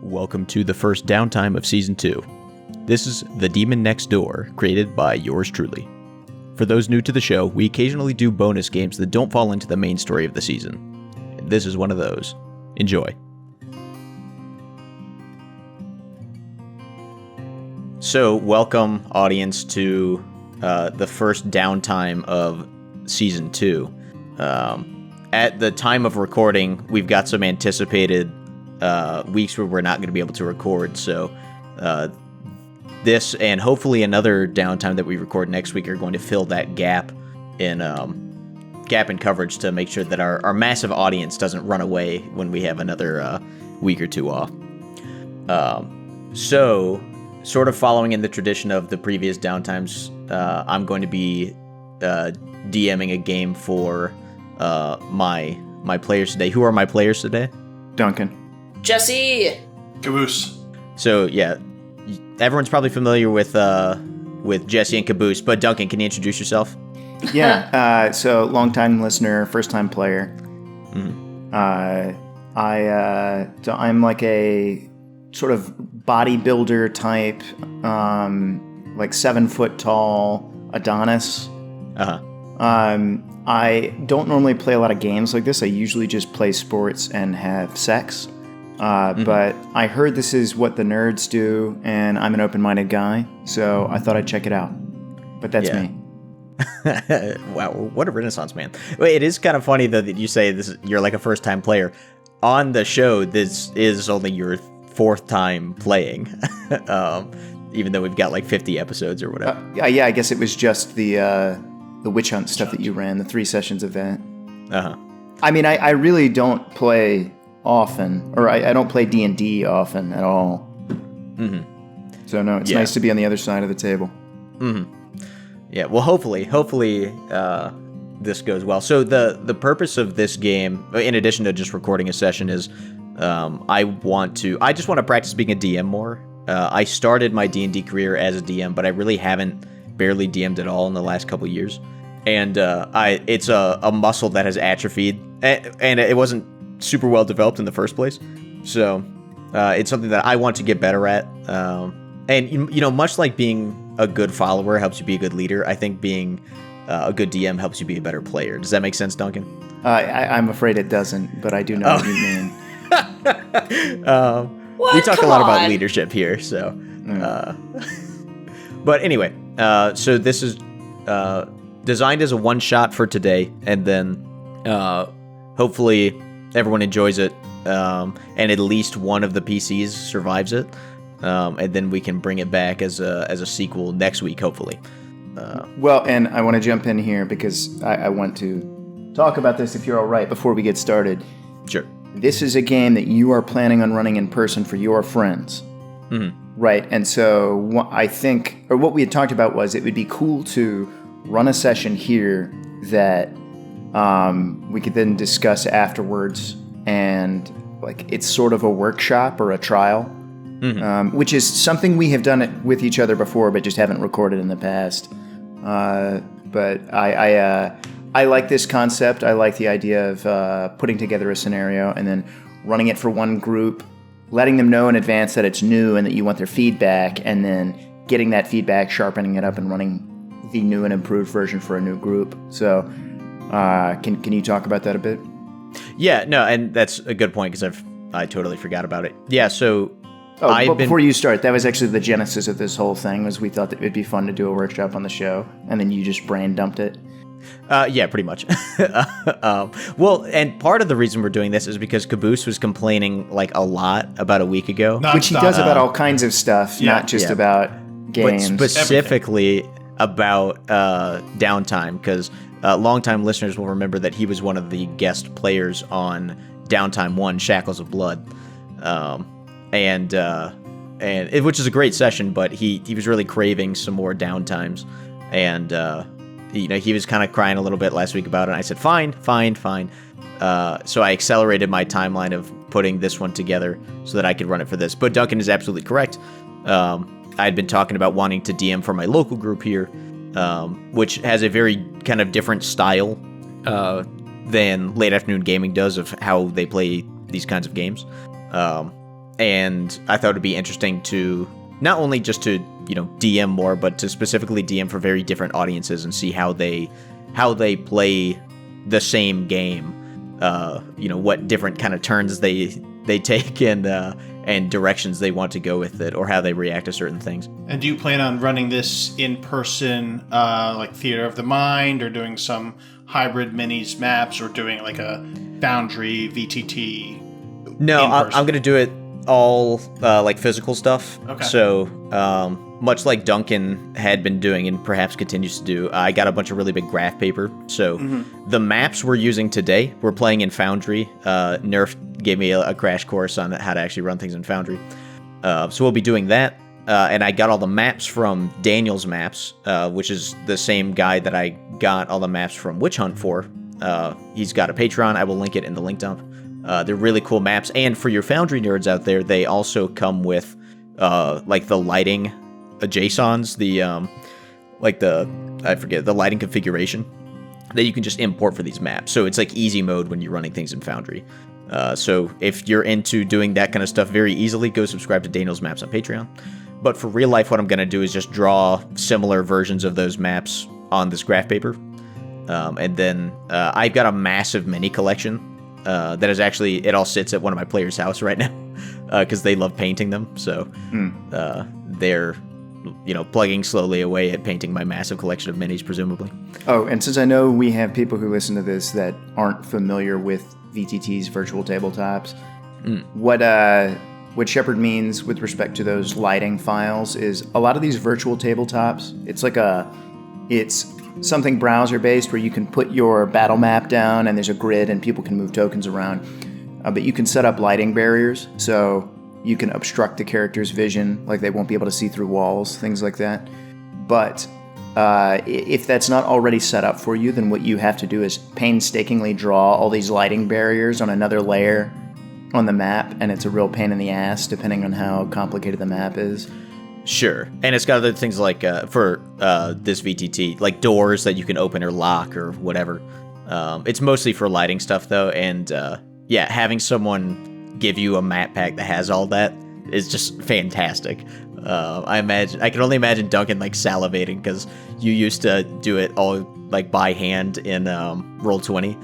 Welcome to the first Downtime of Season 2. This is The Demon Next Door, created by yours truly. For those new to the show, we occasionally do bonus games that don't fall into the main story of the season. And this is one of those. Enjoy. So, welcome, audience, to the first Downtime of Season 2. At the time of recording, we've got some anticipated weeks where we're not going to be able to record, so this and hopefully another Downtime that we record next week are going to fill that gap in coverage to make sure that our massive audience doesn't run away when we have another week or two off. So, sort of following in the tradition of the previous Downtimes, I'm going to be DMing a game for my players today. Who are my players today? Duncan. Jesse! Caboose. So, yeah, everyone's probably familiar with Jesse and Caboose, but Duncan, can you introduce yourself? Yeah, so long-time listener, first-time player. Mm-hmm. I'm like a sort of bodybuilder type, like 7 foot tall Adonis. Uh-huh. I don't normally play a lot of games like this. I usually just play sports and have sex. But I heard this is what the nerds do, and I'm an open-minded guy, so I thought I'd check it out. But that's me. Wow, what a renaissance man. It is kind of funny, though, that you say you're like a first-time player. On the show, this is only your 4th time playing, even though we've got like 50 episodes or whatever. Yeah, I guess it was just the witch hunt stuff that you ran, the 3 sessions of that. Uh-huh. I mean, I really don't play often, or I don't play D&D often at all. Mm-hmm. So no, it's nice to be on the other side of the table. Mm-hmm. Yeah, well, hopefully, this goes well. So the purpose of this game, in addition to just recording a session, is I just want to practice being a DM more. I started my D&D career as a DM, but I really haven't barely DM'd at all in the last couple of years. And it's a muscle that has atrophied, and it wasn't super well developed in the first place. So it's something that I want to get better at. And, you know, much like being a good follower helps you be a good leader, I think being a good DM helps you be a better player. Does that make sense, Duncan? I'm afraid it doesn't, but I do know what you mean. We talk a lot about leadership here, so. But anyway, so this is designed as a one-shot for today, and then hopefully everyone enjoys it, and at least one of the PCs survives it, and then we can bring it back as a sequel next week, hopefully. Well, and I want to jump in here because I want to talk about this, if you're all right, before we get started. Sure. This is a game that you are planning on running in person for your friends. Mm-hmm. Right, and so I think, or what we had talked about was it would be cool to run a session here that we could then discuss afterwards, and like it's sort of a workshop or a trial, which is something we have done it with each other before, but just haven't recorded in the past. But I like this concept. I like the idea of putting together a scenario and then running it for one group, letting them know in advance that it's new and that you want their feedback, and then getting that feedback, sharpening it up, and running the new and improved version for a new group. So can you talk about that a bit? Yeah, no, and that's a good point because I totally forgot about it. Yeah, so before you start, that was actually the genesis of this whole thing, was we thought that it'd be fun to do a workshop on the show, and then you just brain dumped it. Yeah, pretty much. Well, and part of the reason we're doing this is because Caboose was complaining like a lot about a week ago. Which he does about all kinds of stuff, not just about games. But specifically about Downtime, because longtime listeners will remember that he was one of the guest players on Downtime 1, Shackles of Blood. And which is a great session, but he was really craving some more Downtimes. And you know, he was kind of crying a little bit last week about it. And I said, fine. So I accelerated my timeline of putting this one together so that I could run it for this. But Duncan is absolutely correct. I had been talking about wanting to DM for my local group here, which has a very kind of different style than Late Afternoon Gaming does of how they play these kinds of games. and I thought it'd be interesting to not only just to DM more, but to specifically DM for very different audiences and see how they play the same game. What different kind of turns they take and directions they want to go with it, or how they react to certain things. And do you plan on running this in person, like Theater of the Mind, or doing some hybrid minis maps, or doing like a Foundry VTT? No, I'm going to do it all like physical stuff. Okay. So much like Duncan had been doing and perhaps continues to do, I got a bunch of really big graph paper. So the maps we're using today, we're playing in Foundry. Nerf gave me a crash course on how to actually run things in Foundry. So we'll be doing that. And I got all the maps from Daniel's Maps, which is the same guy that I got all the maps from Witch Hunt for. He's got a Patreon. I will link it in the link dump. They're really cool maps. And for your Foundry nerds out there, they also come with like the lighting JSONs, the lighting configuration that you can just import for these maps. So it's like easy mode when you're running things in Foundry. So if you're into doing that kind of stuff very easily, go subscribe to Daniel's Maps on Patreon. But for real life, what I'm going to do is just draw similar versions of those maps on this graph paper. And then I've got a massive mini collection that is actually, it all sits at one of my players' house right now because they love painting them. So they're plugging slowly away at painting my massive collection of minis, presumably. Oh, and since I know we have people who listen to this that aren't familiar with VTT's virtual tabletops, what Shepard means with respect to those lighting files is a lot of these virtual tabletops, it's something browser-based where you can put your battle map down and there's a grid and people can move tokens around. But you can set up lighting barriers, so you can obstruct the character's vision, like they won't be able to see through walls, things like that. But if that's not already set up for you, then what you have to do is painstakingly draw all these lighting barriers on another layer on the map, and it's a real pain in the ass depending on how complicated the map is. Sure. And it's got other things like for this VTT, like doors that you can open or lock or whatever. It's mostly for lighting stuff, though, and having someone give you a map pack that has all that is just fantastic. I can only imagine Duncan like salivating because you used to do it all like by hand in Roll20.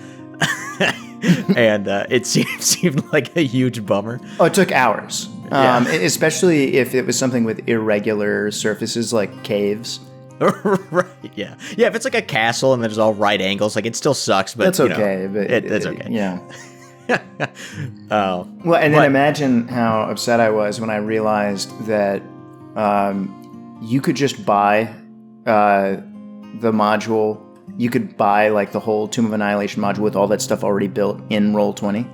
And it seemed like a huge bummer. Oh, it took hours. Especially if it was something with irregular surfaces like caves. Right, yeah. Yeah, if it's like a castle and there's all right angles, like it still sucks, but that's okay. It's okay. Yeah. Well, and then imagine how upset I was when I realized that you could just buy the module. You could buy like the whole Tomb of Annihilation module with all that stuff already built in Roll20.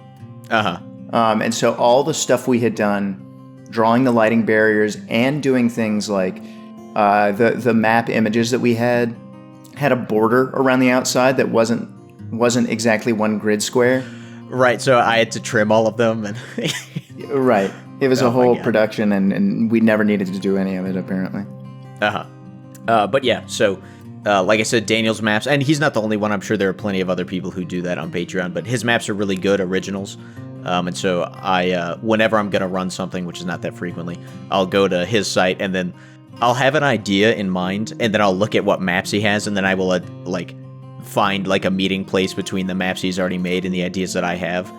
And so all the stuff we had done, drawing the lighting barriers and doing things like the map images that we had a border around the outside that wasn't exactly one grid square. Right, so I had to trim all of them. And right. It was a whole production, and we never needed to do any of it, apparently. But yeah, so like I said, Daniel's maps, and he's not the only one. I'm sure there are plenty of other people who do that on Patreon, but his maps are really good originals. And so I, whenever I'm going to run something, which is not that frequently, I'll go to his site, and then I'll have an idea in mind, and then I'll look at what maps he has, and then I will find like a meeting place between the maps he's already made and the ideas that I have,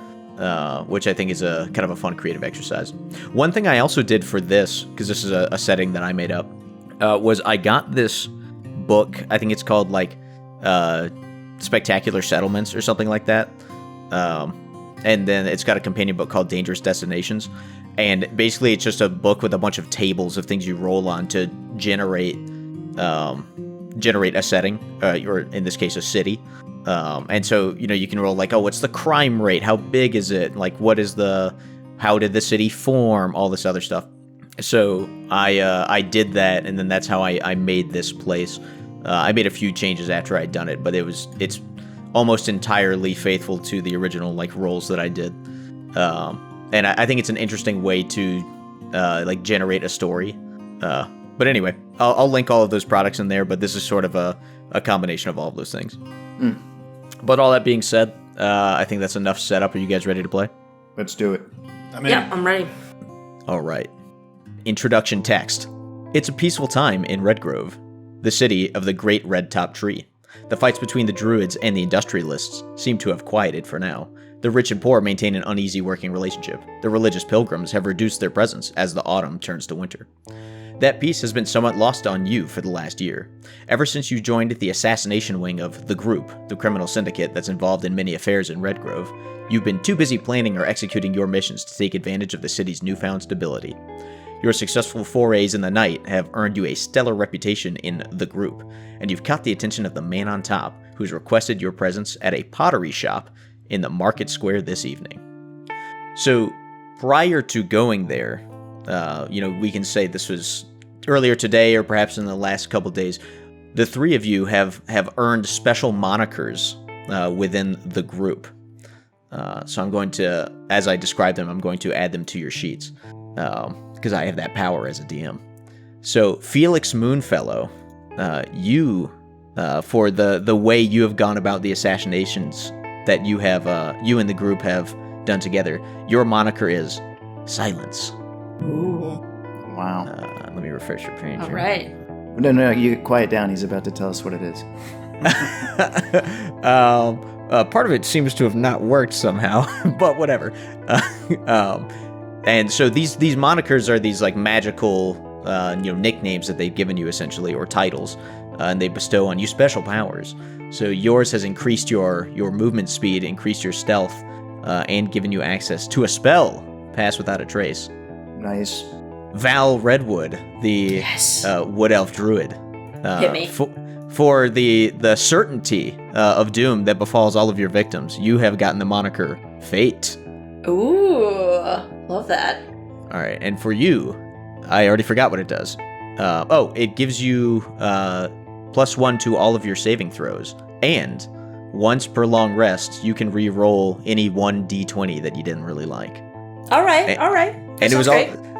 which I think is a kind of a fun creative exercise. One thing I also did for this, because this is a setting that I made up, was I got this book. I think it's called like Spectacular Settlements or something like that. And then it's got a companion book called Dangerous Destinations. And basically it's just a book with a bunch of tables of things you roll on to generate a setting, or in this case, a city. And so, you can roll like, oh, what's the crime rate? How big is it? Like, how did the city form? All this other stuff. So I did that, and then that's how I made this place. I made a few changes after I'd done it, but it's almost entirely faithful to the original like rolls that I did. And I think it's an interesting way to like generate a story. But anyway, I'll link all of those products in there, but this is sort of a combination of all of those things. But all that being said, I think that's enough setup. Are you guys ready to play? Let's do it. I'm ready. All right. Introduction text. It's a peaceful time in Redgrove, the city of the great red top tree. The fights between the druids and the industrialists seem to have quieted for now. The rich and poor maintain an uneasy working relationship. The religious pilgrims have reduced their presence as the autumn turns to winter. That peace has been somewhat lost on you for the last year. Ever since you joined the assassination wing of the Group, the criminal syndicate that's involved in many affairs in Redgrove, you've been too busy planning or executing your missions to take advantage of the city's newfound stability. Your successful forays in the night have earned you a stellar reputation in the Group, and you've caught the attention of the man on top, who's requested your presence at a pottery shop in the market square this evening. So, prior to going there, we can say this was earlier today or perhaps in the last couple days, the three of you have earned special monikers within the Group. So I'm going to, as I describe them, I'm going to add them to your sheets. Because I have that power as a DM. So, Felix Moonfellow, you, for the way you have gone about the assassinations that you and the group have done together, your moniker is Silence. Ooh. Wow. Let me refresh your page. All here. right. No, you quiet down. He's about to tell us what it is. Part of it seems to have not worked somehow, but whatever. And so these monikers are these like magical, nicknames that they've given you essentially, or titles, and they bestow on you special powers. So yours has increased your movement speed, increased your stealth, and given you access to a spell, Pass Without a Trace. Nice. Val Redwood, the Wood Elf Druid. Hit me. For the certainty of doom that befalls all of your victims, you have gotten the moniker Fate. Ooh, love that. All right, and for you, I already forgot what it does. It gives you +1 to all of your saving throws, and once per long rest, you can re-roll any 1d20 that you didn't really like. All right. And it was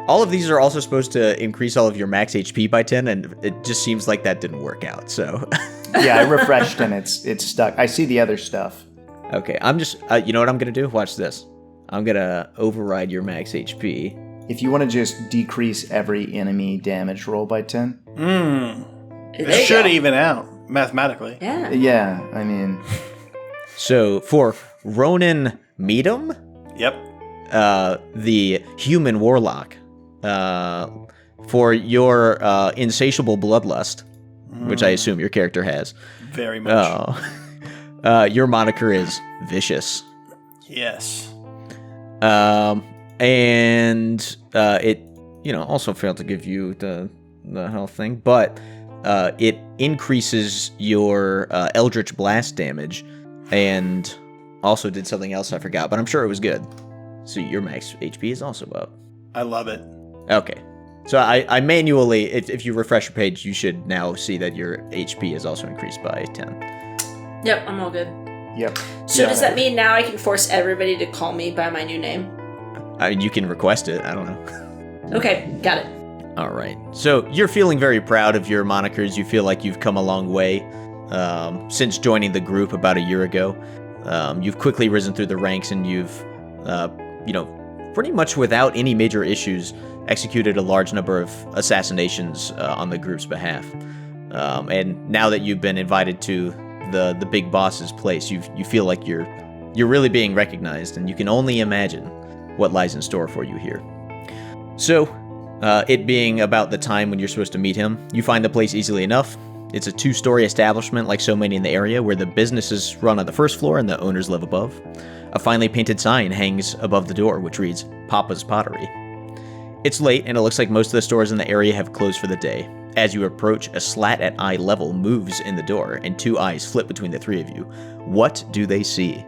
all of these are also supposed to increase all of your max HP by 10, and it just seems like that didn't work out. So Yeah, I refreshed and it's stuck. I see the other stuff. Okay, I'm just you know what I'm gonna do? Watch this. I'm gonna override your max HP. If you want to just decrease every enemy damage roll by 10. It should even out mathematically. Yeah. Yeah, I mean. So for Ronan Meadum, Yep. the human warlock, for your insatiable bloodlust, which I assume your character has. Very much. Your moniker is Vicious. Yes. And it, also failed to give you the health thing, but it increases your Eldritch Blast damage, and also did something else I forgot, but I'm sure it was good. So your max HP is also up. I love it. Okay. So I manually, if you refresh your page, you should now see that your HP is also increased by 10. Yep, I'm all good. Yep. So does that mean now I can force everybody to call me by my new name? I mean, you can request it. I don't know. Okay, got it. All right. So you're feeling very proud of your monikers. You feel like you've come a long way since joining the group about a year ago. You've quickly risen through the ranks, and you've, pretty much without any major issues, executed a large number of assassinations on the group's behalf. And now that you've been invited to the big boss's place, you feel like you're really being recognized, and you can only imagine what lies in store for you here. So, it being about the time when you're supposed to meet him, you find the place easily enough. It's a 2-story establishment like so many in the area, where the businesses run on the first floor and the owners live above. A finely painted sign hangs above the door, which reads, Papa's Pottery. It's late, and it looks like most of the stores in the area have closed for the day. As you approach, a slat at eye level moves in the door, and 2 eyes flip between the 3 of you. What do they see?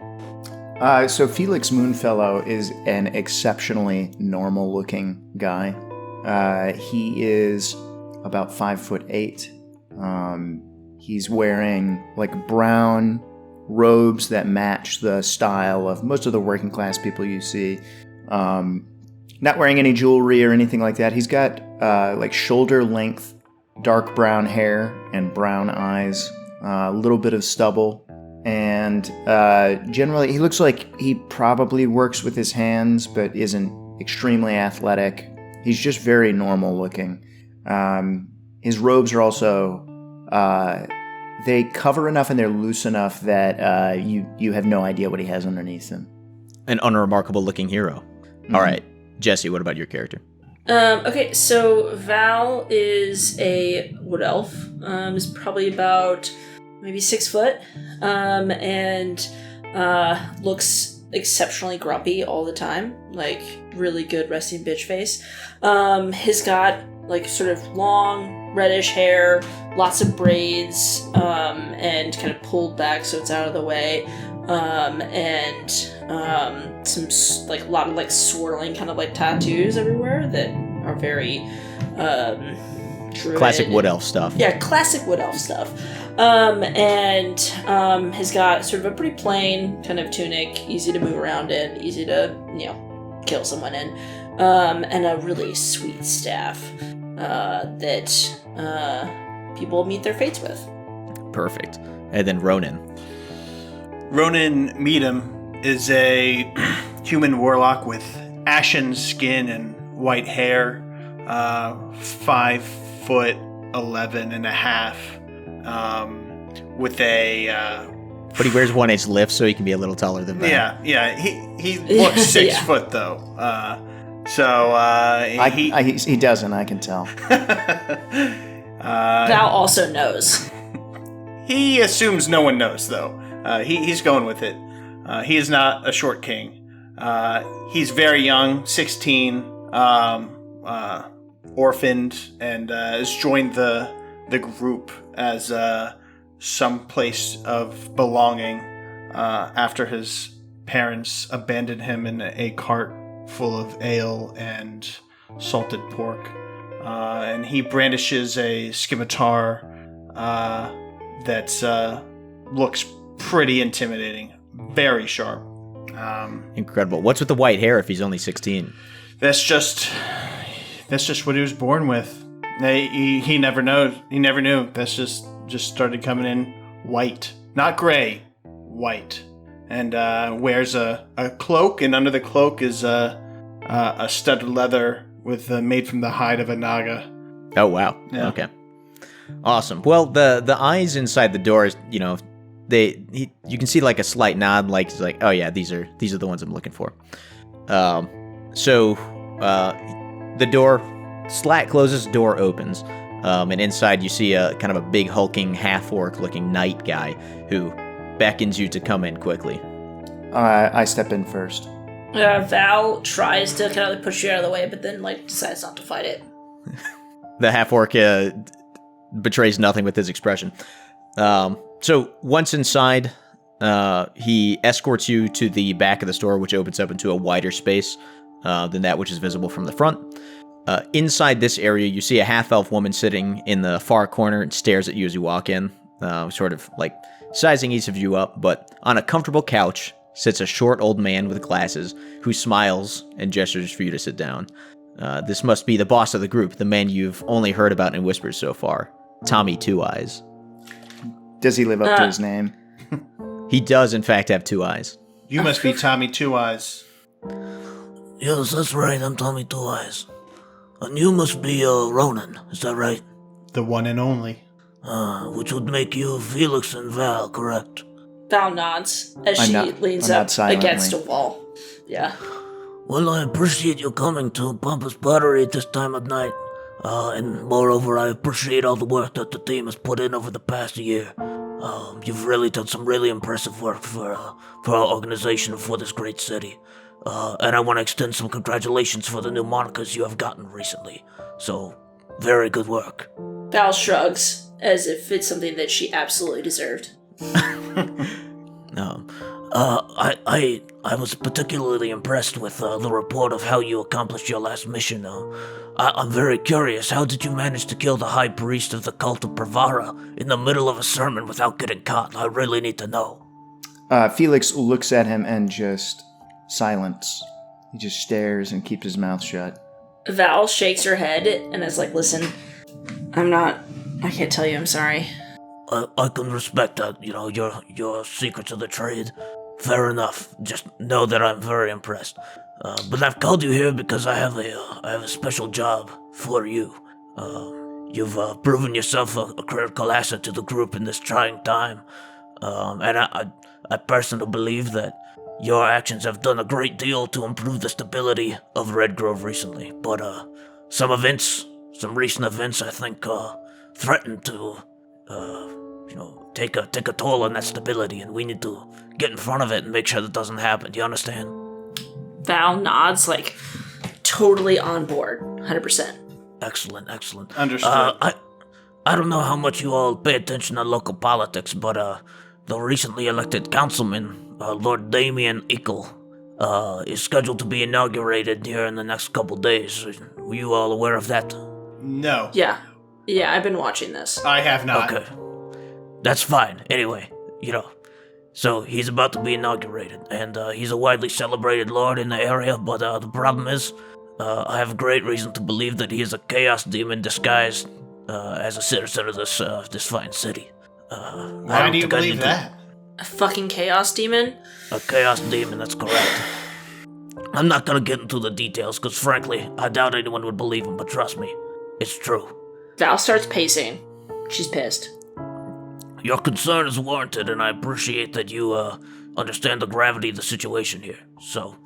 So Felix Moonfellow is an exceptionally normal-looking guy. He is about 5'8". He's wearing like brown robes that match the style of most of the working class people you see. Not wearing any jewelry or anything like that. He's got like shoulder length dark brown hair and brown eyes, a little bit of stubble. And generally, he looks like he probably works with his hands, but isn't extremely athletic. He's just very normal looking. His robes are also they cover enough and they're loose enough that you have no idea what he has underneath him. An unremarkable looking hero. Mm-hmm. All right, Jesse, what about your character? Okay, so Val is a wood elf. Is probably about maybe 6 foot, and looks exceptionally grumpy all the time, like really good resting bitch face. He's got like sort of long reddish hair, lots of braids, and kind of pulled back so it's out of the way, and some like a lot of like swirling kind of like tattoos everywhere that are very druid. Classic wood elf stuff. Yeah, classic wood elf stuff. And he's got sort of a pretty plain kind of tunic, easy to move around in, easy to, kill someone in, and a really sweet staff that people meet their fates with. Perfect. And then Ronan. Ronan Meadham is a human warlock with ashen skin and white hair, 5'11" and a half, with a... But he wears 1-inch lifts, so he can be a little taller than that. Yeah. He looks 6 foot, though. He doesn't, I can tell. Val also knows. He assumes no one knows, though. He's going with it. He is not a short king. He's very young, 16, orphaned, and has joined the group as some place of belonging after his parents abandoned him in a cart full of ale and salted pork. And he brandishes a scimitar that looks pretty intimidating, very sharp. Incredible. What's with the white hair if he's only 16? That's just what he was born with. He never knows. He never knew. That's just started coming in white, not gray, white, and wears a cloak, and under the cloak is a studded leather with made from the hide of a naga. Oh wow! Yeah. Okay, awesome. Well, the eyes inside the door is, you can see like a slight nod, like it's like, oh yeah, these are the ones I'm looking for. So the door slat closes, door opens, and inside you see a kind of a big hulking half-orc looking knight guy who beckons you to come in quickly. I step in first. Val tries to kind of like push you out of the way, but then like decides not to fight it. The half-orc betrays nothing with his expression. So once inside, he escorts you to the back of the store, which opens up into a wider space than that which is visible from the front. Inside this area, you see a half-elf woman sitting in the far corner and stares at you as you walk in, sort of like sizing each of you up. But on a comfortable couch sits a short old man with glasses who smiles and gestures for you to sit down. This must be the boss of the group, the man you've only heard about in whispers so far, Tommy Two Eyes. Does he live up to his name? He does, in fact, have 2 eyes. You must be Tommy Two Eyes. Yes, that's right. I'm Tommy Two Eyes. And you must be Ronan, is that right? The one and only. Which would make you Felix and Val, correct? Val nods as she leans up against a wall. Yeah. Well, I appreciate you coming to Pampas Pottery at this time of night. And moreover, I appreciate all the work that the team has put in over the past year. You've really done some really impressive work for our organization and for this great city. And I want to extend some congratulations for the new monikers you have gotten recently. So, very good work. Val shrugs, as if it's something that she absolutely deserved. I was particularly impressed with the report of how you accomplished your last mission. I'm very curious, how did you manage to kill the high priest of the cult of Pravara in the middle of a sermon without getting caught? I really need to know. Felix looks at him and just silence. He just stares and keeps his mouth shut. Val shakes her head and is like, listen, I can't tell you, I'm sorry. I can respect that, your secrets of the trade. fair enough. Just know that I'm very impressed. But I've called you here because I have a special job for you. You've proven yourself a critical asset to the group in this trying time. And I personally believe that your actions have done a great deal to improve the stability of Red Grove recently. But some recent events, I think, threaten to, take a toll on that stability, and we need to get in front of it and make sure that doesn't happen. Do you understand? Val nods, like, totally on board. 100%. Excellent. Understood. I don't know how much you all pay attention to local politics, but the recently elected councilman, Lord Damien Ickle, is scheduled to be inaugurated here in the next couple days. Were you all aware of that? No. Yeah, I've been watching this. I have not. Okay. That's fine. Anyway, so he's about to be inaugurated, and he's a widely celebrated lord in the area, but the problem is, I have great reason to believe that he is a chaos demon disguised as a citizen of this fine city. Why do you believe that? A fucking chaos demon? A chaos demon, that's correct. I'm not gonna get into the details, because frankly, I doubt anyone would believe him, but trust me, it's true. Val starts pacing. She's pissed. Your concern is warranted, and I appreciate that you understand the gravity of the situation here. So,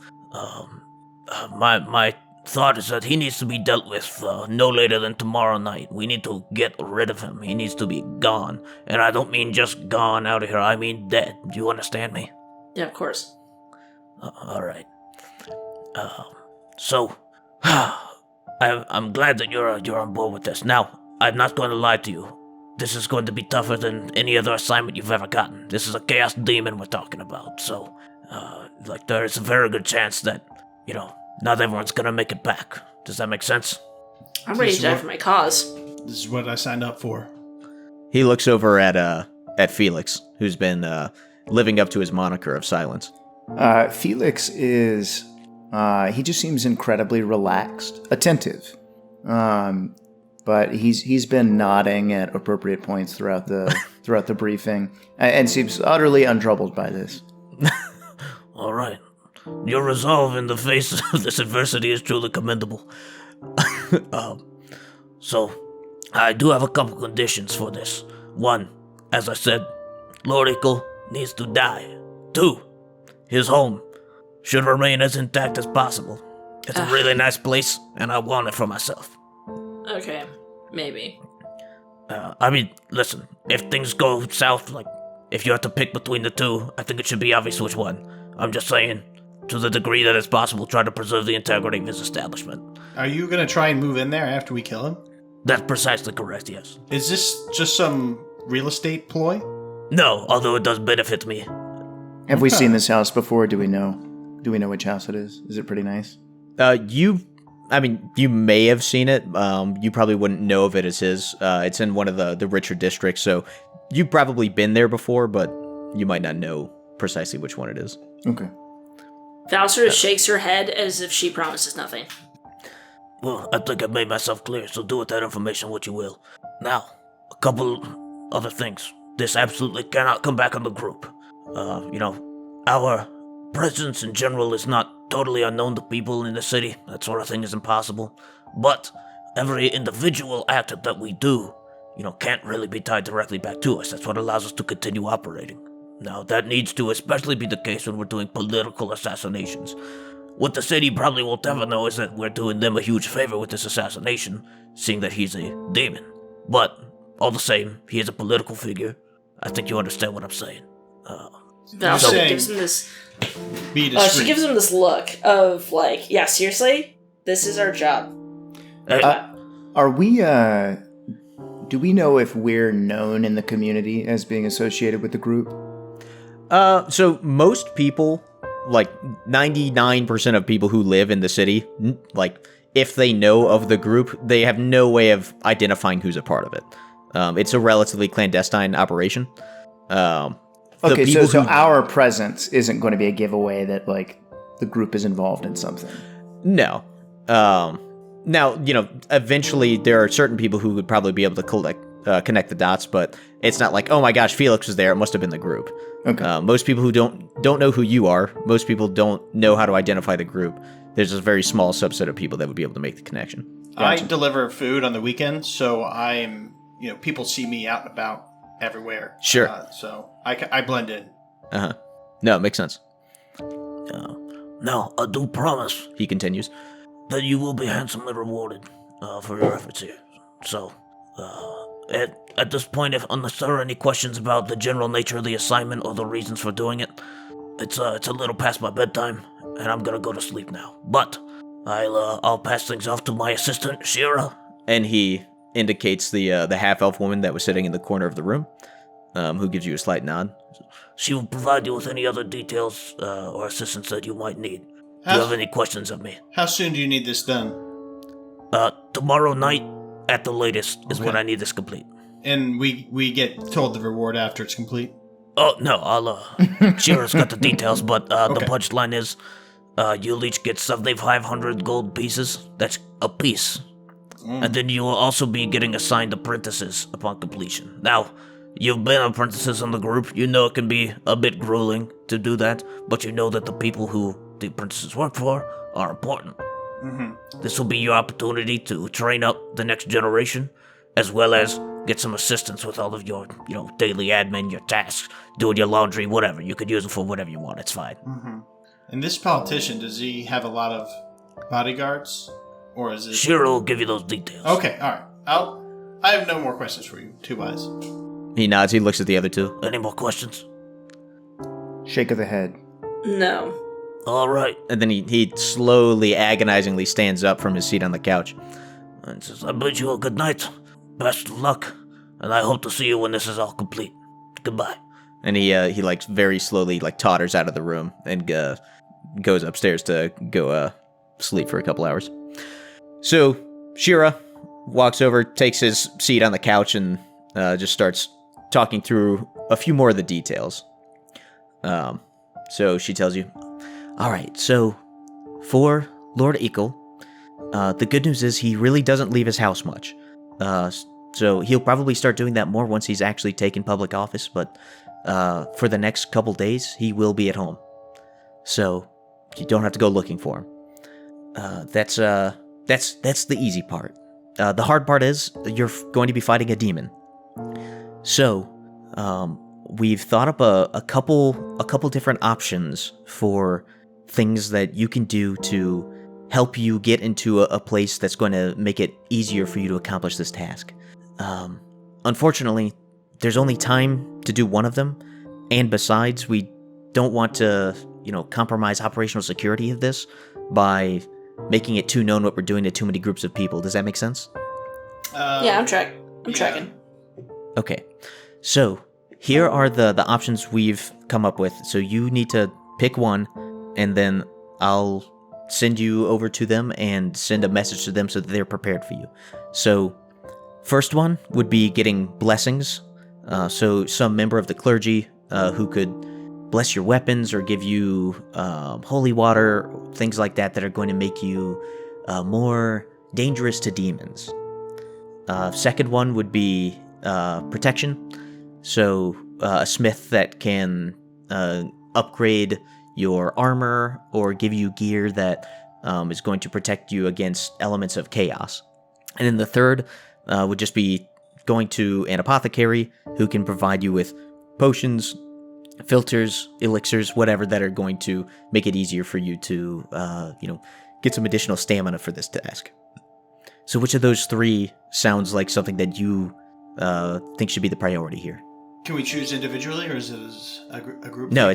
my thought is that he needs to be dealt with no later than tomorrow night. We need to get rid of him. He needs to be gone. And I don't mean just gone out of here. I mean dead. Do you understand me? Yeah, of course. All right. So, I'm glad that you're on board with this. Now, I'm not going to lie to you. This is going to be tougher than any other assignment you've ever gotten. This is a chaos demon we're talking about. So, there is a very good chance that, not everyone's gonna make it back. Does that make sense? I'm ready to die for my cause. This is what I signed up for. He looks over at Felix, who's been living up to his moniker of silence. Felix is, he just seems incredibly relaxed, attentive. But he's been nodding at appropriate points throughout the briefing, and seems utterly untroubled by this. All right. Your resolve in the face of this adversity is truly commendable. So, I do have a couple conditions for this. One, as I said, Lord Ickle needs to die. Two, his home should remain as intact as possible. It's a really nice place, and I want it for myself. Okay, maybe. Listen, if things go south, if you have to pick between the two, I think it should be obvious which one. I'm just saying, to the degree that it's possible, try to preserve the integrity of his establishment. Are you going to try and move in there after we kill him? That's precisely correct, yes. Is this just some real estate ploy? No, although it does benefit me. Have we seen this house before? Do we know which house it is? Is it pretty nice? You may have seen it. You probably wouldn't know of it as his. It's in one of the richer districts, so you've probably been there before, but you might not know precisely which one it is. Okay. Val sort of shakes her head as if she promises nothing. Well, I think I've made myself clear, so do with that information what you will. Now, a couple other things. This absolutely cannot come back on the group. Our presence in general is not totally unknown to people in the city. That sort of thing is impossible. But every individual act that we do, can't really be tied directly back to us. That's what allows us to continue operating. Now, that needs to especially be the case when we're doing political assassinations. What the city probably won't ever know is that we're doing them a huge favor with this assassination, seeing that he's a demon. But, all the same, he is a political figure. I think you understand what I'm saying. Val gives him this... Be discreet. She gives him this look of, yeah, seriously? This is our job. Are we, do we know if we're known in the community as being associated with the group? So most people, 99% of people who live in the city, if they know of the group, they have no way of identifying who's a part of it. It's a relatively clandestine operation. Okay, so our presence isn't going to be a giveaway that, the group is involved in something. No. Now, eventually there are certain people who would probably be able to connect the dots, but it's not like, oh my gosh, Felix was there. It must have been the group. Okay. Most people who don't know who you are, most people don't know how to identify the group. There's a very small subset of people that would be able to make the connection. I deliver food on the weekends, so I'm, people see me out and about everywhere. Sure. So I blend in. Uh-huh. No, it makes sense. Now, I do promise He continues. that you will be handsomely rewarded for your efforts here. So, at this point, unless there are any questions about the general nature of the assignment or the reasons for doing it, it's a little past my bedtime, and I'm gonna go to sleep now. But I'll pass things off to my assistant, Shira. And he indicates the half-elf woman that was sitting in the corner of the room, who gives you a slight nod. She will provide you with any other details or assistance that you might need. Do you have any questions of me? How soon do you need this done? Tomorrow night, at the latest, is Okay. when I need this complete. And we get told the reward after it's complete? Oh, no, Shira's got the details, but the Okay. punchline is, you'll each get 7,500 gold pieces. That's a piece. And then you will also be getting assigned apprentices upon completion. Now, you've been apprentices in the group. You know it can be a bit grueling to do that, but you know that the people who the apprentices work for are important. This will be your opportunity to train up the next generation, as well as get some assistance with all of your, daily admin, your tasks, doing your laundry, whatever. You could use it for whatever you want. It's fine. And this politician, does he have a lot of bodyguards? Or is it... Shira will give you those details. Okay, alright. I have no more questions for you, Two Eyes. He nods. He looks at the other two. Any more questions? Shake of the head. No. All right. And then he slowly, agonizingly stands up from his seat on the couch. And says, I bid you a good night. Best of luck. And I hope to see you when this is all complete. Goodbye. And he like very slowly like totters out of the room and goes upstairs to go sleep for a couple hours. So Shira walks over, takes his seat on the couch, and just starts talking through a few more of the details. So she tells you, all right, so for Lord Ekel, the good news is he really doesn't leave his house much. So he'll probably start doing that more once he's actually taken public office, but for the next couple days, he will be at home. So you don't have to go looking for him. That's the easy part. The hard part is you're going to be fighting a demon. So, we've thought up a couple different options for things that you can do to help you get into a place that's going to make it easier for you to accomplish this task. Unfortunately, there's only time to do one of them, and besides, we don't want to, compromise operational security of this by making it too known what we're doing to too many groups of people. Does that make sense? Yeah, I'm tracking. Okay. So, here are the options we've come up with. So you need to pick one, and then I'll send you over to them and send a message to them so that they're prepared for you. So, first one would be getting blessings. So some member of the clergy who could bless your weapons or give you holy water, things like that that are going to make you more dangerous to demons. Second one would be protection. So a smith that can upgrade your armor or give you gear that is going to protect you against elements of chaos. And then the third would just be going to an apothecary who can provide you with potions, filters, elixirs, whatever that are going to make it easier for you to, get some additional stamina for this task. So which of those three sounds like something that you think should be the priority here? Can we choose individually, or is it as a group? No,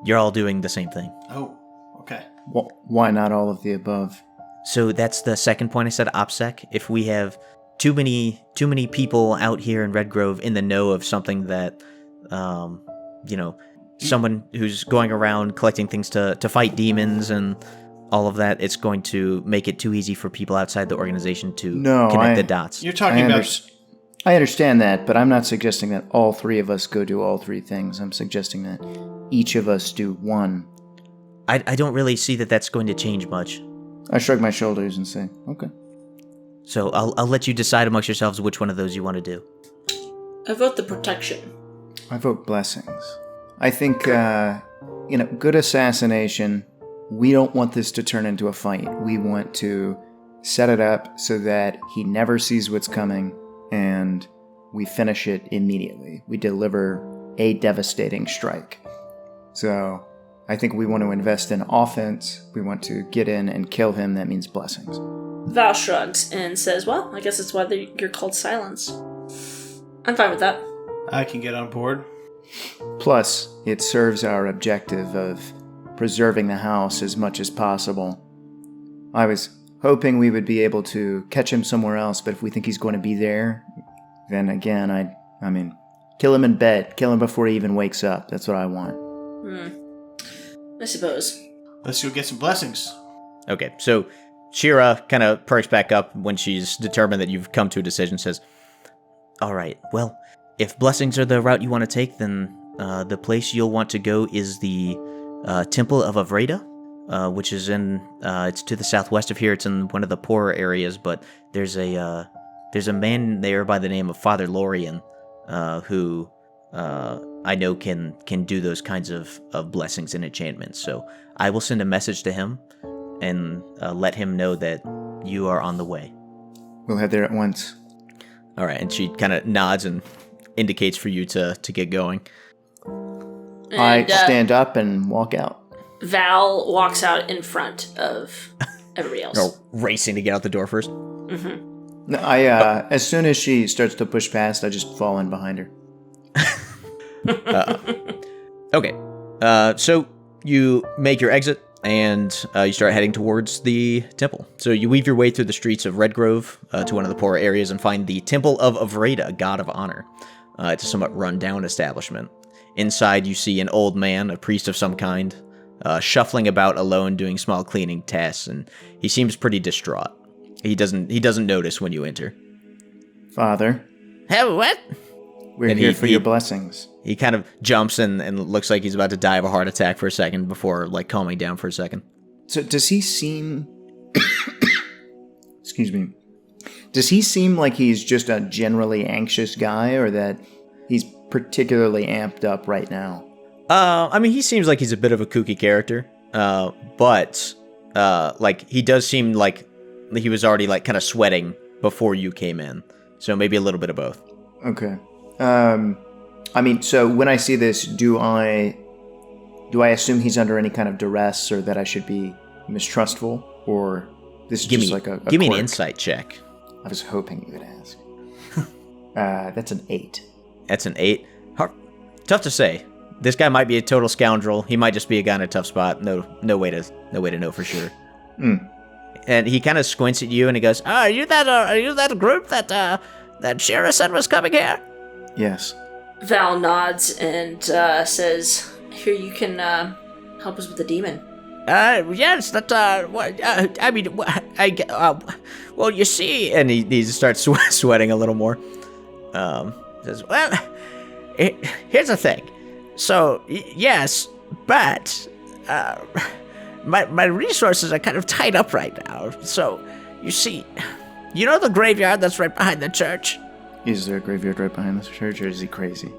you're all doing the same thing. Oh, okay. Why not all of the above? So that's the second point I said, OPSEC. If we have too many people out here in Red Grove in the know of something that, someone who's going around collecting things to fight demons and all of that, it's going to make it too easy for people outside the organization to connect the dots. You're talking about... I understand that, but I'm not suggesting that all three of us go do all three things. I'm suggesting that each of us do one. I don't really see that that's going to change much. I shrug my shoulders and say, okay. So I'll let you decide amongst yourselves which one of those you want to do. I vote the protection. I vote blessings. I think, good assassination, we don't want this to turn into a fight. We want to set it up so that he never sees what's coming, and we finish it immediately. We deliver a devastating strike. So I think we want to invest in offense. We want to get in and kill him. That means blessings. Val shrugs and says, well, I guess that's why you're called Silence. I'm fine with that. I can get on board. Plus, it serves our objective of preserving the house as much as possible. I was hoping we would be able to catch him somewhere else, but if we think he's going to be there, then again, I mean, kill him in bed. Kill him before he even wakes up. That's what I want. I suppose. Let's go get some blessings. Okay, so Shira kind of perks back up when she's determined that you've come to a decision, says, all right, well, if blessings are the route you want to take, then the place you'll want to go is the Temple of Avreda, which is it's to the southwest of here. It's in one of the poorer areas, but there's a man there by the name of Father Lorian, who I know can do those kinds of blessings and enchantments. So I will send a message to him and let him know that you are on the way. We'll head there at once. All right, and she kind of nods and indicates for you to get going. And, I stand up and walk out. Val walks out in front of everybody else. Or racing to get out the door first. No, as soon as she starts to push past, I just fall in behind her. Okay, so you make your exit, and you start heading towards the temple. So you weave your way through the streets of Redgrove to one of the poorer areas and find the Temple of Avreda, God of Honor. It's a somewhat run-down establishment. Inside, you see an old man, a priest of some kind, shuffling about alone doing small cleaning tasks, and he seems pretty distraught. He doesn't notice when you enter. Father, Have what? we're And here for your blessings. He kind of jumps and looks like he's about to die of a heart attack for a second before, like, calming down for a second. So does he seem... Excuse me. Does he seem like he's just a generally anxious guy, or that he's particularly amped up right now? I mean, he seems like he's a bit of a kooky character, but like, he does seem like he was already, like, kind of sweating before you came in. So maybe a little bit of both. Okay. I mean, so when I see this, do I assume he's under any kind of duress, or that I should be mistrustful, or this is just like a give me an quirk? insight check. I was hoping you would ask. That's an 8. That's an 8. Tough to say. This guy might be a total scoundrel. He might just be a guy in a tough spot. No way to know for sure. And he kind of squints at you and he goes, Are you that group that Shira said was coming here? Yes. Val nods and says, here, you can help us with the demon. Yes, well, you see, and he starts sweating a little more. says, well, here's the thing. So, yes, but my resources are kind of tied up right now. So, you see, you know the graveyard that's right behind the church? Is there a graveyard right behind this church, or is he crazy?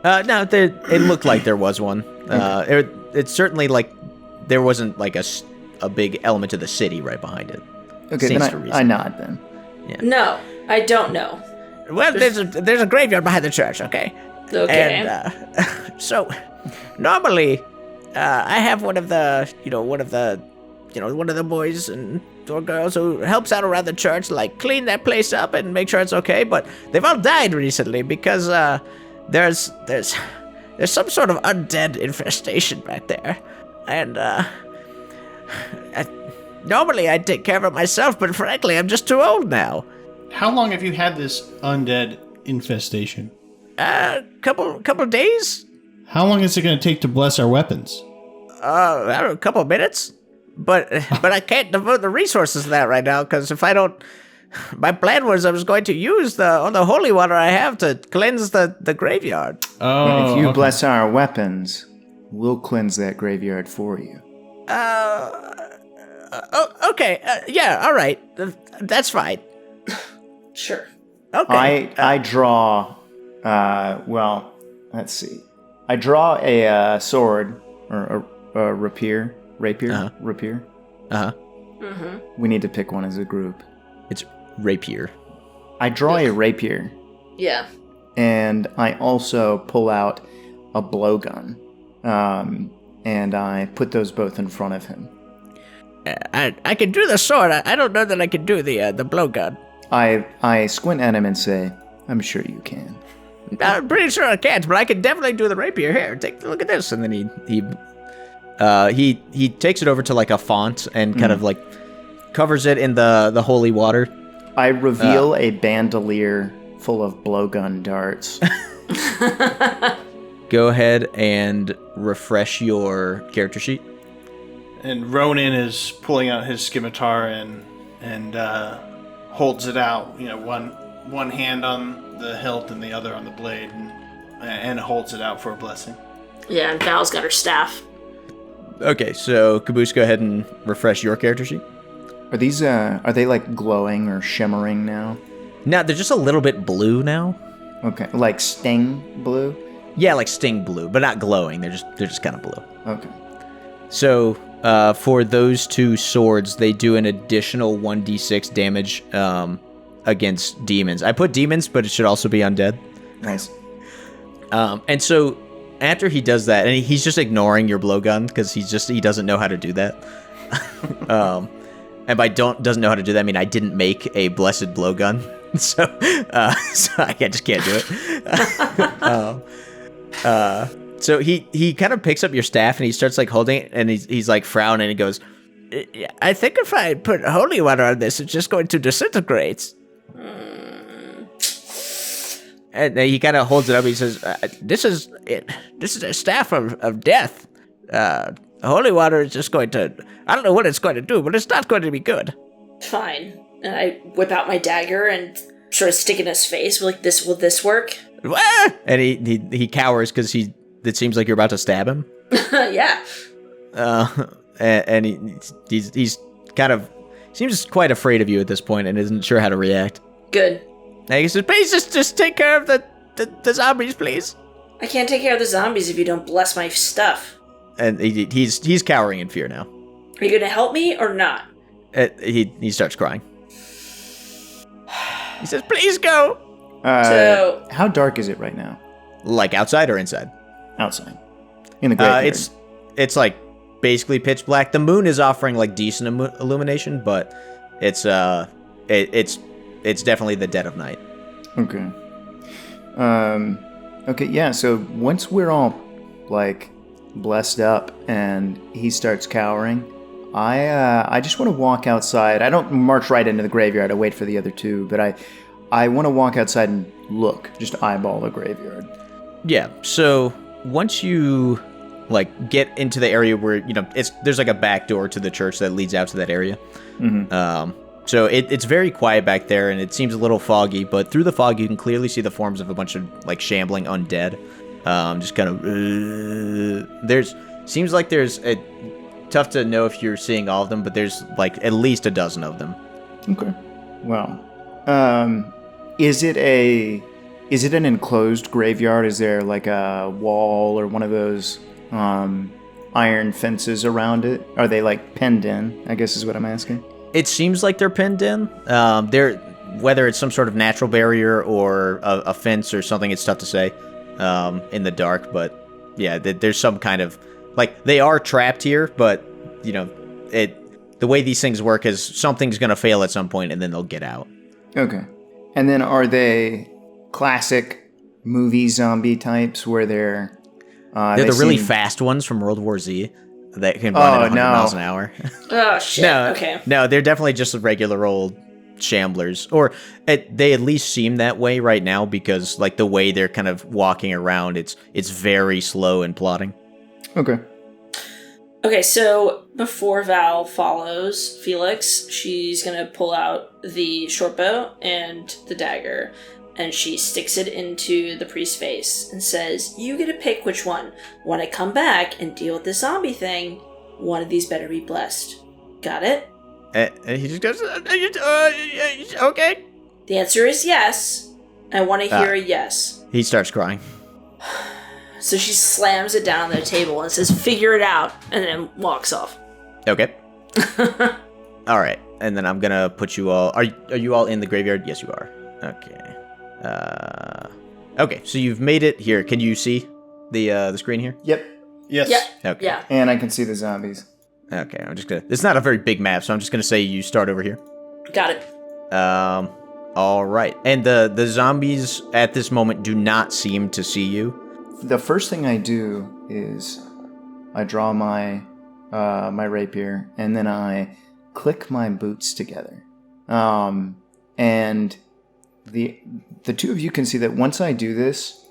No, it looked like there was one. It's certainly like there wasn't like a big element of the city right behind it. Okay, Stands to then reason. I nod then. No, I don't know. Well, there's a graveyard behind the church, okay? Okay. And, so, normally, I have one of the boys or girls who helps out around the church, like clean that place up and make sure it's okay. But they've all died recently because there's some sort of undead infestation back there, and normally I'd take care of it myself, but frankly, I'm just too old now. How long have you had this undead infestation? Couple days. How long is it going to take to bless our weapons? I don't know, a couple of minutes. But I can't devote the resources to that right now, because if I don't... My plan was I was going to use all the holy water I have to cleanse the graveyard. Oh, If you okay. bless our weapons, we'll cleanse that graveyard for you. Okay, yeah, all right. That's fine. Sure. Okay. I draw Well, let's see. I draw a sword or a rapier. Rapier. Uh-huh. Mm-hmm. We need to pick one as a group. It's rapier. I draw a rapier, Yeah. and I also pull out a blowgun, and I put those both in front of him. I can do the sword. I don't know that I can do the blowgun. I squint at him and say, "I'm sure you can." I'm pretty sure I can't, but I can definitely do the rapier. Here, take a look at this. And then he takes it over to like a font and kind of like covers it in the holy water. I reveal a bandolier full of blowgun darts. Go ahead and refresh your character sheet. And Ronan is pulling out his scimitar and holds it out. You know, one hand on the hilt and the other on the blade, and holds it out for a blessing. Yeah, and Val's got her staff. Okay, so Caboose, go ahead and refresh your character sheet. Are these are they like glowing or shimmering now? Now they're just a little bit blue now. Okay, like sting blue. Yeah, like sting blue, but not glowing. They're just kind of blue. Okay. So for those two swords, they do an additional 1d6 damage against demons. I put demons, but it should also be undead. Nice. And so after he does that, and he's just ignoring your blowgun because he doesn't know how to do that. And by doesn't know how to do that, I mean I didn't make a blessed blowgun, so I just can't do it. So he kind of picks up your staff and he starts like holding it, and he's like frowning and he goes, I think if I put holy water on this, it's just going to disintegrate. and he kind of holds it up. And he says, This is a staff of death. Holy water is just going to... I don't know what it's going to do, but it's not going to be good. Fine. And I whip out my dagger and sort of stick it in his face. Will this work? and he cowers because it seems like you're about to stab him. Yeah. And he's kind of seems quite afraid of you at this point and isn't sure how to react. Good. And he says, please just take care of the zombies, please. I can't take care of the zombies if you don't bless my stuff. And he's cowering in fear now. Are you going to help me or not? He starts crying. He says, please go. So how dark is it right now? Like outside or inside? Outside. In the graveyard. It's like basically pitch black. The moon is offering like decent illumination, but it's definitely the dead of night. Okay. Okay, yeah, so once we're all like blessed up and he starts cowering, I just want to walk outside. I don't march right into the graveyard. I wait for the other two, but I want to walk outside and look, just eyeball the graveyard. Yeah. So once you like get into the area where there's like a back door to the church that leads out to that area. Mm-hmm. So it's very quiet back there, and it seems a little foggy. But through the fog, you can clearly see the forms of a bunch of like shambling undead. Just kind of seems like there's tough to know if you're seeing all of them, but there's like at least a dozen of them. Okay. Well, is it an enclosed graveyard? Is there like a wall or one of those iron fences around it? Are they like penned in? I guess is what I'm asking. It seems like they're pinned in. Whether it's some sort of natural barrier or a fence or something, it's tough to say in the dark. But yeah, there's some kind of like they are trapped here. But the way these things work is something's gonna fail at some point, and then they'll get out. Okay. And then are they classic movie zombie types where they're the really fast ones from World War Z? That can run at 100 miles an hour. Oh, shit. Okay. No, they're definitely just regular old shamblers. Or they at least seem that way right now because, like, the way they're kind of walking around, it's very slow and plodding. Okay. Okay, so before Val follows Felix, she's going to pull out the short bow and the dagger, and she sticks it into the priest's face and says, you get to pick which one. When I come back and deal with the zombie thing, one of these better be blessed. Got it? And he just goes, okay. The answer is yes. I want to hear a yes. He starts crying. So she slams it down on the table and says, "Figure it out," and then walks off. Okay. All right, and then I'm gonna put you all. Are you all in the graveyard? Yes, you are. Okay. Okay. So you've made it here. Can you see the screen here? Yep. Yes. Yeah. Okay. Yeah. And I can see the zombies. Okay. I'm just gonna. It's not a very big map, so I'm just gonna say you start over here. Got it. All right. And the zombies at this moment do not seem to see you. The first thing I do is I draw my my rapier, and then I click my boots together. And the two of you can see that once I do this,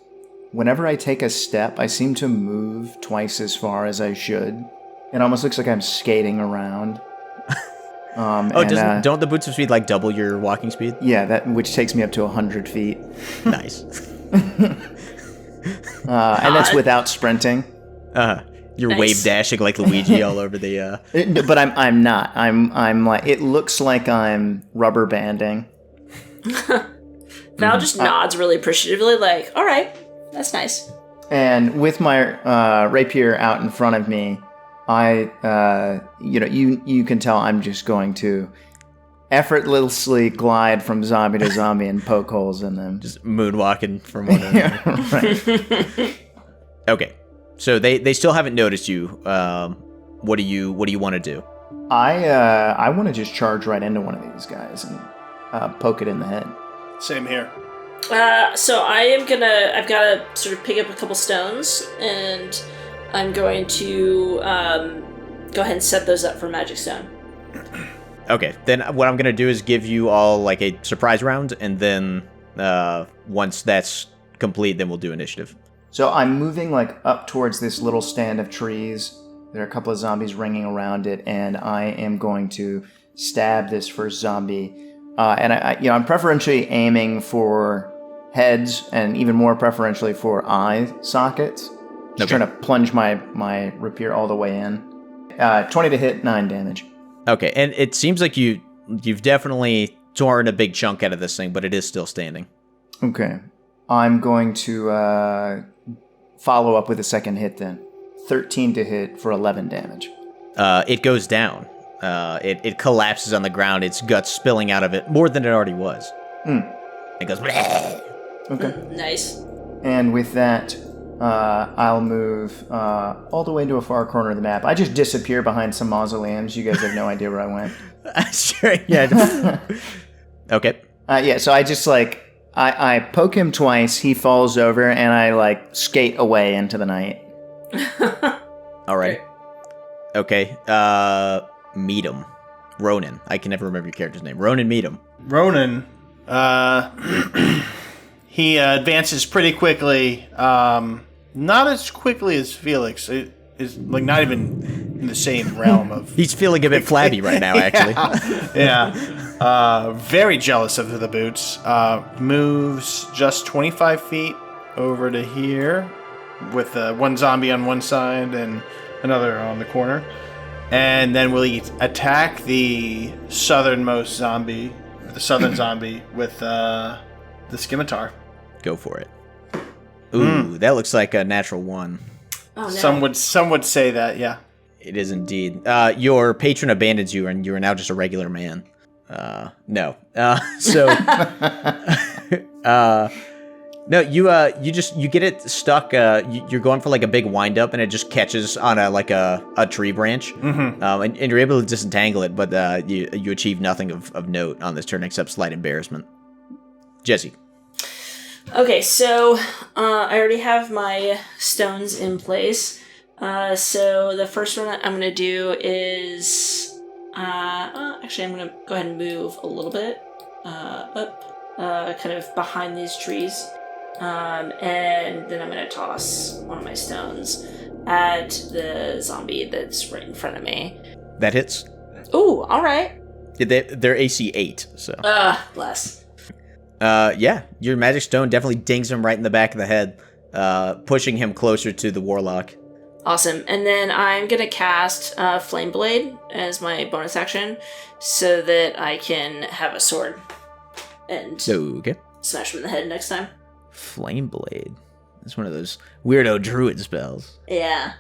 whenever I take a step, I seem to move twice as far as I should. It almost looks like I'm skating around. Don't the boots of speed like double your walking speed? Yeah, which takes me up to 100 feet. Nice. And that's without sprinting. You're Nice. wave dashing like Luigi all over the. But I'm not. I'm like, it looks like I'm rubber banding. Val just nods really appreciatively, like, "All right, that's nice." And with my rapier out in front of me, you can tell I'm just going to effortlessly glide from zombie to zombie and poke holes in them. Just moonwalking from one another. Yeah, right. Okay, so they still haven't noticed you. What do you want to do? I want to just charge right into one of these guys and poke it in the head. Same here. So I've got to sort of pick up a couple stones, and I'm going to go ahead and set those up for magic stone. Okay, then what I'm gonna do is give you all like a surprise round, and then once that's complete, then we'll do initiative. So I'm moving like up towards this little stand of trees. There are a couple of zombies ringing around it, and I am going to stab this first zombie. And I'm preferentially aiming for heads, and even more preferentially for eye sockets. Just trying to plunge my rapier all the way in. 20 to hit, 9 damage. Okay, and it seems like you've definitely torn a big chunk out of this thing, but it is still standing. Okay. I'm going to follow up with a second hit then. 13 to hit for 11 damage. It goes down. It collapses on the ground, its guts spilling out of it, more than it already was. It goes... Bleh. Okay. Nice. And with that, I'll move all the way to a far corner of the map. I just disappear behind some mausoleums. You guys have no idea where I went. Sure, yeah. Okay. Yeah, so I just I poke him twice, he falls over, and I skate away into the night. All right. Okay. Meadham. Ronan. I can never remember your character's name. Ronan Meadham. Ronan, he advances pretty quickly. Not as quickly as Felix. It is not even in the same realm of. He's feeling a bit flabby right now, actually. Yeah. Very jealous of the boots. Moves just 25 feet over to here with one zombie on one side and another on the corner. And then will he attack the southernmost zombie, the southern zombie, with the scimitar? Go for it. Ooh, that looks like a natural one. Oh, no. Some would say that, yeah. It is indeed. Your patron abandons you, and you are now just a regular man. No. No, you get it stuck. You're going for like a big wind up, and it just catches on a tree branch. Mm-hmm. And you're able to disentangle it, but you achieve nothing of note on this turn except slight embarrassment. Jesse. Okay, so I already have my stones in place. So the first one I'm going to do is... actually, I'm going to go ahead and move a little bit up, kind of behind these trees. And then I'm going to toss one of my stones at the zombie that's right in front of me. That hits. Ooh, all right. They're AC 8, so... Bless. Yeah, your magic stone definitely dings him right in the back of the head, pushing him closer to the warlock. Awesome. And then I'm going to cast Flame Blade as my bonus action so that I can have a sword and Okay. smash him in the head next time. Flame Blade. It's one of those weirdo druid spells. Yeah.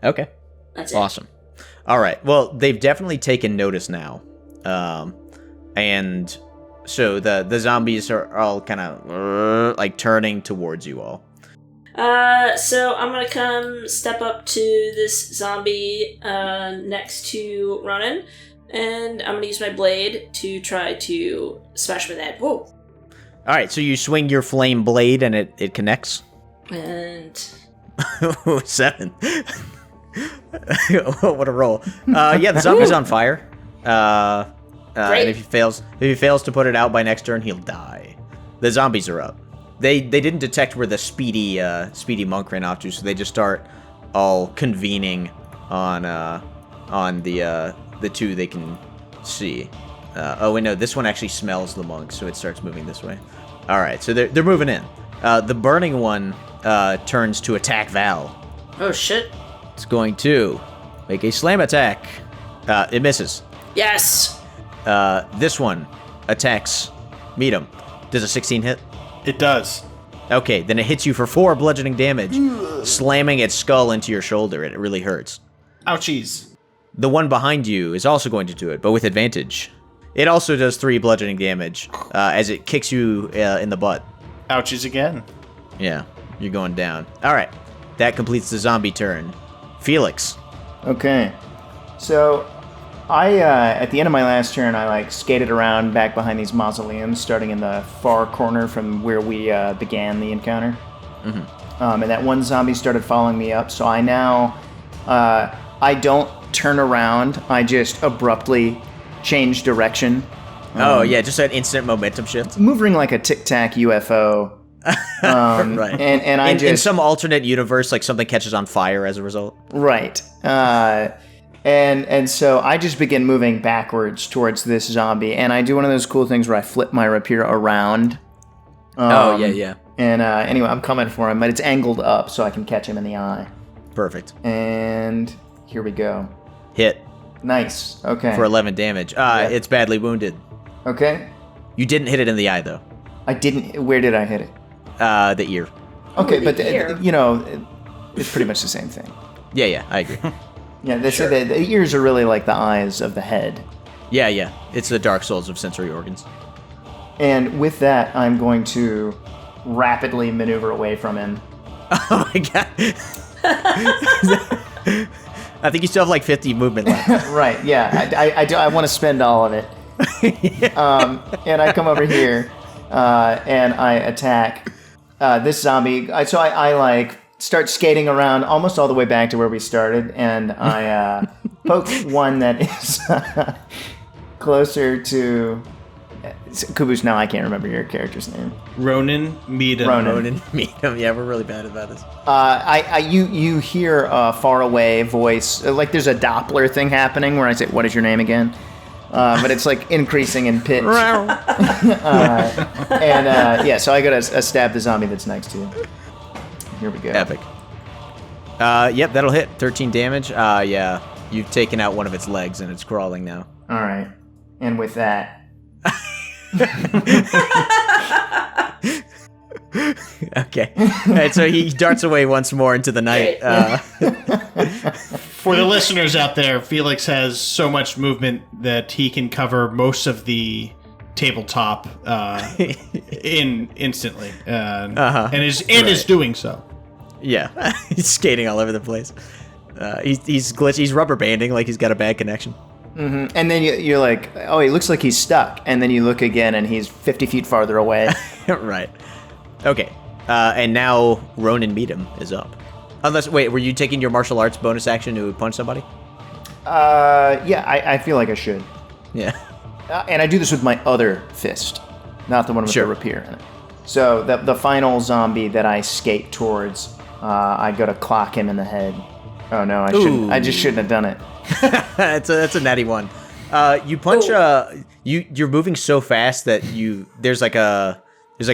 Okay. That's it. Awesome. All right. Well, they've definitely taken notice now. And so the zombies are all kind of like turning towards you all. So I'm gonna come step up to this zombie next to Ronan, and I'm gonna use my blade to try to smash him in the head. Whoa! All right. So you swing your flame blade and it connects. And 7. What a roll. Yeah, the zombie's on fire. And if he fails to put it out by next turn, he'll die. The zombies are up. They didn't detect where the speedy monk ran off to, so they just start all convening on the two they can see. Oh wait, no, this one actually smells the monk, so it starts moving this way. All right, so they're moving in. The burning one turns to attack Val. oh shit! It's going to make a slam attack. It misses. Yes. This one attacks Meatum. Does a 16 hit? It does. Okay, then it hits you for 4 bludgeoning damage, slamming its skull into your shoulder, and it really hurts. Ouchies. The one behind you is also going to do it, but with advantage. It also does 3 bludgeoning damage as it kicks you in the butt. Ouchies again. Yeah, you're going down. All right, that completes the zombie turn. Felix. Okay. So, I at the end of my last turn, I skated around back behind these mausoleums, starting in the far corner from where we began the encounter. Mm-hmm. And that one zombie started following me up. So I now, I don't turn around. I just abruptly change direction. Oh yeah, just an instant momentum shift. Moving like a tic-tac UFO. Right. And I in some alternate universe, like something catches on fire as a result. Right. And so I just begin moving backwards towards this zombie, and I do one of those cool things where I flip my rapier around. Oh, yeah. And anyway, I'm coming for him, but it's angled up so I can catch him in the eye. Perfect. And here we go. Hit. Nice. Okay. For 11 damage. It's badly wounded. Okay. You didn't hit it in the eye, though. I didn't. Where did I hit it? The ear. Okay, but ear. it's pretty much the same thing. Yeah, I agree. Yeah, the ears are really like the eyes of the head. Yeah. It's the Dark Souls of sensory organs. And with that, I'm going to rapidly maneuver away from him. Oh my god. I think you still have like 50 movement left. Right, yeah. I want to spend all of it. And I come over here, and I attack this zombie. So I start skating around almost all the way back to where we started, and I poke one that is closer to Caboose. Now I can't remember your character's name. Ronan Meatum. Ronan Meatum. Yeah, we're really bad about this. You hear a faraway voice, like there's a Doppler thing happening where I say, "What is your name again?" But it's like increasing in pitch. So I go to stab the zombie that's next to you. Here we go. Epic. Yep, that'll hit. 13 damage. Yeah, you've taken out one of its legs and it's crawling now. All right. And with that. Okay. All right, so he darts away once more into the night. For the listeners out there, Felix has so much movement that he can cover most of the tabletop instantly, and is doing so. Yeah, he's skating all over the place. He's glitch. He's rubber banding like he's got a bad connection. Mm-hmm. And then you're like, oh, he looks like he's stuck. And then you look again, and he's 50 feet farther away. Right. Okay. And now Ronan Meatum is up. Wait, were you taking your martial arts bonus action to punch somebody? Yeah, I feel like I should. Yeah. And I do this with my other fist, not the one with the rapier in it. So the final zombie that I skate towards, I go to clock him in the head. Oh no, I shouldn't. I just shouldn't have done it. That's a natty one. You punch. You're moving so fast that there's like a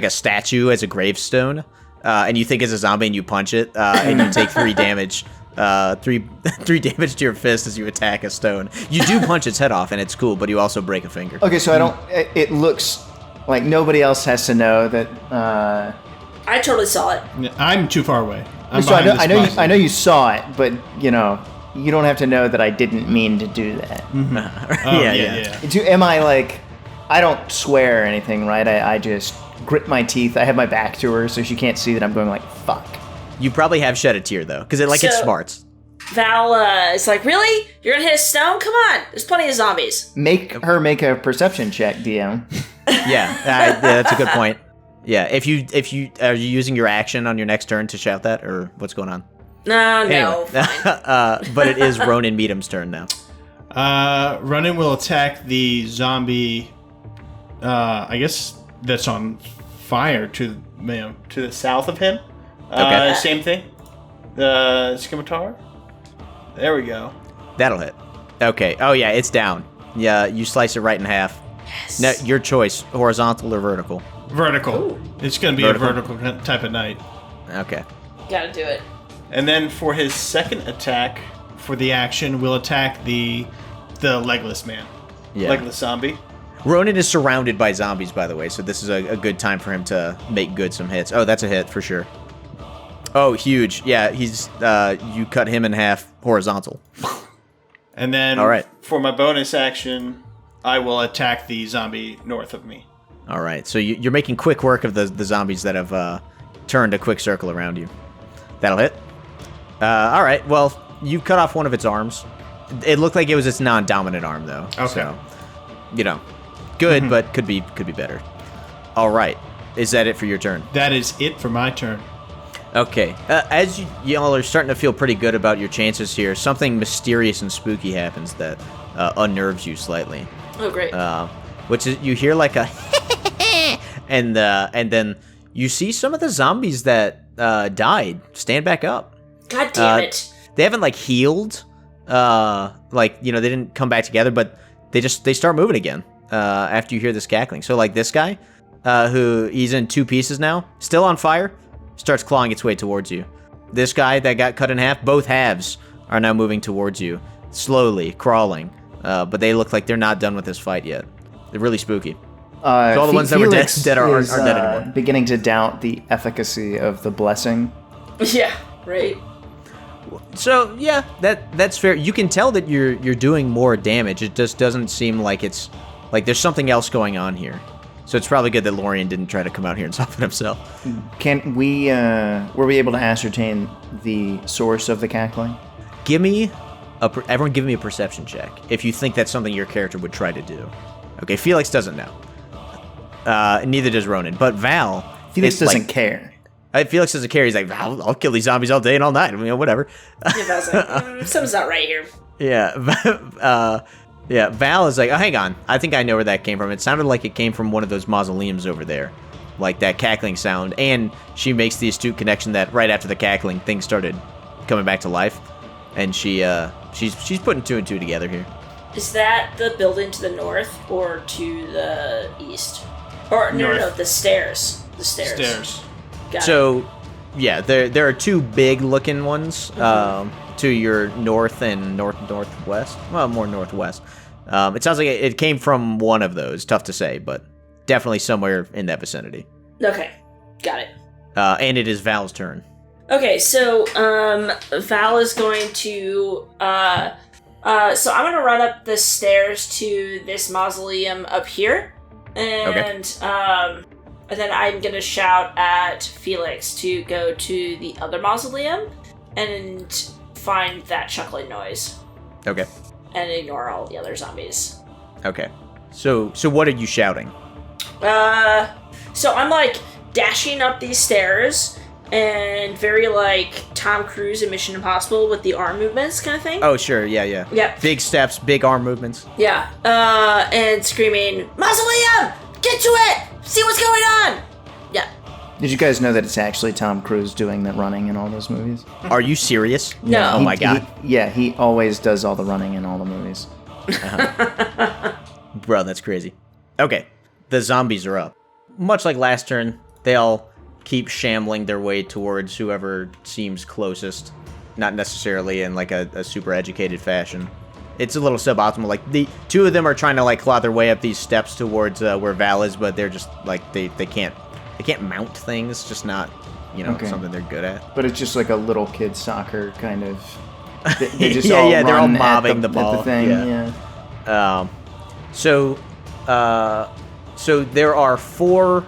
statue as a gravestone, and you think it's a zombie and you punch it, and you take 3 damage. 3 damage to your fist as you attack a stone. You do punch its head off, and it's cool, but you also break a finger. Okay, so I don't. It looks like nobody else has to know that I totally saw it. Yeah, I'm too far away. I'm So behind this I know you saw it, but you don't have to know that I didn't mean to do that. Oh, yeah. Am I like? I don't swear or anything, right? I just grit my teeth. I have my back to her, so she can't see that I'm going like fuck. You probably have shed a tear though, because it's So- smarts. Val is like, really? You're gonna hit a stone? Come on, there's plenty of zombies. Make her make a perception check, DM. Yeah, that's a good point. Yeah, if you are you using your action on your next turn to shout that, or what's going on? No, Anyway. fine. But it is Ronan Meadham's turn now. Ronan will attack the zombie. I guess that's on fire to the south of him. Okay. Same thing. The scimitar. There we go. That'll hit. Okay. Oh yeah, it's down. Yeah, you slice it right in half. Yes. Now, your choice: horizontal or vertical. Vertical. Ooh. It's going to be Vertical. a vertical type of night. Okay. Gotta do it. And then for his second attack, for the action, we'll attack the legless man. Yeah. Legless zombie. Ronan is surrounded by zombies, by the way, so this is a good time for him to make good some hits. Oh, that's a hit for sure. Oh, huge. Yeah, he's you cut him in half horizontal. And then All right. for my bonus action, I will attack the zombie north of me. All right, so you're making quick work of the zombies that have turned a quick circle around you. That'll hit. All right, well, you cut off one of its arms. It looked like it was its non-dominant arm, though. Okay. So, good, but could be better. All right, is that it for your turn? That is it for my turn. Okay, as y'all are starting to feel pretty good about your chances here, something mysterious and spooky happens that unnerves you slightly. Oh, great. Which is you hear like a and then you see some of the zombies that died stand back up. God damn it. They haven't like healed, they didn't come back together, but they start moving again after you hear this cackling. So like this guy, who he's in two pieces now, still on fire, starts clawing its way towards you. This guy that got cut in half, both halves are now moving towards you, slowly crawling, but they look like they're not done with this fight yet. They're really spooky. So all the ones that were dead aren't dead anymore. Beginning to doubt the efficacy of the blessing. Yeah, right. So yeah, that's fair. You can tell that you're doing more damage. It just doesn't seem like it's like there's something else going on here. So it's probably good that Lorian didn't try to come out here and soften himself. Can we? Were we able to ascertain the source of the cackling? Everyone give me a perception check if you think that's something your character would try to do. Okay, Felix doesn't know. Neither does Ronan. But Val... Felix doesn't care. Felix doesn't care. He's like, I'll kill these zombies all day and all night. Whatever. Yeah, Val's like, something's not right here. Yeah. Yeah, Val is like, oh, hang on. I think I know where that came from. It sounded like it came from one of those mausoleums over there. Like that cackling sound. And she makes the astute connection that right after the cackling, things started coming back to life. And she's putting two and two together here. Is that the building to the north or to the east? Or no, North. the stairs. The stairs. Stairs. Got it. So, yeah, there are two big-looking ones to your north and northwest. Well, more northwest. It sounds like it came from one of those. Tough to say, but definitely somewhere in that vicinity. Okay, got it. And it is Val's turn. Okay, so Val is going to so I'm gonna run up the stairs to this mausoleum up here, and then I'm gonna shout at Felix to go to the other mausoleum and find that chuckling noise Okay. and ignore all the other zombies. Okay. So what are you shouting? So I'm like dashing up these stairs and very like Tom Cruise in Mission Impossible with the arm movements kind of thing. Oh, sure. Yeah. Yep. Big steps, big arm movements. Yeah. And screaming, Mausoleum! Get to it! See what's going on! Yeah. Did you guys know that it's actually Tom Cruise doing the running in all those movies? Are you serious? No. Oh my god. He always does all the running in all the movies. Bro, that's crazy. Okay, the zombies are up. Much like last turn, they all keep shambling their way towards whoever seems closest. Not necessarily in like a super educated fashion. It's a little suboptimal. Like the two of them are trying to like claw their way up these steps towards where Val is, but they're just like they can't They can't mount things, just not, something they're good at. But it's just like a little kid soccer kind of. They just they're all run mobbing the at ball. the thing. Yeah. So there are 4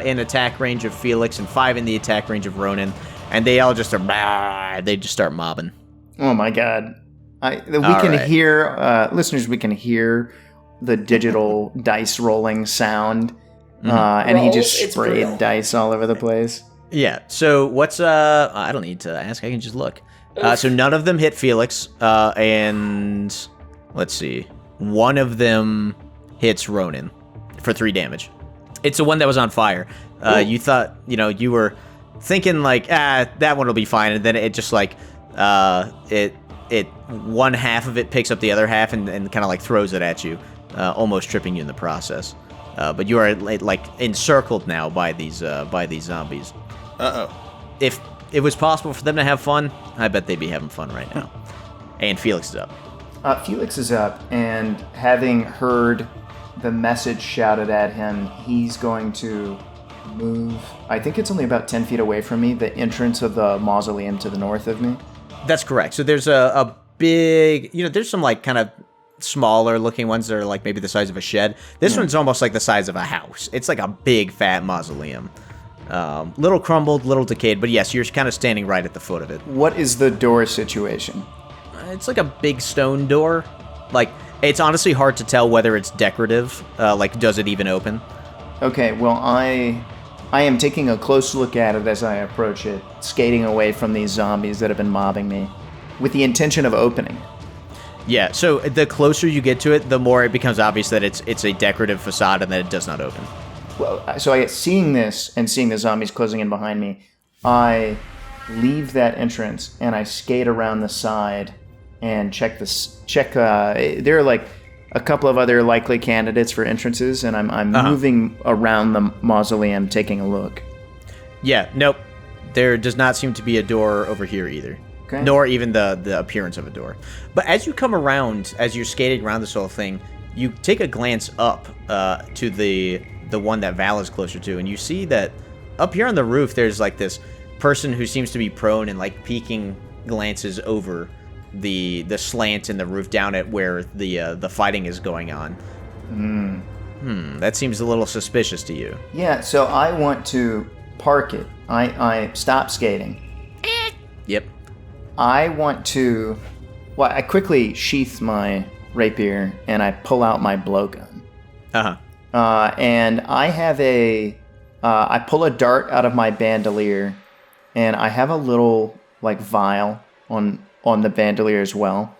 in attack range of Felix and 5 in the attack range of Ronan, and they all just start mobbing. Oh my god. Hear, listeners, we can hear the digital dice rolling sound, and he just sprayed dice all over the place. Yeah, so what's, I don't need to ask, I can just look. So none of them hit Felix, and let's see, one of them hits Ronan for 3 damage. It's the one that was on fire. You thought, you were thinking like, that one will be fine, and then it just like, one half of it picks up the other half and kind of like throws it at you, almost tripping you in the process. But you are like encircled now by these zombies. If it was possible for them to have fun, I bet they'd be having fun right now. And Felix is up. Felix is up, and having heard the message shouted at him, he's going to move. I think it's only about 10 feet away from me, the entrance of the mausoleum to the north of me. That's correct. So there's a big, there's some like kind of smaller looking ones that are like maybe the size of a shed. This one's almost like the size of a house. It's like a big fat mausoleum. Little crumbled, little decayed, but yes, you're kind of standing right at the foot of it. What is the door situation? It's like a big stone door. Like, it's honestly hard to tell whether it's decorative. Like, does it even open? Okay, well, I am taking a close look at it as I approach it, skating away from these zombies that have been mobbing me, with the intention of opening. Yeah, so the closer you get to it, the more it becomes obvious that it's a decorative facade and that it does not open. Well, so seeing this and seeing the zombies closing in behind me, I leave that entrance and I skate around the side and check. There are like a couple of other likely candidates for entrances, and I'm moving around the mausoleum, taking a look. Yeah, nope. There does not seem to be a door over here either. Okay. Nor even the appearance of a door. But as you come around, as you're skating around this whole thing, you take a glance up to the one that Val is closer to, and you see that up here on the roof, there's like this person who seems to be prone and like peeking glances over the slant in the roof down at where the fighting is going on. That seems a little suspicious to you. Yeah, so I want to park it. I stop skating. Yep. I want to... Well, I quickly sheath my rapier, and I pull out my blowgun. And I have I pull a dart out of my bandolier, and I have a little, like, vial on the bandolier as well.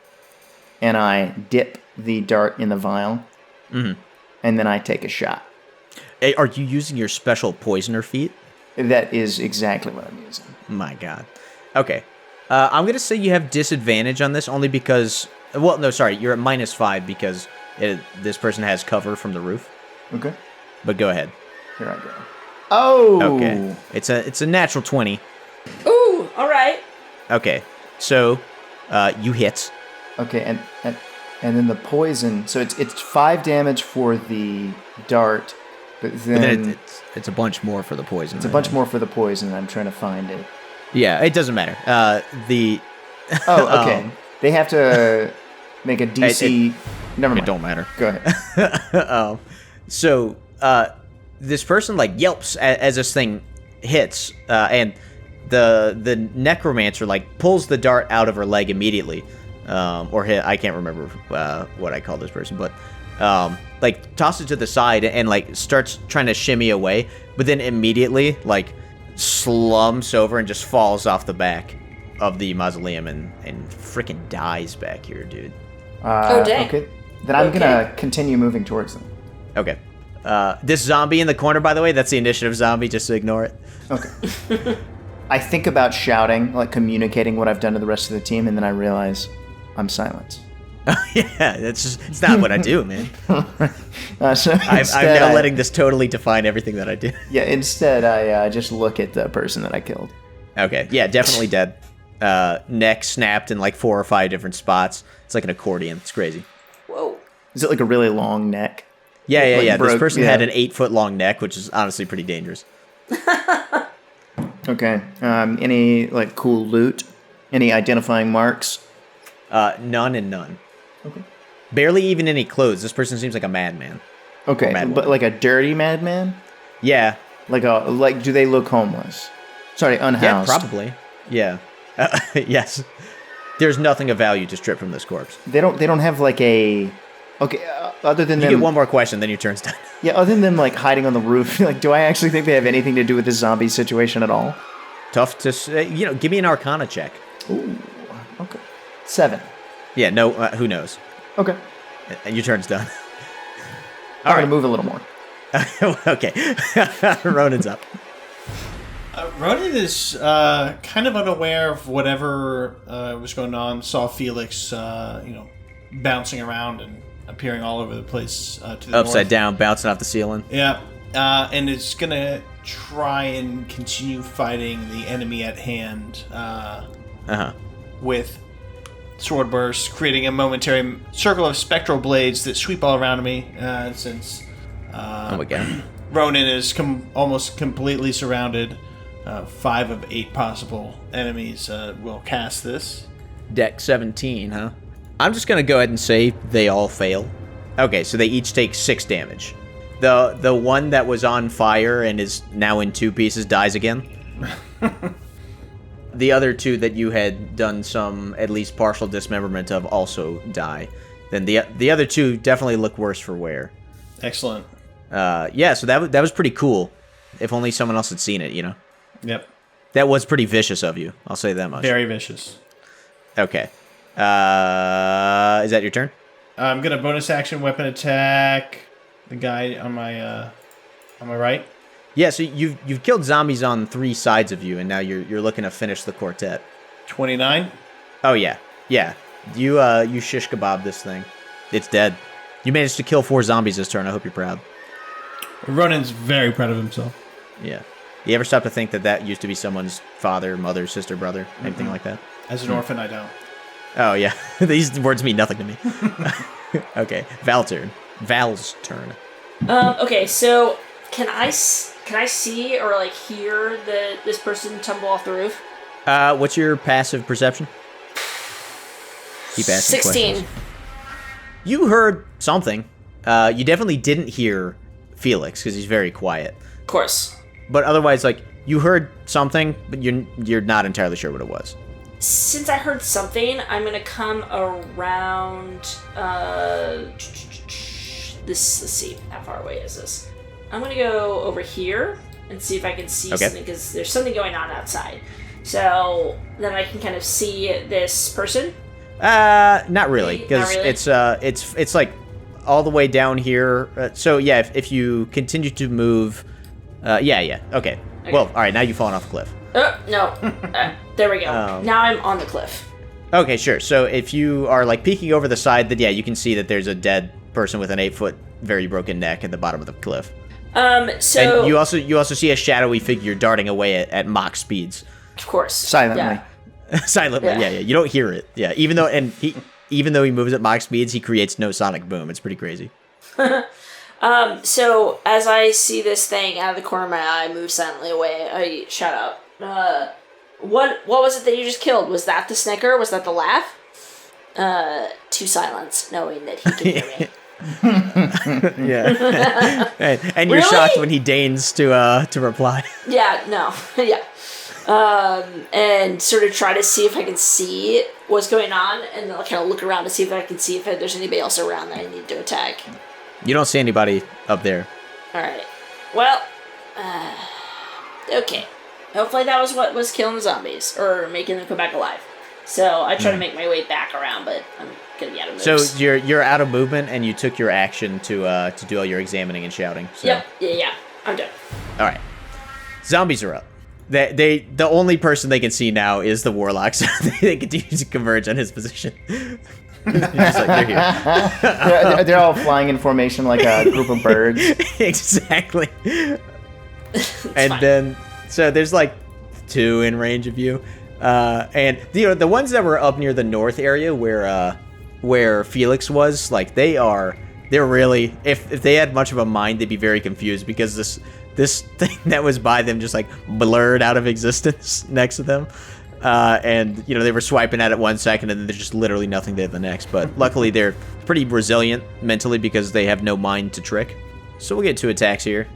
And I dip the dart in the vial, and then I take a shot. Are you using your special poisoner feat? That is exactly what I'm using. My God. Okay. I'm going to say you have disadvantage on this only because... Well, no, sorry. You're at -5 because this person has cover from the roof. Okay. But go ahead. Here I go. Oh! Okay. It's a natural 20. Ooh, all right. Okay. So, you hit. Okay, and then the poison... So it's 5 damage for the dart, but then it's a bunch more for the poison. It's a bunch more for the poison. I'm trying to find it. Yeah, it doesn't matter. Oh, okay. They have to make a DC... Never mind. It don't matter. Go ahead. So, this person, like, yelps as this thing hits, and the necromancer, like, pulls the dart out of her leg immediately. Or hit, I can't remember what I call this person, but, like, tosses it to the side and, like, starts trying to shimmy away, but then immediately, like, slumps over and just falls off the back of the mausoleum and freaking dies back here, dude. Oh, dang. Okay. Then I'm gonna continue moving towards them. Okay. This zombie in the corner, by the way, that's the initiative zombie, just to ignore it. Okay. I think about shouting, like communicating what I've done to the rest of the team, and then I realize I'm silent. Yeah, it's not what I do, man. So I'm now letting this totally define everything that I do. Yeah, instead I just look at the person that I killed. Okay, yeah, definitely dead. Neck snapped in like 4 or 5 different spots. It's like an accordion. It's crazy. Whoa. Is it like a really long neck? Yeah. Like This person yeah. had an 8-foot long neck, which is honestly pretty dangerous. Okay. Any like cool loot? Any identifying marks? None and none. Okay. Barely even any clothes. This person seems like a madman. Okay, Mad but woman. like a dirty madman? Yeah. Like do they look homeless? Sorry, Yeah, unhoused. probably. Yeah. Yes. There's nothing of value to strip from this corpse. They don't have like a. Okay, other than You them. get one more question, then your turn's done. Yeah, other than them like hiding on the roof. Like, do I actually think they have anything to do with this zombie situation at all? Tough to say. Give me an Arcana check. Ooh. Okay. 7. Yeah, no, who knows? Okay. And your turn's done. I'm gonna move a little more. Okay. Ronan's up. Ronan is kind of unaware of whatever was going on. Saw Felix, bouncing around and appearing all over the place to the Upside north. down, bouncing off the ceiling. Yeah, and it's gonna try and continue fighting the enemy at hand with sword bursts, creating a momentary circle of spectral blades that sweep all around me. Since Oh my god. Ronan is almost completely surrounded. 5 of 8 possible enemies will cast this. Deck 17, huh? I'm just gonna go ahead and say they all fail. Okay, so they each take 6 damage. The one that was on fire and is now in 2 pieces dies again. The other 2 that you had done some at least partial dismemberment of also die. Then the other 2 definitely look worse for wear. Excellent. Yeah, so that was pretty cool. If only someone else had seen it, Yep. That was pretty vicious of you. I'll say that much. Very vicious. Okay. Is that your turn? I'm gonna bonus action weapon attack the guy on my right. Yeah, so you've killed zombies on 3 sides of you, and now you're looking to finish the quartet. 29. Oh yeah. You shish kebab this thing. It's dead. You managed to kill 4 zombies this turn. I hope you're proud. Ronan's very proud of himself. Yeah. You ever stop to think that used to be someone's father, mother, sister, brother, anything like that? As an orphan, I don't. Oh yeah. These words mean nothing to me. Okay. Val's turn. Okay, so can I see or like hear this person tumble off the roof? What's your passive perception? Keep asking 16. questions. You heard something. You definitely didn't hear Felix because he's very quiet. Of course. But otherwise, like, you heard something, but you're not entirely sure what it was. Since I heard something, I'm gonna come around. This. Let's see, how far away is this? I'm gonna go over here and see if I can see something because there's something going on outside. So then I can kind of see this person. Not really, because Not really? it's like all the way down here. So yeah, if you continue to move, okay. Well, all right, now you've fallen off the cliff. No. There we go. Now I'm on the cliff. Okay, sure. So if you are like peeking over the side, then yeah, you can see that there's a dead person with an 8-foot, very broken neck at the bottom of the cliff. So And you also see a shadowy figure darting away at mock speeds. of course. Silently. Yeah. Silently, yeah. You don't hear it. Yeah, even though he moves at mock speeds, he creates no sonic boom. It's pretty crazy. So as I see this thing out of the corner of my eye move silently away, I shout out, what was it that you just killed? Was that the snicker? Was that the laugh? To silence, knowing that he can hear me. Yeah. and you're Really? shocked when he deigns to reply. Yeah, no. Yeah. And sort of try to see if I can see what's going on, and I'll kind of look around to see if I can see if there's anybody else around that I need to attack. You don't see anybody up there. Alright. Well, okay. Hopefully that was what was killing the zombies, or making them come back alive. So I try to make my way back around, but I'm gonna be out of moves. So you're out of movement, and you took your action to do all your examining and shouting. So. Yep. Yeah. I'm done. All right. Zombies are up. The only person they can see now is the warlock, so they continue to converge on his position. Just like, they're here. They're all flying in formation like a group of birds. Exactly. And fine. then, so there's like 2 in range of you, and the ones that were up near the north area where Felix was, like they're really, if they had much of a mind, they'd be very confused because this thing that was by them just like blurred out of existence next to them. And, you know, they were swiping at it 1 second and then there's just literally nothing there the next. But luckily they're pretty resilient mentally because they have no mind to trick. So we'll get 2 attacks here.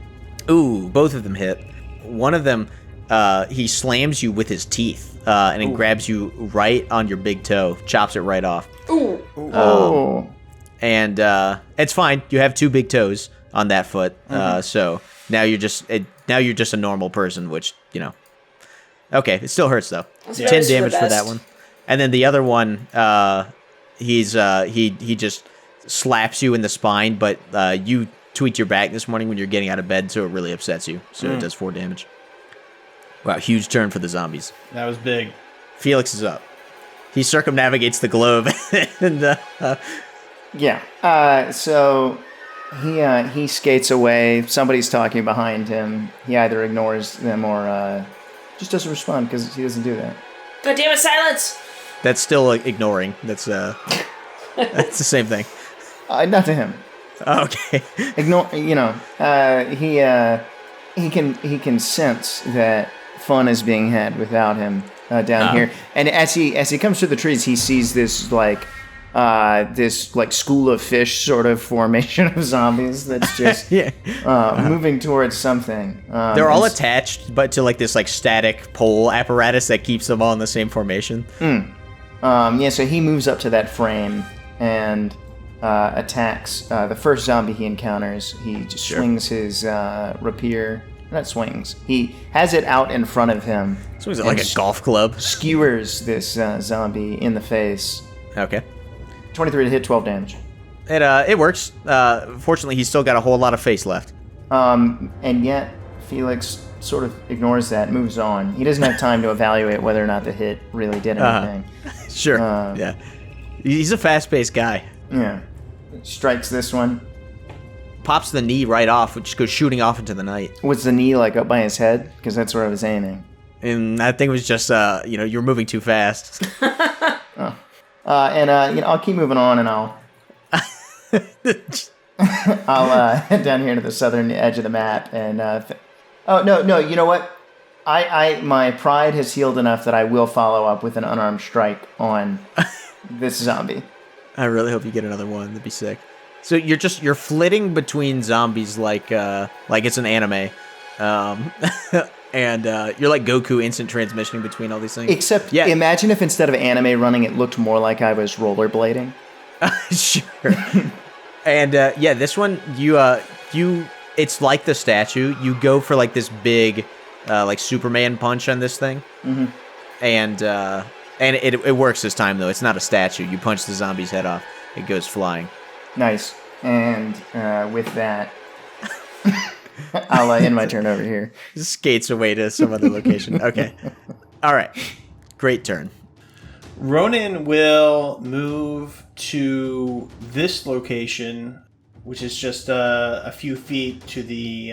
Ooh, both of them hit. One of them, he slams you with his teeth and it grabs you right on your big toe, chops it right off. Oh. And it's fine. You have 2 big toes on that foot. So now you're just a normal person, which, you know. Okay, it still hurts though. 10 damage for that one. And then the other one, he just slaps you in the spine, but you tweaked your back this morning when you're getting out of bed, so it really upsets you. So it does 4 damage. Wow, huge turn for the zombies. That was big. Felix is up. He circumnavigates the globe and so he skates away. Somebody's talking behind him. He either ignores them or just doesn't respond because he doesn't do that. God damn it, silence! that's still ignoring. That's the same thing. Not to him. Okay. Ignore. You know, he can sense that fun is being had without him down here. And as he comes through the trees, he sees this school of fish sort of formation of zombies that's just moving towards something. They're all attached, but to this static pole apparatus that keeps them all in the same formation. So he moves up to that frame and attacks the first zombie he encounters. He just swings his rapier. Not swings. He has it out in front of him. Swings it like a golf club. Skewers this zombie in the face. Okay. 23 to hit, 12 damage. It works. Fortunately, he's still got a whole lot of face left. And yet, Felix sort of ignores that, moves on. He doesn't have time to evaluate whether or not the hit really did anything. Sure. Yeah. He's a fast-paced guy. Yeah. Strikes this one. Pops the knee right off, which goes shooting off into the night. Was the knee up by his head? Because that's where I was aiming. And I think it was just, you were moving too fast. I'll keep moving on, and I'll head down here to the southern edge of the map. And no, you know what? My pride has healed enough that I will follow up with an unarmed strike on this zombie. I really hope you get another one. That'd be sick. So you're flitting between zombies like it's an anime, and you're like Goku instant transmissioning between all these things. Except, imagine if instead of anime running, it looked more like I was rollerblading. Sure. And this one it's like the statue. You go for this big Superman punch on this thing, and it works this time though. It's not a statue. You punch the zombie's head off, it goes flying. Nice. And with that, I'll end my turn over here. Skates away to some other location. Okay. All right. Great turn. Ronan will move to this location, which is just a few feet to the...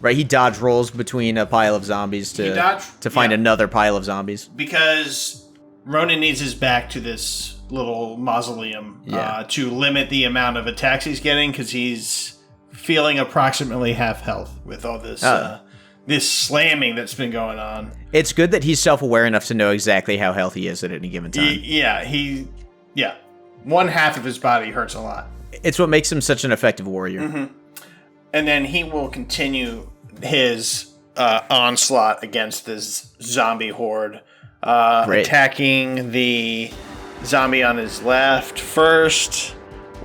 Right, he dodge rolls between a pile of zombies to find another pile of zombies. Because Ronan needs his back to this little mausoleum to limit the amount of attacks he's getting, because he's feeling approximately half health with all this this slamming that's been going on. It's good that he's self-aware enough to know exactly how healthy he is at any given time. One half of his body hurts a lot. It's what makes him such an effective warrior. Mm-hmm. And then he will continue his onslaught against this zombie horde, attacking the zombie on his left first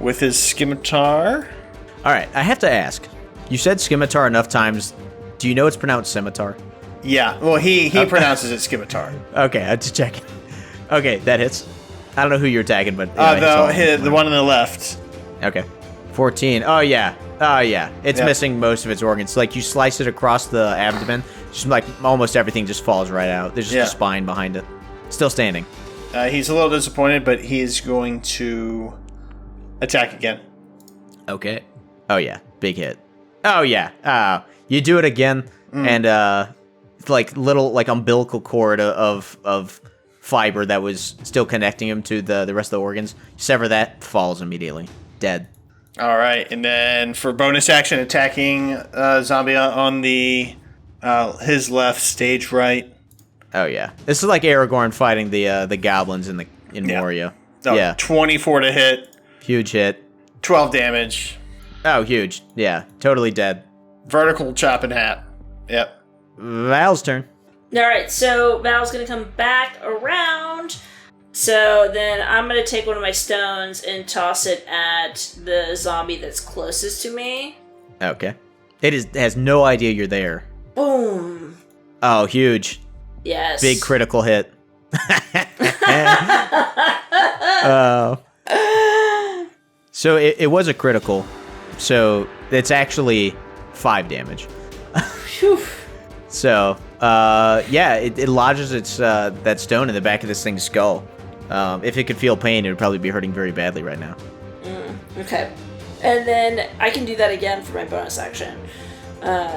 with his scimitar. All right, I have to ask. You said scimitar enough times. Do you know it's pronounced scimitar? Yeah, well, he pronounces it scimitar. Okay, I'm just checking. Okay, that hits. I don't know who you're attacking, but... the one on the left. Okay. 14. Oh, yeah. It's missing most of its organs. You slice it across the abdomen, just almost everything just falls right out. There's just a spine behind it. Still standing. He's a little disappointed, but he's going to attack again. Okay. Oh, yeah. Big hit. Oh, yeah. You do it again, and little umbilical cord of fiber that was still connecting him to the rest of the organs. You sever that, falls immediately. Dead. All right, and then for bonus action, attacking zombie on the his left, stage right. Oh yeah, this is like Aragorn fighting the goblins in Yeah. Moria. Oh, Yeah, 24 to hit, huge hit. 12 damage, Oh, huge. Yeah, totally dead. vertical chop in half. Yep. Val's turn. All right, so Val's gonna come back around. So then I'm gonna take one of my stones and toss it at the zombie that's closest to me. Okay. It has no idea you're there. Boom. Oh, huge. Yes. Big critical hit. Oh. So it was a critical. So it's actually 5 damage. Phew. So, yeah, it lodges its that stone in the back of this thing's skull. If it could feel pain, it would probably be hurting very badly right now. Okay. And then I can do that again for my bonus action.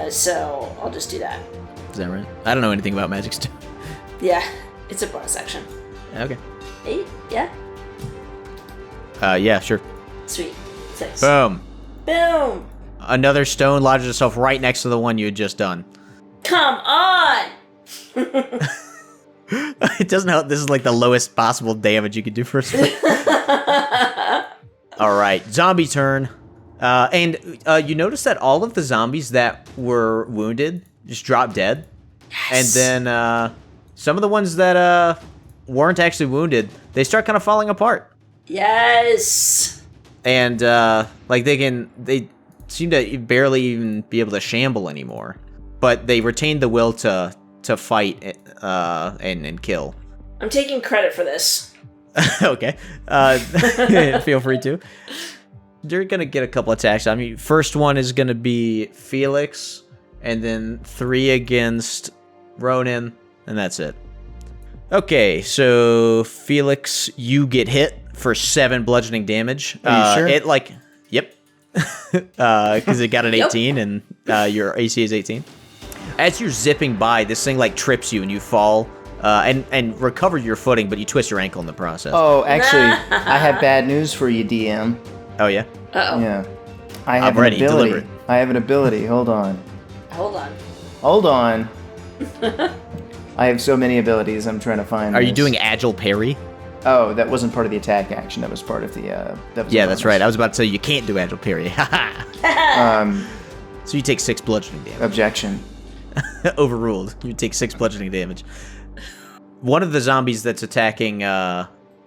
So I'll just do that. Is that right? I don't know anything about magic stone. Yeah, it's a bonus action. Okay. 8? Yeah? Yeah, sure. Sweet. 6. Boom. Boom! Another stone lodges itself right next to the one you had just done. Come on! It doesn't help. This is like the lowest possible damage you could do for a spell. All right, zombie turn. And you notice that all of the zombies that were wounded just dropped dead. Yes. And then some of the ones that weren't actually wounded, they start kind of falling apart. Yes! And like they seem to barely even be able to shamble anymore. But they retain the will to fight and kill. I'm taking credit for this. Okay. Feel free to. You're going to get a couple attacks. I mean, first one is going to be Felix, and then 3 against Ronan, and that's it. Okay, so Felix, you get hit for 7 bludgeoning damage. Are you sure? It like, yep. Because it got an 18, and your AC is 18. As you're zipping by, this thing like trips you and you fall and recover your footing, but you twist your ankle in the process. Oh, actually, I have bad news for you, DM. Oh, yeah? Uh-oh. Yeah. I have I'm ready. an ability. Deliver it. I have an ability. Hold on. Hold on. Hold on. I have so many abilities. I'm trying to find. Are you this. doing agile parry? Oh, that wasn't part of the attack action. That was part of the. That was Yeah, a that's bonus. right. I was about to say you can't do agile parry. So you take 6 bludgeoning damage. Objection. Overruled. You take 6 bludgeoning damage. One of the zombies that's attacking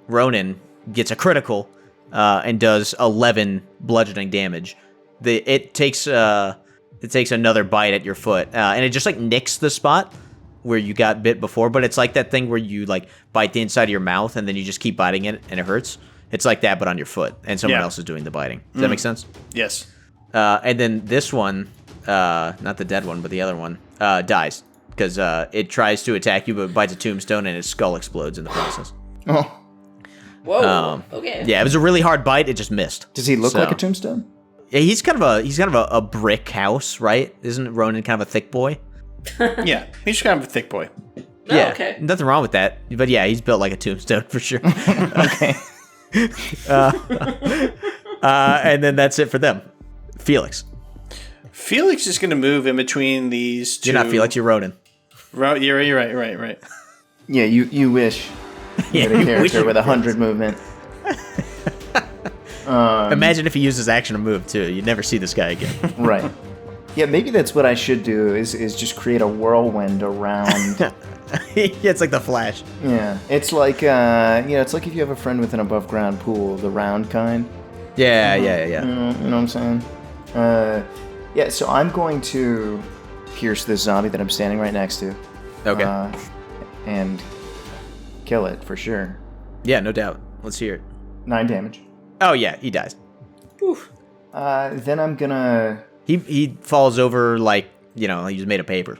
Ronan gets a critical and does 11 bludgeoning damage. It takes another bite at your foot, and it just like nicks the spot where you got bit before. But it's like that thing where you like bite the inside of your mouth and then you just keep biting it and it hurts. It's like that, but on your foot, and someone else is doing the biting. Does that make sense? Yes. And then this one, not the dead one, but the other one, dies. Because it tries to attack you, but bites a tombstone, and its skull explodes in the process. Oh, Whoa. Okay. Yeah, it was a really hard bite. It just missed. does he look So- like a tombstone? Yeah, he's kind of a brick house, right? Isn't Ronan kind of a thick boy? Yeah. He's kind of a thick boy. Oh, Yeah, okay. nothing wrong with that. But yeah, he's built like a tombstone for sure. Okay. And then that's it for them. Felix, Felix is going to move in between these two. you're not Felix, you're Ronan. You're right. Yeah, you wish you had a you wish character you with were 100 movement. Imagine if he used his action to move too. You'd never see this guy again. Right. Yeah, maybe that's what I should do is just create a whirlwind around. Yeah, it's like the Flash. Yeah, it's like it's like if you have a friend with an above ground pool, the round kind. Yeah. You know what I'm saying? Yeah, so I'm going to pierce this zombie that I'm standing right next to. Okay. And kill it for sure. Yeah, no doubt. Let's hear it. 9 damage. Oh yeah, he dies. Then I'm gonna. He falls over like, he's made of paper.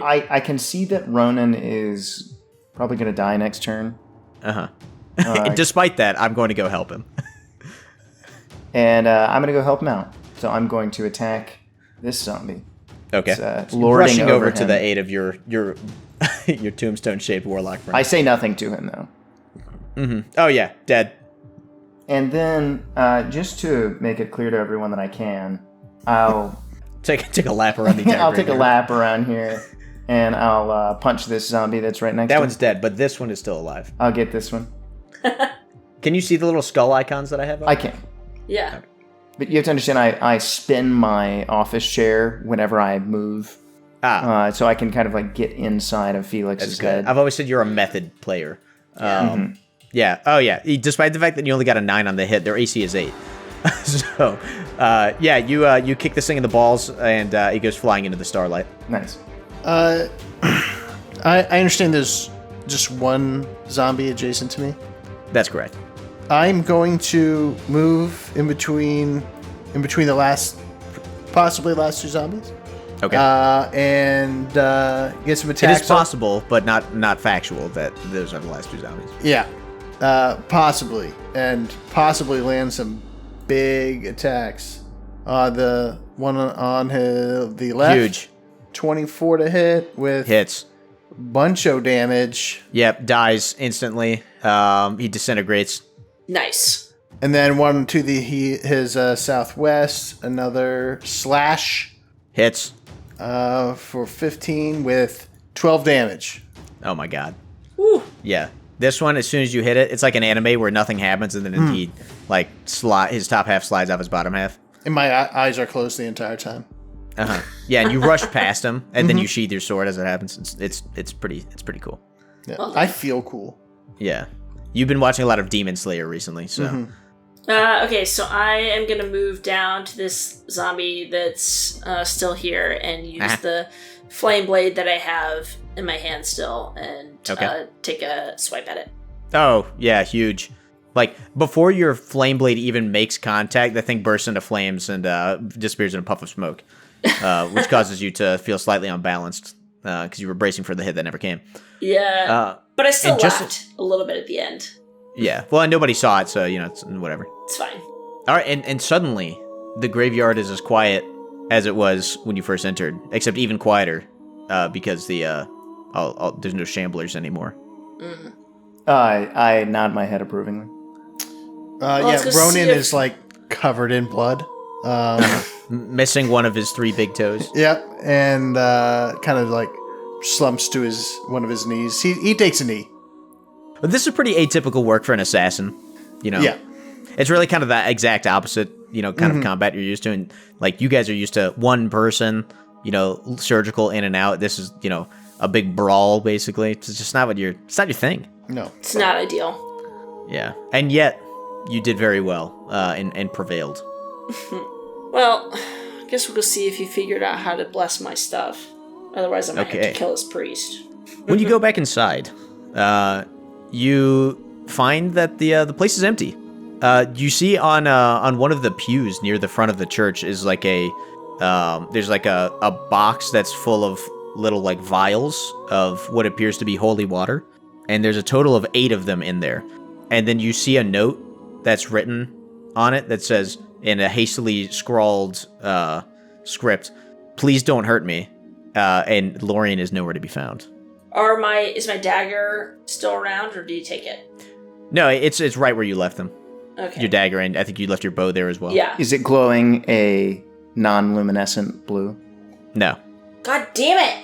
I can see that Ronan is probably gonna die next turn. Despite that, I'm going to go help him. And I'm gonna go help him out. So I'm going to attack this zombie. Okay. It's, lording Rushing over to him. the aid of your your tombstone-shaped warlock friend. I say nothing to him though. Oh yeah, dead. And then, just to make it clear to everyone that I can, I'll Take a lap around the entire I'll take a graveyard. lap around here, and I'll punch this zombie that's right next That to one's me. dead, but this one is still alive. I'll get this one. Can you see the little skull icons that I have up? I can. Yeah. But you have to understand, I spin my office chair whenever I move, so I can kind of like get inside of Felix's That's good. head. I've always said you're a method player. Yeah. Oh, yeah. Despite the fact that you only got a 9 on the hit, their AC is 8. So, you kick this thing in the balls, and it goes flying into the starlight. Nice. I understand there's just one zombie adjacent to me. That's correct. I'm going to move in between the possibly last 2 zombies. Okay. And get some It attacks. is possible, but not factual that those are the last 2 zombies. Yeah, possibly, and possibly land some big attacks. The one on the left, Huge 24 to hit with hits. buncho damage, Yep, dies instantly. He disintegrates. Nice. and then one to his southwest, another slash Hits. for 15 with 12 damage. Oh my god. Woo. Yeah. This one, as soon as you hit it, it's like an anime where nothing happens, and then he his top half slides off his bottom half. And my eyes are closed the entire time. Yeah, and you rush past him, and then you sheath your sword as it happens. It's pretty cool. Yeah. Well done. I feel cool. Yeah. You've been watching a lot of Demon Slayer recently, so Okay, so I am going to move down to this zombie that's still here and use the flame blade that I have in my hand still and take a swipe at it. Oh, yeah, huge. Like, before your flame blade even makes contact, the thing bursts into flames and disappears in a puff of smoke, which causes you to feel slightly unbalanced because you were bracing for the hit that never came. Yeah, but I still and just- laughed a little bit at the end. Yeah, well, and nobody saw it, so, it's whatever. It's fine. All right, and suddenly, the graveyard is as quiet as it was when you first entered, except even quieter, because there's no shamblers anymore. I nod my head approvingly. let's go see Ronan if- is like covered in blood. Missing one of his 3 big toes. Yep, and kind of like slumps to one of his knees. He takes a knee. But this is pretty atypical work for an assassin, Yeah. It's really kind of the exact opposite, kind of combat you're used to. And, like, you guys are used to one person, surgical in and out. This is, a big brawl, basically. It's just not it's not your thing. No. It's not ideal. Yeah. And yet, you did very well and prevailed. Well, I guess we'll go see if you figured out how to bless my stuff. Otherwise, I might have Okay. to kill this priest. When you go back inside, you find that the place is empty. You see on one of the pews near the front of the church is like there's like a box that's full of little like vials of what appears to be holy water, and there's a total of 8 of them in there. And then you see a note that's written on it that says in a hastily scrawled script, "Please don't hurt me," and Lorien is nowhere to be found. Is my dagger still around, or do you take it? No, it's right where you left them. Okay. Your dagger, and I think you left your bow there as well. Yeah. Is it glowing a non-luminescent blue? No. God damn it!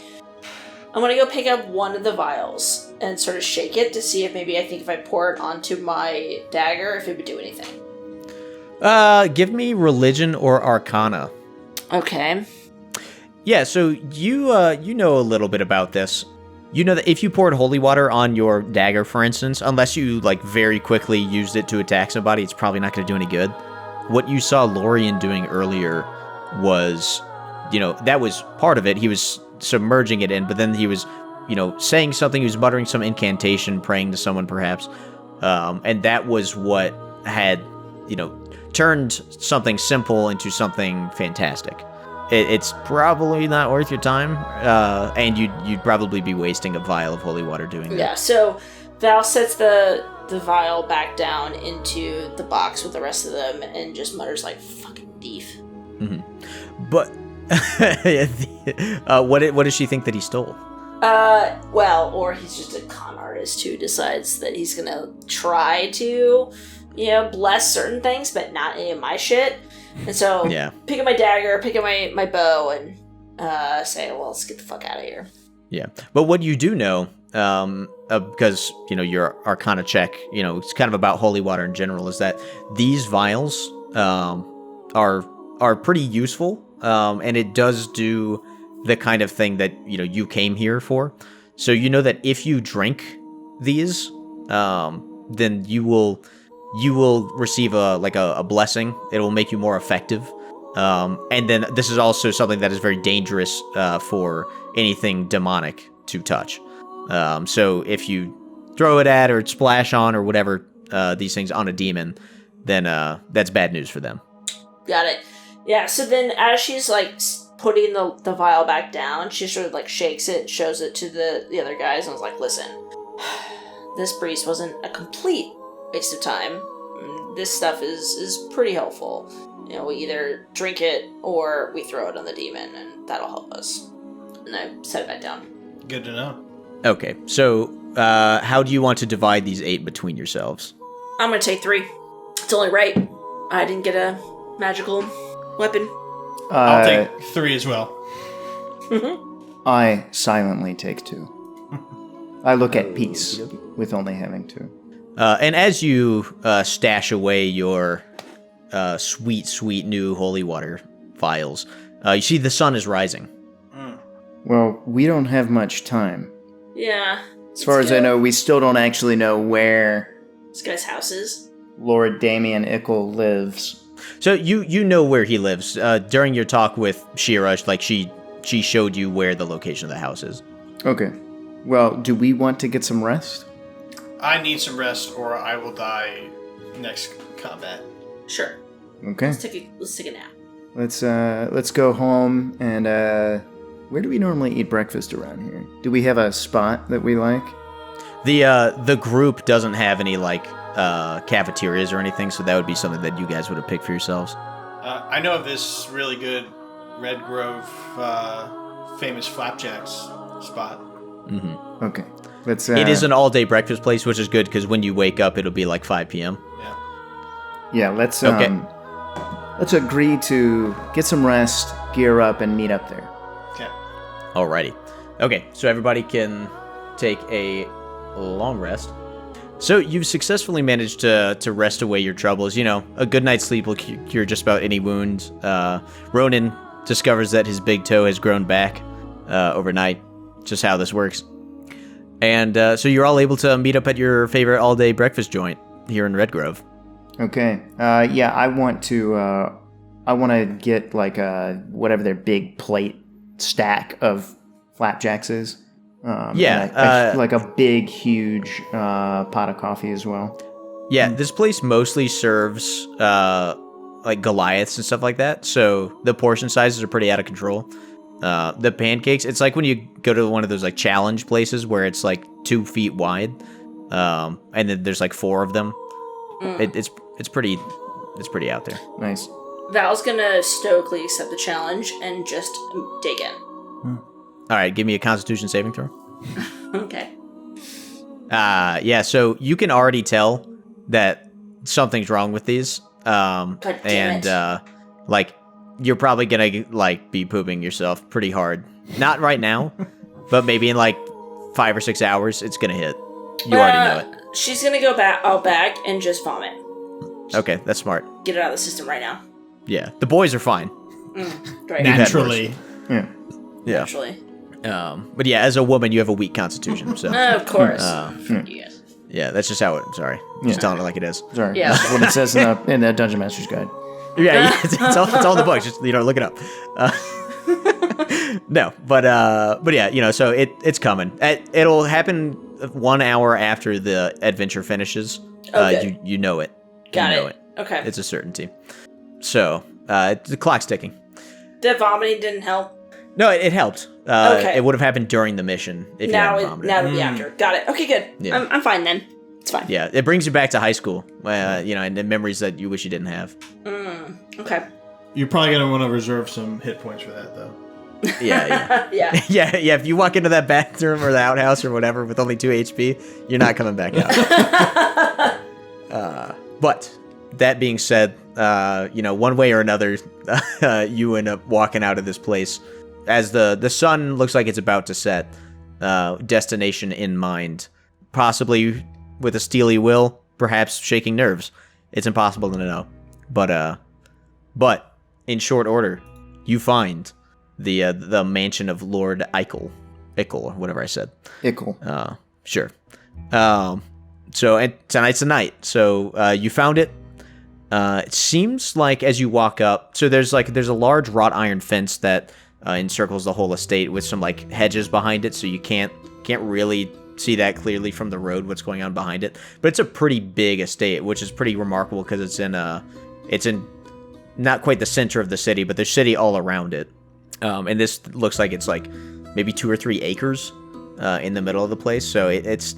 I'm gonna go pick up one of the vials and sort of shake it to see if maybe if I pour it onto my dagger, if it would do anything. Give me religion or arcana. Okay. Yeah, so you know a little bit about this. You know that if you poured holy water on your dagger, for instance, unless you like very quickly used it to attack somebody, it's probably not going to do any good. What you saw Lorien doing earlier was, that was part of it. He was submerging it in, but then he was, saying something. He was muttering some incantation, praying to someone perhaps, and that was what had, turned something simple into something fantastic. It's probably not worth your time, and you'd probably be wasting a vial of holy water doing that. Yeah, so Val sets the vial back down into the box with the rest of them and just mutters like, "Fucking thief." But what does she think that he stole? Or he's just a con artist who decides that he's gonna try to bless certain things, but not any of my shit. And so, Yeah. pick up my dagger, pick up my bow, and say, well, let's get the fuck out of here. Yeah. But what you do know, because, your Arcana check, it's kind of about holy water in general, is that these vials are pretty useful, and it does do the kind of thing that, you came here for. So you know that if you drink these, then you will receive a blessing. It will make you more effective. And then this is also something that is very dangerous for anything demonic to touch. So if you throw it at or splash on or whatever these things on a demon, then that's bad news for them. Got it. Yeah, so then as she's putting the vial back down, she sort of shakes it, shows it to the other guys, and was like, listen, this priest wasn't a complete waste of time. This stuff is pretty helpful. We either drink it or we throw it on the demon, and that'll help us. And I set it back down. Good to know. Okay, so how do you want to divide these 8 between yourselves? I'm gonna take 3. It's only right. I didn't get a magical weapon. I'll take 3 as well. I silently take 2. I look at peace with only having 2. And as you stash away your sweet new holy water vials, you see the sun is rising. Well, we don't have much time. Yeah. As far as I know, we still don't actually know where This guy's house is. Lord Damien Ickle lives. So you know where he lives. During your talk with Shira, she showed you where the location of the house is. Okay. Well, do we want to get some rest? I need some rest, or I will die next combat. Sure. Okay. Let's take a nap. Let's go home and where do we normally eat breakfast around here? Do we have a spot that we like? The group doesn't have any cafeterias or anything, so that would be something that you guys would have picked for yourselves. I know of this really good Red Grove famous flapjacks spot. Mm-hmm. Okay. Let's. It is an all-day breakfast place, which is good because when you wake up, it'll be 5 p.m. Yeah. Yeah. Let's. Okay. Let's agree to get some rest, gear up, and meet up there. Okay. Alrighty. Okay, so everybody can take a long rest. So you've successfully managed to rest away your troubles. A good night's sleep will cure just about any wound. Ronan discovers that his big toe has grown back overnight. Just how this works. And so you're all able to meet up at your favorite all-day breakfast joint here in Red Grove. Okay. Yeah, I want to get whatever their big plate stack of flapjacks is. Like a big, huge pot of coffee as well. Yeah, this place mostly serves Goliaths and stuff like that, so the portion sizes are pretty out of control. The pancakes, it's like when you go to one of those challenge places where it's 2 feet wide, and then there's 4 of them. It's pretty out there. Nice. Val's gonna stoically accept the challenge and just dig in. All right, give me a Constitution saving throw. Okay. Yeah, so you can already tell that something's wrong with these. God damn it. You're probably gonna be pooping yourself pretty hard. Not right now, but maybe in 5 or 6 hours, it's gonna hit. You already know it. She's gonna go out back and just vomit. Okay, that's smart. Get it out of the system right now. Yeah, the boys are fine. Right. Naturally. Yeah. Yeah. Naturally. But yeah, as a woman, you have a weak constitution, so. Of course. Fuck you guys. Yeah, that's just how it. Sorry, just telling it like it is. Sorry. Yeah. That's what it says in the Dungeon Master's Guide. Yeah, it's all in the books. Just look it up. No, but yeah, so it's coming. It'll happen 1 hour after the adventure finishes. Okay. You know it. Got you know it. Okay. It's a certainty. So the clock's ticking. The vomiting didn't help. No, it helped. Okay. It would have happened during the mission if you hadn't vomited. Now it'll be after. Got it. Okay, good. Yeah. I'm fine then. It's fine. Yeah, it brings you back to high school. And the memories that you wish you didn't have. Okay. You're probably going to want to reserve some hit points for that, though. Yeah. Yeah. Yeah. If you walk into that bathroom or the outhouse or whatever with only 2 HP, you're not coming back out. But that being said, one way or another, you end up walking out of this place as the sun looks like it's about to set. Destination in mind, possibly with a steely will, perhaps shaking nerves. It's impossible to know, but in short order, you find the mansion of Lord Eichel, or whatever I said. Ickle. Sure. So tonight's the night. So you found it. It seems like as you walk up, so there's a large wrought iron fence that encircles the whole estate with some like hedges behind it, so you can't really see that clearly from the road what's going on behind it. But it's a pretty big estate, which is pretty remarkable because it's in not quite the center of the city, but there's city all around it. And this looks like it's like maybe 2 or 3 acres in the middle of the place. So it's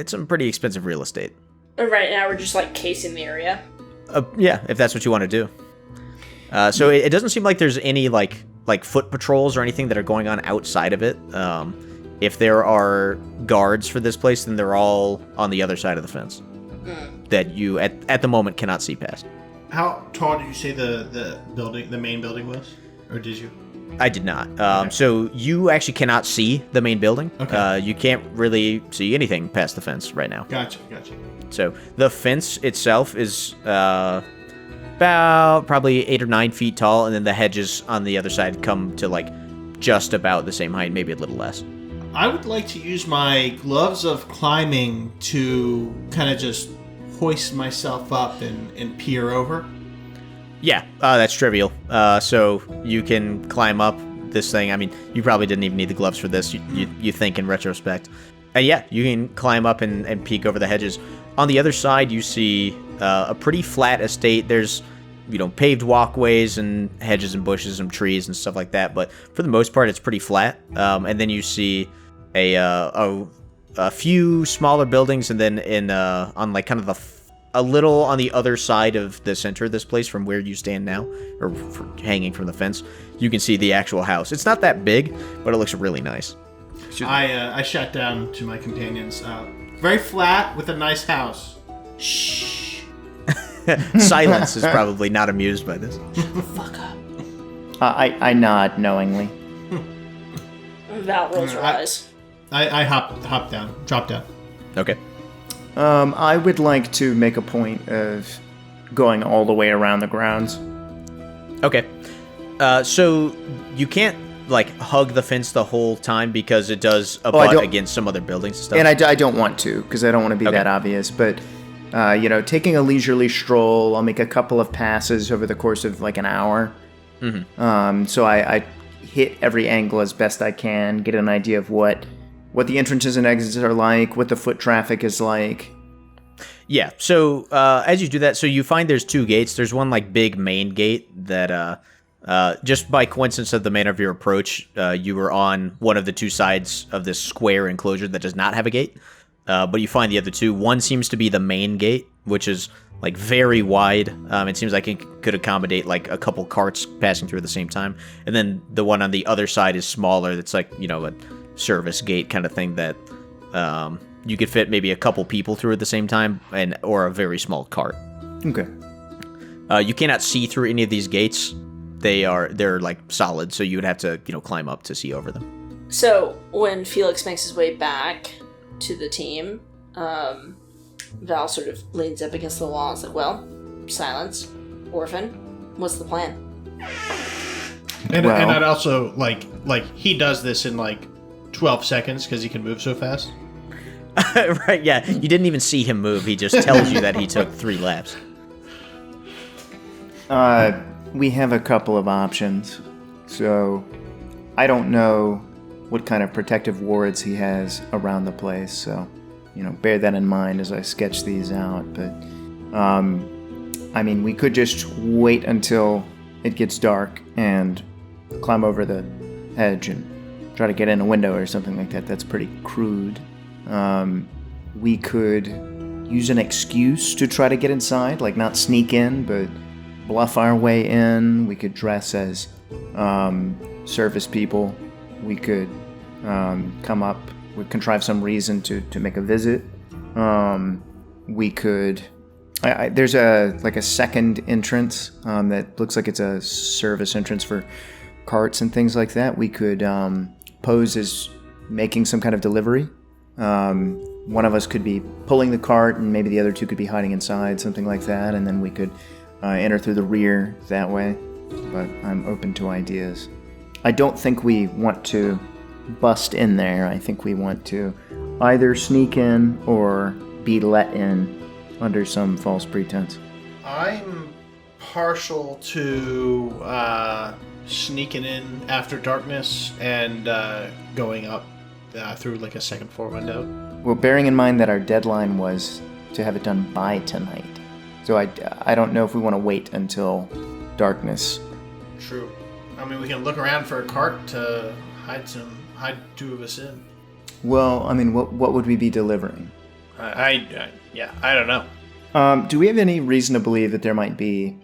some pretty expensive real estate. Right now we're just like casing the area. Yeah, if that's what you want to do. So it doesn't seem like there's any like foot patrols or anything that are going on outside of it. If there are guards for this place, then they're all on the other side of the fence that you at the moment cannot see past. How tall did you say the main building was, or did you? I did not. So you actually cannot see the main building. Okay. You can't really see anything past the fence right now. Gotcha. So the fence itself is about probably 8 or 9 feet tall, and then the hedges on the other side come to like just about the same height, maybe a little less. I would like to use my gloves of climbing to kind of just hoist myself up and peer over. Yeah, that's trivial. So you can climb up this thing. I mean, you probably didn't even need the gloves for this. You think in retrospect. And yeah, you can climb up and peek over the hedges. On the other side, you see a pretty flat estate. There's, paved walkways and hedges and bushes and trees and stuff like that. But for the most part, it's pretty flat. And then you see a few smaller buildings, and then on like kind of a little on the other side of the center of this place from where you stand now, or hanging from the fence, you can see the actual house. It's not that big, but it looks really nice. I shout down to my companions. Very flat with a nice house. Shh. Silence is probably not amused by this. Fuck up. I nod knowingly. Val rolls her eyes. I hop down, drop down. Okay. I would like to make a point of going all the way around the grounds. Okay. So you can't like hug the fence the whole time because it does abut against some other buildings and stuff. And I don't want to, because I don't want to be that obvious. But taking a leisurely stroll, I'll make a couple of passes over the course of like an hour. Mm-hmm. So I hit every angle as best I can, get an idea of what the entrances and exits are like, what the foot traffic is like. Yeah, so as you do that, so you find there's 2 gates. There's one like big main gate that just by coincidence of the manner of your approach, you were on one of the 2 sides of this square enclosure that does not have a gate. But you find the other 2. One seems to be the main gate, which is like very wide. It seems like it could accommodate like a couple carts passing through at the same time. And then the one on the other side is smaller. That's like, a service gate kind of thing that you could fit maybe a couple people through at the same time, or a very small cart. Okay. You cannot see through any of these gates. They're like solid, so you would have to climb up to see over them. So when Felix makes his way back to the team, Val sort of leans up against the wall and said, "Well, silence, orphan. What's the plan?" And I'd also like he does this in like 12 seconds because he can move so fast. Right, yeah. You didn't even see him move. He just tells you that he took 3 laps. We have a couple of options. So I don't know what kind of protective wards he has around the place. So, bear that in mind as I sketch these out. But, we could just wait until it gets dark and climb over the hedge and try to get in a window or something like that. That's pretty crude. We could use an excuse to try to get inside, like not sneak in, but bluff our way in. We could dress as service people. We could come up, we contrive some reason to make a visit. We could There's a second entrance that looks like it's a service entrance for carts and things like that. We could pose as making some kind of delivery. One of us could be pulling the cart, and maybe the other two could be hiding inside, something like that, and then we could enter through the rear that way. But I'm open to ideas. I don't think we want to bust in there. I think we want to either sneak in or be let in under some false pretense. I'm partial to sneaking in after darkness and going up through like a second floor window. Well, bearing in mind that our deadline was to have it done by tonight. So I don't know if we want to wait until darkness. True. I mean, we can look around for a cart to hide two of us in. Well, I mean, what would we be delivering? I don't know. Do we have any reason to believe that there might be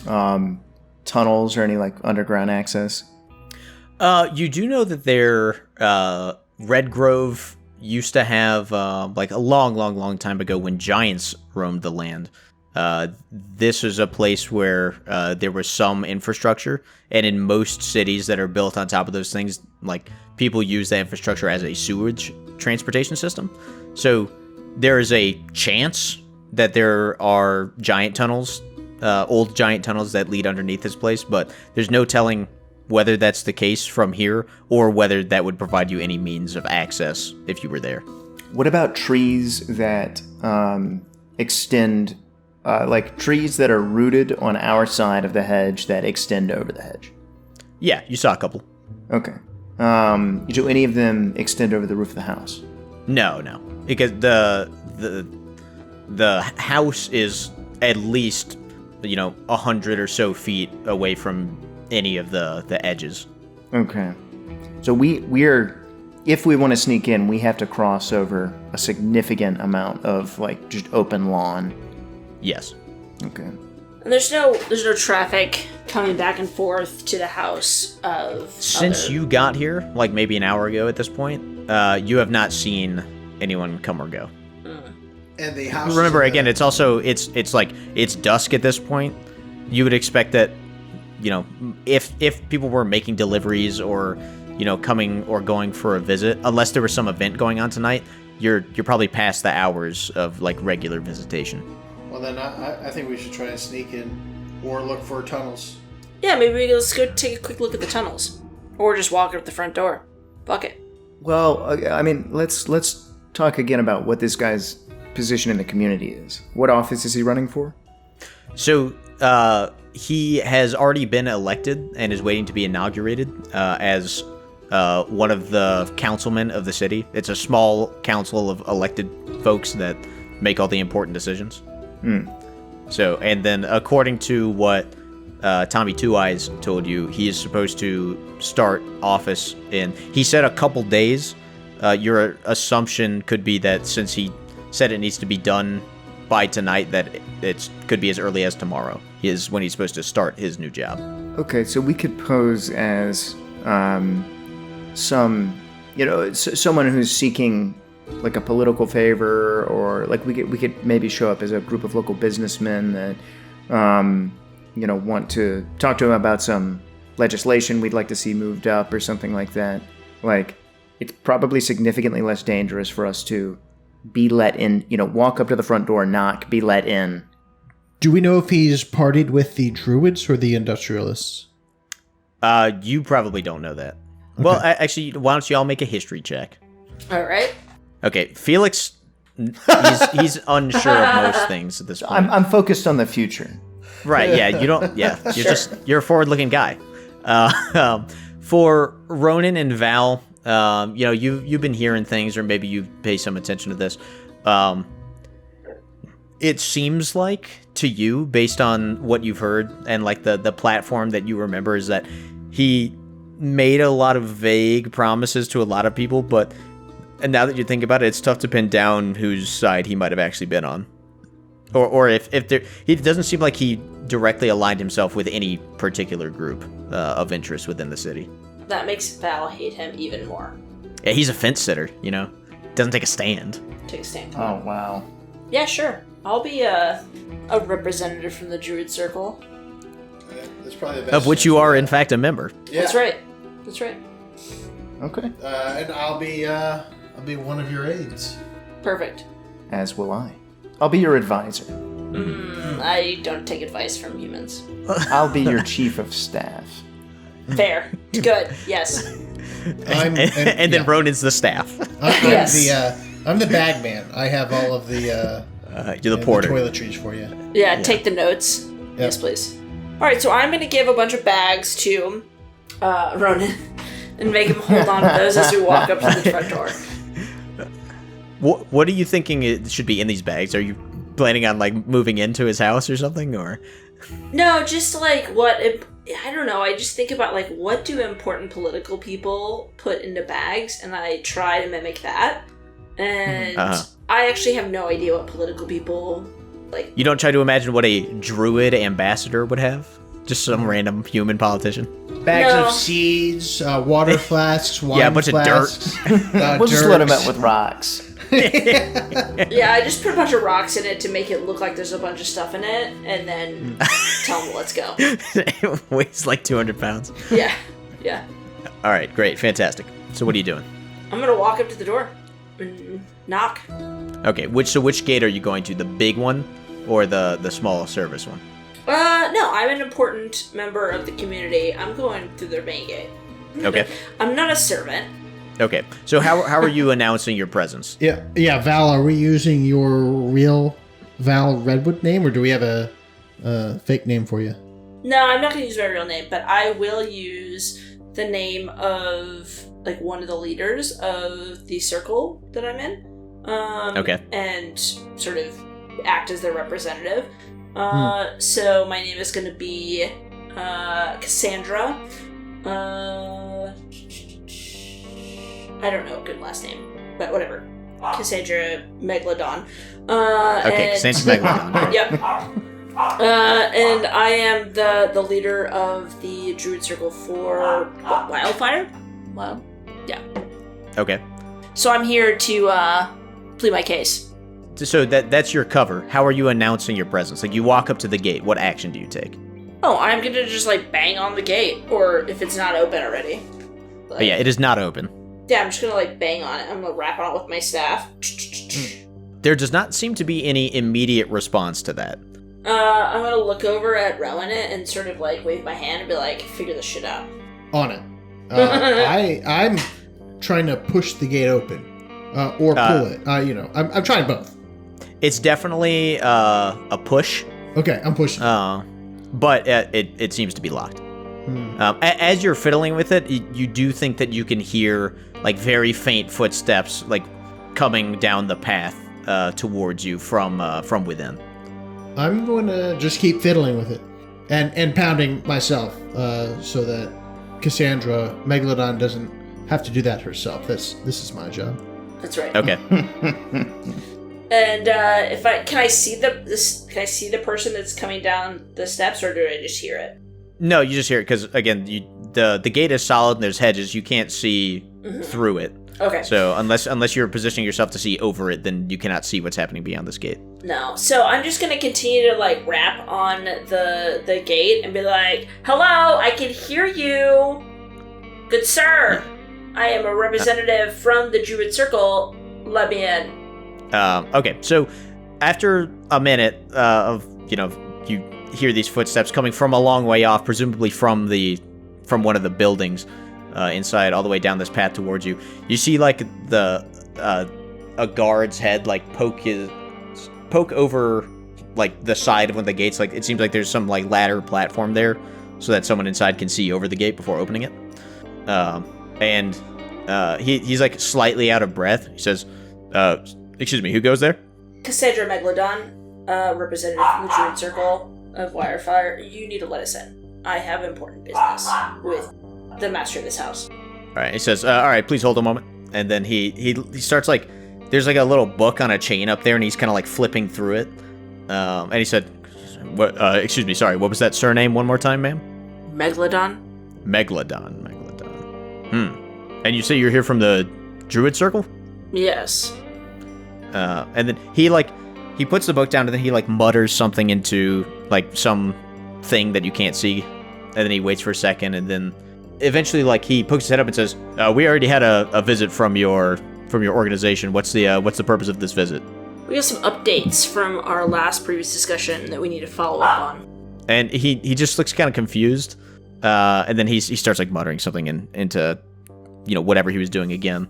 tunnels or any like underground access? You do know that Red Grove used to have like a long time ago when giants roamed the land. This is a place where there was some infrastructure, and in most cities that are built on top of those things, like people use that infrastructure as a sewage transportation system. So there is a chance that there are giant tunnels, old giant tunnels that lead underneath this place, but there's no telling whether that's the case from here or whether that would provide you any means of access if you were there. What about trees that extend, like trees that are rooted on our side of the hedge that extend over the hedge? Yeah, you saw a couple. Okay. Do any of them extend over the roof of the house? No, because the house is at least 100 or so feet away from any of the edges. Okay. So we're if we want to sneak in, we have to cross over a significant amount of like just open lawn. Yes. Okay. And there's no traffic coming back and forth to the house of. Since you got here, like maybe an hour ago at this point, you have not seen anyone come or go. And the house. Remember, again, it's also it's dusk at this point. You would expect that, if people were making deliveries or coming or going for a visit, unless there was some event going on tonight, you're probably past the hours of like regular visitation. Well, then I think we should try and sneak in or look for tunnels. Yeah, maybe let's go take a quick look at the tunnels, or just walk up the front door. Fuck it. Well, I mean, let's talk again about what this guy's position in the community is. What office is he running for? So he has already been elected and is waiting to be inaugurated as one of the councilmen of the city. It's a small council of elected folks that make all the important decisions. So, and then according to what Tommy Two Eyes told you, he is supposed to start office in, he said, a couple days. Your assumption could be that since he said it needs to be done by tonight, that it could be as early as tomorrow is when he's supposed to start his new job. Okay, so we could pose as someone who's seeking like a political favor, or like we could maybe show up as a group of local businessmen that want to talk to him about some legislation we'd like to see moved up or something like that. Like, it's probably significantly less dangerous for us to be let in, walk up to the front door, knock, be let in. Do we know if he's partied with the Druids or the Industrialists? You probably don't know that. Okay. Well, actually, why don't you all make a history check? All right. Okay, Felix, he's unsure of most things at this point. I'm focused on the future. Right, yeah, you don't, yeah, you're a forward-looking guy. For Ronan and Val, you've been hearing things, or maybe you pay some attention to this. It seems like to you, based on what you've heard and like the platform that you remember, is that he made a lot of vague promises to a lot of people, but and now that you think about it, it's tough to pin down whose side he might have actually been on, or if there. It doesn't seem like he directly aligned himself with any particular group of interest within the city. That makes Val hate him even more. Yeah, he's a fence sitter, doesn't take a stand. Take a stand. Oh, wow. Yeah, sure. I'll be a representative from the Druid Circle. That's probably the best. Of which you are, in fact, a member. Yeah. That's right. That's right. Okay. And I'll be one of your aides. Perfect. As will I. I'll be your advisor. I don't take advice from humans. I'll be your chief of staff. Fair. Good. Yes. And then yeah. Ronan's the staff. I'm the bag man. I have all of the You're the porter. toiletries for you. Yeah, take the notes. Yes, please. All right, so I'm going to give a bunch of bags to Ronan and make him hold on to those as we walk up to the front door. What are you thinking it should be in these bags? Are you planning on, like, moving into his house or something, or? No, just like I don't know. I just think about like what do important political people put into bags, and I try to mimic that. And I actually have no idea what political people like. You don't try to imagine what a druid ambassador would have? Just some random human politician? Bags No. of seeds, water flasks, wine Yeah, a bunch of dirt. flasks. We'll just let him out with rocks. Yeah, I just put a bunch of rocks in it to make it look like there's a bunch of stuff in it, and then tell them let's go. It weighs like 200 pounds. Yeah. All right, great, fantastic. So what are you doing? I'm gonna walk up to the door and knock. Okay, which gate are you going to? The big one or the small service one? No, I'm an important member of the community. I'm going through their main gate. Okay. I'm not a servant. Okay. So how are you announcing your presence? Yeah, Val, are we using your real Val Redwood name, or do we have a fake name for you? No, I'm not going to use my real name, but I will use the name of like one of the leaders of the circle that I'm in. Okay. And sort of act as their representative. So my name is going to be Cassandra. I don't know a good last name, but whatever. Cassandra Megalodon. Okay, and- Cassandra Megalodon. Yep. And I am the leader of the Druid Circle for Wildfire? Wild? Yeah. Okay. So I'm here to plead my case. So that's your cover. How are you announcing your presence? Like, you walk up to the gate. What action do you take? Oh, I'm gonna just like bang on the gate, or if it's not open already. Like, Oh, yeah, it is not open. Yeah, I'm just gonna like bang on it. I'm gonna rap on it with my staff. There does not seem to be any immediate response to that. I'm gonna look over at Rowan and sort of like wave my hand and be like, figure this shit out. On it. I'm trying to push the gate open, or pull it. I'm trying both. It's definitely a push, Okay, I'm pushing. but it seems to be locked. As you're fiddling with it, you do think that you can hear like very faint footsteps like coming down the path towards you from within. I'm going to just keep fiddling with it and pounding myself so that Cassandra Megalodon doesn't have to do that herself. This is my job. That's right. Okay. And can I see the person that's coming down the steps, or do I just hear it? No, you just hear it because again, the gate is solid and there's hedges. You can't see through it. Okay. So unless you're positioning yourself to see over it, then you cannot see what's happening beyond this gate. No. So I'm just gonna continue to like rap on the gate and be like, "Hello, I can hear you, good sir. I am a representative from the Druid Circle. Let me in." Okay, so after a minute of you hear these footsteps coming from a long way off, presumably from one of the buildings inside, all the way down this path towards you. You see like a guard's head like poke over like the side of one of the gates. Like it seems like there's some like ladder platform there, so that someone inside can see over the gate before opening it. And he's like slightly out of breath. He says, "Excuse me, who goes there?" Cassandra Megalodon, representative from the Druid Circle of Wirefire. You need to let us in. I have important business with the master of this house. All right. He says, "All right, please hold a moment." And then he starts like, there's like a little book on a chain up there, and he's kind of like flipping through it. And he said, "What? Excuse me, sorry. What was that surname? One more time, ma'am." Megalodon. Megalodon. And you say you're here from the Druid Circle? Yes. And then he like he puts the book down and then he like mutters something into like some thing that you can't see, and then he waits for a second, and then eventually like he pokes his head up and says, "We already had a visit from your organization. What's the purpose of this visit?" We have some updates from our previous discussion that we need to follow up on. And he just looks kind of confused, and then he starts like muttering something into whatever he was doing again.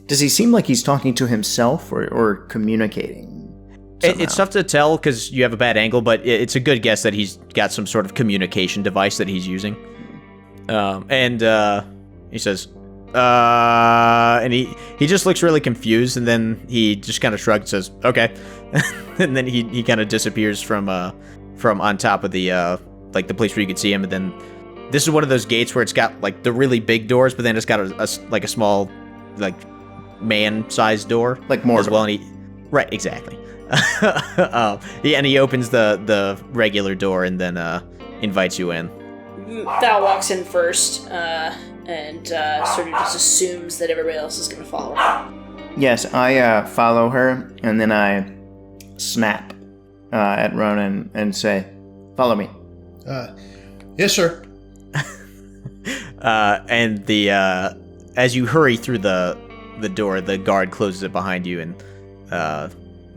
Does he seem like he's talking to himself or communicating? It's tough to tell because you have a bad angle, but it's a good guess that he's got some sort of communication device that he's using. And he says, and he just looks really confused, and then he just kind of shrugs and says, "Okay," and then he kind of disappears from on top of the like the place where you could see him. And then this is one of those gates where it's got like the really big doors, but then it's got a small like man-sized door, like more as well. And right, exactly. And he opens the regular door and then invites you in. Val walks in first, and sort of just assumes that everybody else is going to follow her. Yes, I follow her, and then I snap at Ronan and say, "Follow me." Yes, sir. And as you hurry through the door, the guard closes it behind you and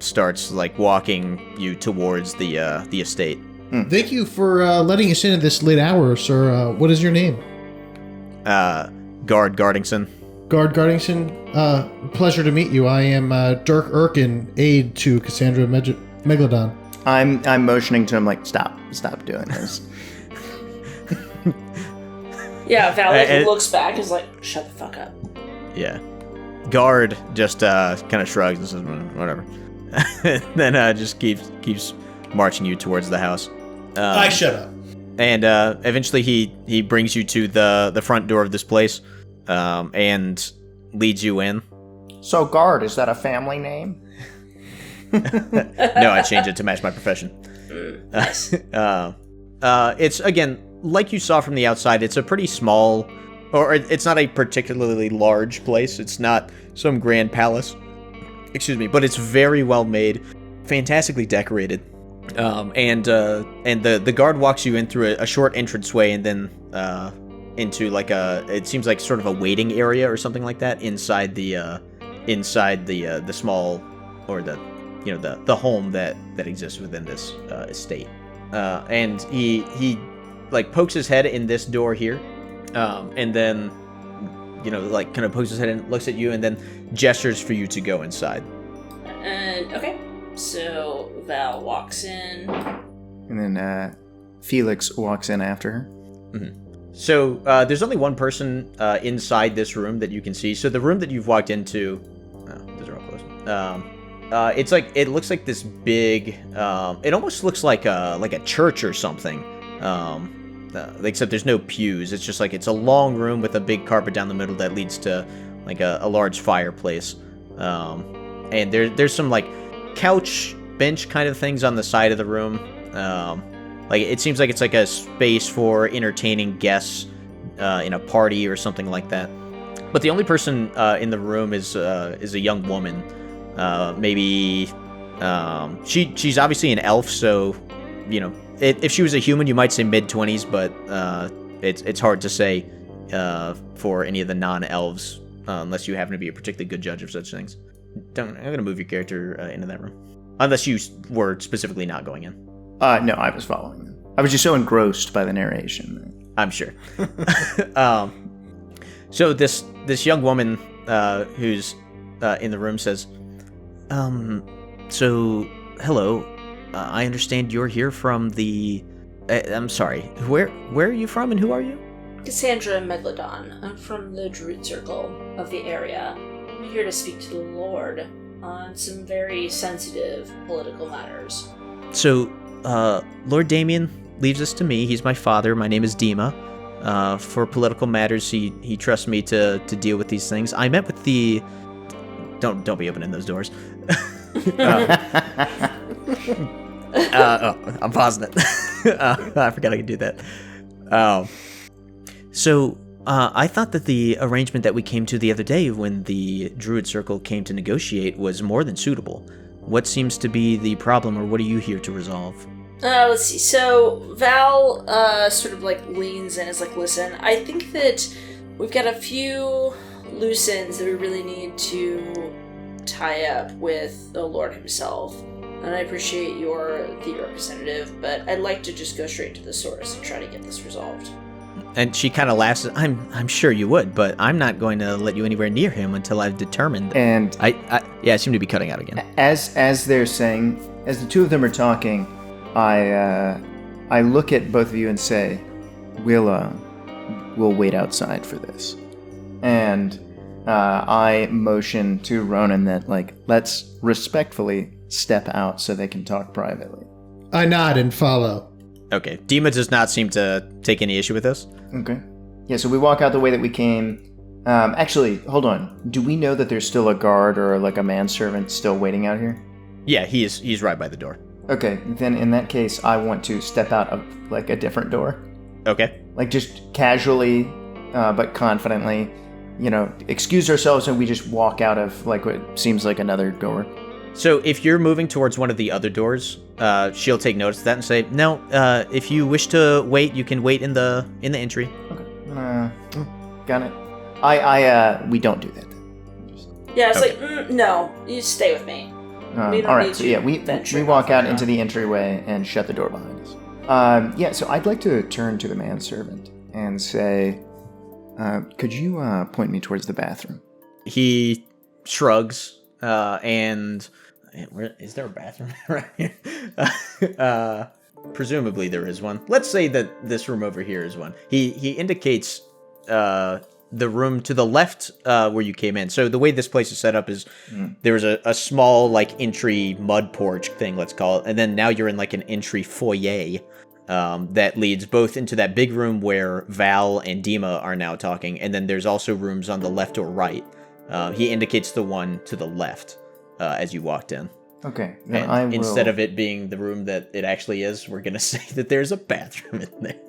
starts like walking you towards the estate. Thank you for letting us in at this late hour, sir. What is your name? Guard Gardingson. Guard Gardingson. Pleasure to meet you. I am Dirk Erkin, aide to Cassandra Megalodon. I'm motioning to him like, stop doing this. Yeah, Val looks back and is like, "Shut the fuck up." Yeah. Guard just kind of shrugs and says, "Whatever." And then just keeps marching you towards the house. I shut up. And eventually he brings you to the front door of this place and leads you in. So, Guard, is that a family name? No, I changed it to match my profession. Nice. It's, again, like you saw from the outside, it's a pretty small, or it's not a particularly large place. It's not some grand palace. Excuse me, but it's very well made, fantastically decorated. And the guard walks you in through a short entranceway and then into like it seems like sort of a waiting area or something like that inside the small, or the home that exists within this estate. And he like pokes his head in this door here, and then like kind of pokes his head and looks at you and then gestures for you to go inside. And okay. So Val walks in. And then Felix walks in after her. Mm-hmm. So there's only one person inside this room that you can see. So the room that you've walked into, those are all closed. It's like, it looks like this big. It almost looks like a church or something. Except there's no pews. It's just like it's a long room with a big carpet down the middle that leads to like a large fireplace. And there's some like couch bench kind of things on the side of the room. Like it seems like it's like a space for entertaining guests in a party or something like that. But the only person in the room is a young woman. Maybe she's obviously an elf, so if she was a human, you might say mid-20s, but it's hard to say for any of the non-elves unless you happen to be a particularly good judge of such things. I'm gonna move your character into that room, unless you were specifically not going in. No, I was following them. I was just so engrossed by the narration. I'm sure. So this young woman who's in the room says, so hello. I understand you're here from the. I'm sorry. Where are you from, and who are you? Cassandra Megalodon. I'm from the Druid Circle of the area. I'm here to speak to the Lord on some very sensitive political matters. So, Lord Damien leaves this to me. He's my father. My name is Dima. For political matters, he trusts me to deal with these things. I met with the. Don't be opening those doors. I'm pausing it. I forgot I could do that. So I thought that the arrangement that we came to the other day when the Druid Circle came to negotiate was more than suitable. what seems to be the problem, or what are you here to resolve? Let's see. So Val sort of like leans in and is like, listen, I think that we've got a few loose ends that we really need to tie up with the Lord himself. And I appreciate you're the representative, but I'd like to just go straight to the source and try to get this resolved. And she kind of laughs. I'm sure you would, but I'm not going to let you anywhere near him until I've determined. And I seem to be cutting out again. as they're saying, as the two of them are talking, I look at both of you and say, we'll wait outside for this. And I motion to Ronan that, like, let's respectfully step out so they can talk privately. I nod and follow. Okay. Dima does not seem to take any issue with this. Okay. Yeah, so we walk out the way that we came. Actually, hold on. Do we know that there's still a guard or like a manservant still waiting out here? Yeah, he's right by the door. Okay, then in that case, I want to step out of like a different door. Okay. Like just casually, but confidently, excuse ourselves and we just walk out of like what seems like another door. So if you're moving towards one of the other doors, she'll take notice of that and say, "No, if you wish to wait, you can wait in the entry." Okay. Got it. We don't do that. Yeah, it's Okay. like, no, you stay with me. We don't all right. need So you yeah, we venturing walk off out on into our the entryway and shut the door behind us. So I'd like to turn to the manservant and say, could you point me towards the bathroom? He shrugs, and where is there a bathroom right here? Presumably there is one. Let's say that this room over here is one. He indicates the room to the left where you came in. So the way this place is set up is there's a small like entry mud porch thing, let's call it, and then now you're in like an entry foyer that leads both into that big room where Val and Dima are now talking, and then there's also rooms on the left or right. He indicates the one to the left as you walked in. Okay. And instead of it being the room that it actually is, we're going to say that there's a bathroom in there.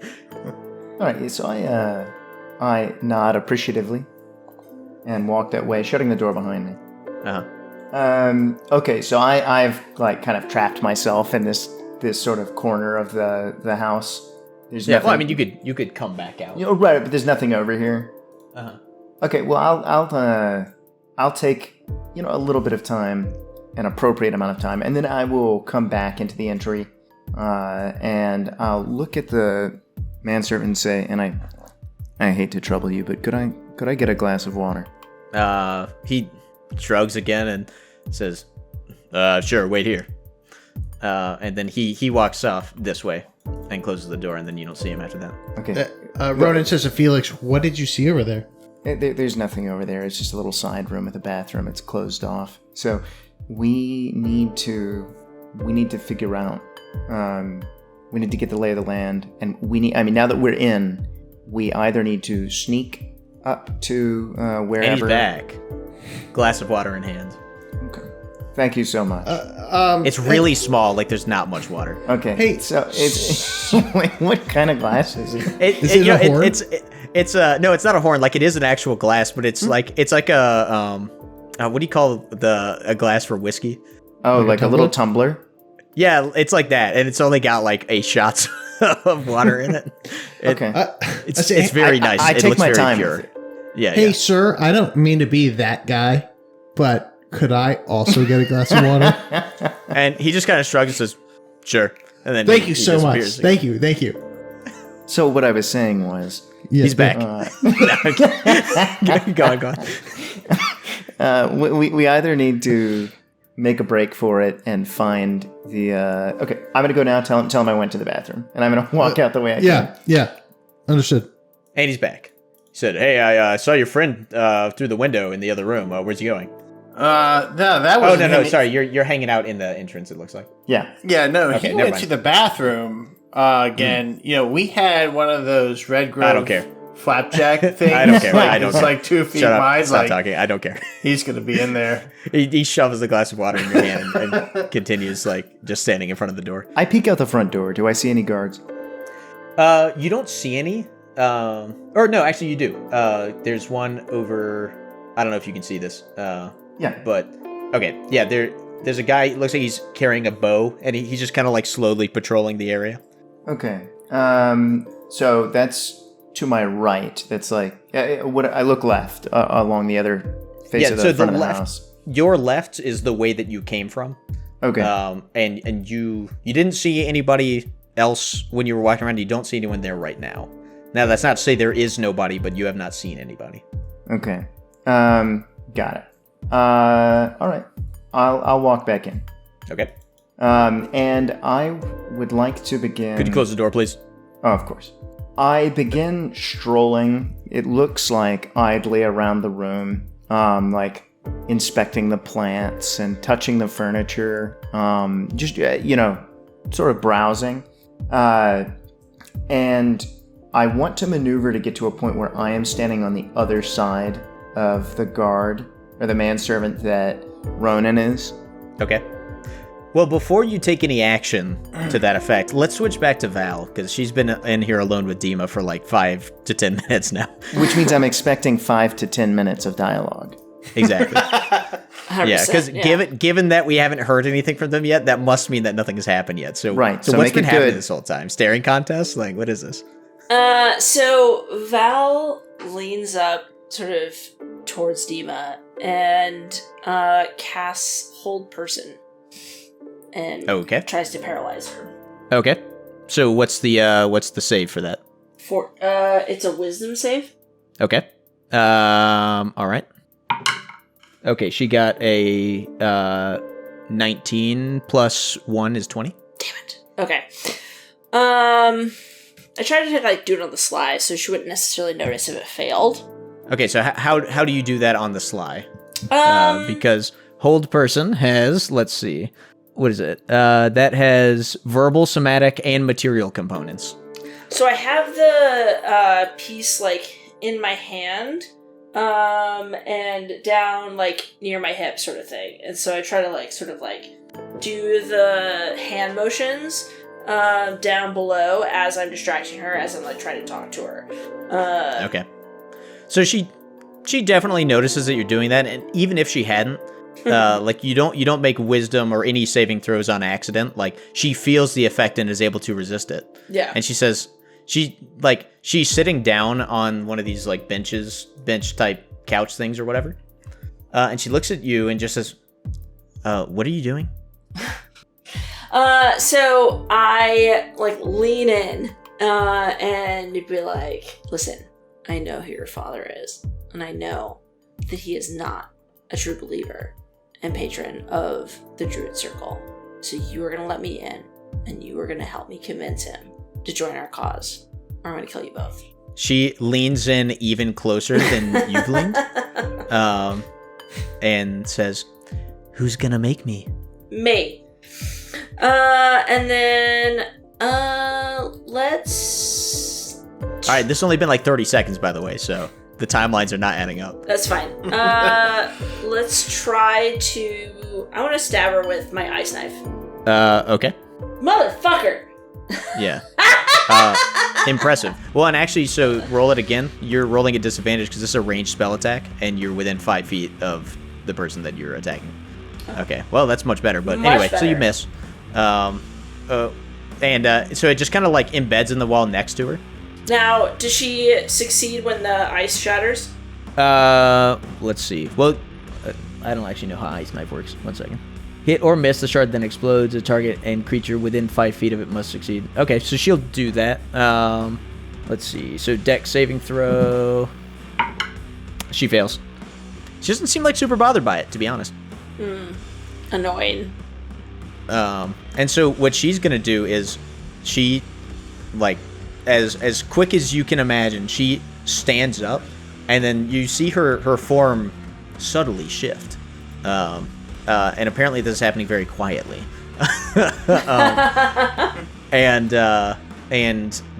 All right. So I nod appreciatively and walk that way, shutting the door behind me. Uh-huh. Okay. So I've like kind of trapped myself in this sort of corner of the house. There's nothing. Well, I mean, you could come back out. Right, but there's nothing over here. Uh-huh. Okay. Well, I'll take a little bit of time, an appropriate amount of time, and then I will come back into the entry, and I'll look at the manservant and say, and I hate to trouble you, but could I get a glass of water? He shrugs again and says, sure, wait here. And then he walks off this way and closes the door, and then you don't see him after that. Okay. Ronan says to Felix, what did you see over there? There's nothing over there. It's just a little side room with a bathroom. It's closed off. So we need to figure out. We need to get the lay of the land, and now that we're in, we either need to sneak up to wherever. And he's back. Glass of water in hand. Okay. Thank you so much. It's really small. Like there's not much water. Okay. Hey, so it's wait, what kind of glass is it? Is it a horn? It's no, it's not a horn. Like it is an actual glass, but it's like a what do you call a glass for whiskey? Oh, like a little tumbler. Yeah, it's like that, and it's only got like 8 shots of water in it. Okay. It's very nice. I it take looks my very time pure. with it. Yeah. Hey, yeah. sir, I don't mean to be that guy, but could I also get a glass of water? And he just kind of shrugs and says, "Sure." And then Thank he you so much. disappears. Thank you. So what I was saying was, Yes, He's back. Go on. we either need to make a break for it and find the. Okay, I'm gonna go now. Tell him I went to the bathroom, and I'm gonna walk out the way I came. Yeah. Understood. And he's back. He said, "Hey, I saw your friend through the window in the other room. Where's he going?" No, that was. Oh no, sorry. You're hanging out in the entrance. It looks like. Yeah. Yeah, no, Okay, he never went mind. to the bathroom again. We had one of those Red Grove I don't care. flapjack things. I don't care. Like, I don't it's care. like 2 feet Shut up. wide. Stop Like talking. I don't care. he's gonna be in there. He shoves the glass of water in your hand and continues like just standing in front of the door. I peek out the front door. Do I see any guards? You don't see any. Or no, actually you do. There's one over. I don't know if you can see this. Yeah. But okay, yeah. there's a guy. Looks like he's carrying a bow, and he's just kind of like slowly patrolling the area. Okay. So that's to my right. That's like what I look left along the other face of the front of the house. Your left is the way that you came from. Okay. And you didn't see anybody else when you were walking around. You don't see anyone there right now. Now that's not to say there is nobody, but you have not seen anybody. Okay. Got it. All right. I'll walk back in. Okay. And I would like to begin. Could you close the door, please? Oh, of course. I begin strolling. It looks like idly around the room, like inspecting the plants and touching the furniture. Just sort of browsing. And I want to maneuver to get to a point where I am standing on the other side of the guard or the manservant that Ronan is. Okay. Well, before you take any action to that effect, let's switch back to Val, because she's been in here alone with Dima for like 5 to 10 minutes now. Which means I'm expecting 5 to 10 minutes of dialogue. Exactly. Yeah, because given that we haven't heard anything from them yet, that must mean that nothing has happened yet. So, right. So what's been happening this whole time? Staring contest? Like, what is this? So Val leans up sort of towards Dima and casts Hold Person. And tries to paralyze her. Okay. So what's the save for that? It's a wisdom save. Okay. All right. Okay, she got a 19 plus 1 is 20. Damn it. Okay. I tried to do it on the sly so she wouldn't necessarily notice if it failed. Okay, so how do you do that on the sly? Because Hold Person has, let's see. What is it? That has verbal, somatic, and material components. So I have the piece in my hand, and down near my hip, sort of thing. And so I try to do the hand motions down below as I'm distracting her, as I'm trying to talk to her. Okay. So she definitely notices that you're doing that, and even if she hadn't. You don't make wisdom or any saving throws on accident. She feels the effect and is able to resist it. Yeah. And she says she's sitting down on one of these bench type couch things or whatever. And she looks at you and just says, "What are you doing?" So I lean in and be like, "Listen, I know who your father is, and I know that he is not a true believer and patron of the Druid Circle. So you are going to let me in, and you are going to help me convince him to join our cause, or I'm going to kill you both." She leans in even closer than you've leaned, and says, "Who's going to make me?" Me. And then, let's... All right, this has only been 30 seconds, by the way, so... The timelines are not adding up. That's fine. Let's try to... I want to stab her with my ice knife. Okay. Motherfucker! Yeah. Impressive. Well, and actually, so roll it again. You're rolling at disadvantage because this is a ranged spell attack, and you're within 5 feet of the person that you're attacking. Okay. Well, that's much better. But anyway, so you miss. So it just kind of embeds in the wall next to her. Now, does she succeed when the ice shatters? Let's see. Well, I don't actually know how ice knife works. 1 second. Hit or miss, the shard then explodes. A target and creature within 5 feet of it must succeed. Okay, so she'll do that. Let's see. So dex saving throw. She fails. She doesn't seem super bothered by it, to be honest. Annoying. And so what she's gonna do is she, as quick as you can imagine, she stands up, and then you see her form subtly shift. And apparently this is happening very quietly. And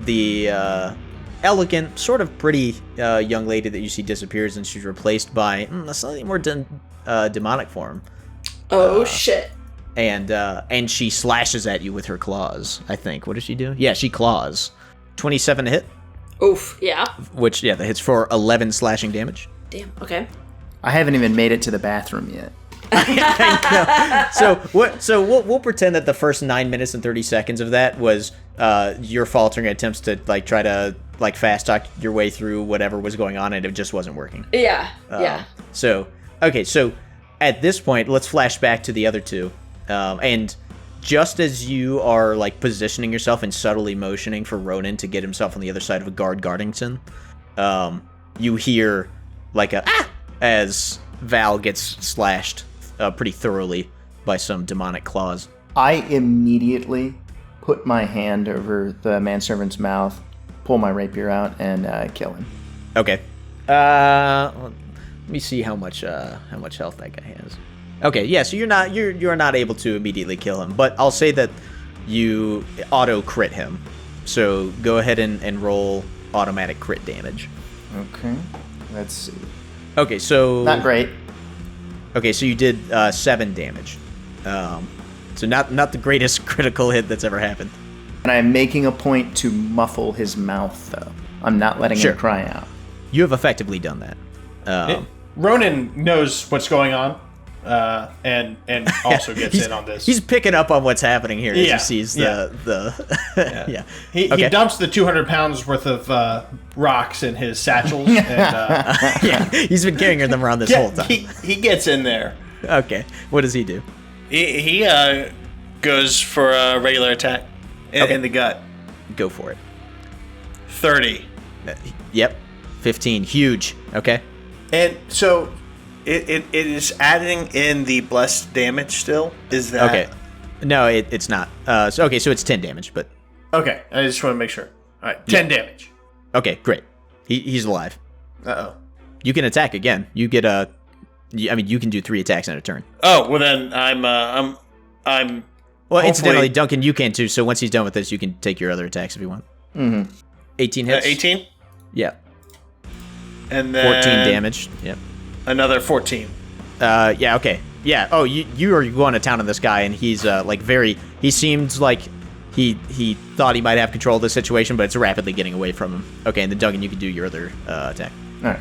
the elegant, sort of pretty young lady that you see disappears, and she's replaced by a slightly more demonic form. Oh, shit. And she slashes at you with her claws, I think. What does she do? Yeah, she claws. 27 to hit. Oof, yeah. Which, that hits for 11 slashing damage. Damn, okay. I haven't even made it to the bathroom yet. I know. So what? So we'll pretend that the first 9 minutes and 30 seconds of that was your faltering attempts to like try to like fast talk your way through whatever was going on, and it just wasn't working. Yeah. So okay, so at this point, let's flash back to the other two, and just as you are like positioning yourself and subtly motioning for Ronan to get himself on the other side of a guard Gardington, you hear like a as Val gets slashed pretty thoroughly by some demonic claws. I immediately put my hand over the manservant's mouth, pull my rapier out, and kill him. Okay. Let me see how much health that guy has. Okay, yeah, so you're not able to immediately kill him, but I'll say that you auto crit him. So go ahead and roll automatic crit damage. Okay. Let's see. Okay, so Not great. Okay, so you did 7 damage. So not the greatest critical hit that's ever happened. And I'm making a point to muffle his mouth, though. I'm not letting him cry out. You have effectively done that. Ronan knows what's going on, and also gets in on this. He's picking up on what's happening here as Yeah, he sees the yeah. He dumps the 200 pounds worth of rocks in his satchels. And, Yeah, he's been carrying them around this whole time. He gets in there. Okay, what does he do? He goes for a regular attack in the gut. Go for it. 30. Yep, 15, huge. Okay. And so it is adding in the blessed damage still? Is that... Okay. No, it's not. So it's 10 damage, but... Okay, I just want to make sure. All right, 10 damage. Okay, great. He's alive. Uh-oh. You can attack again. You get you can do 3 attacks in a turn. Oh, well then I'm Well, hopefully- incidentally, Duncan, you can too, so once he's done with this, you can take your other attacks if you want. Mm-hmm. 18 hits? 18? Yeah. And then 14 damage. Yep. Another 14. Yeah, okay. Yeah, oh, you are going to town on this guy, and he's, he seems like he thought he might have control of the situation, but it's rapidly getting away from him. Okay, and then Duncan, you can do your other attack. All right.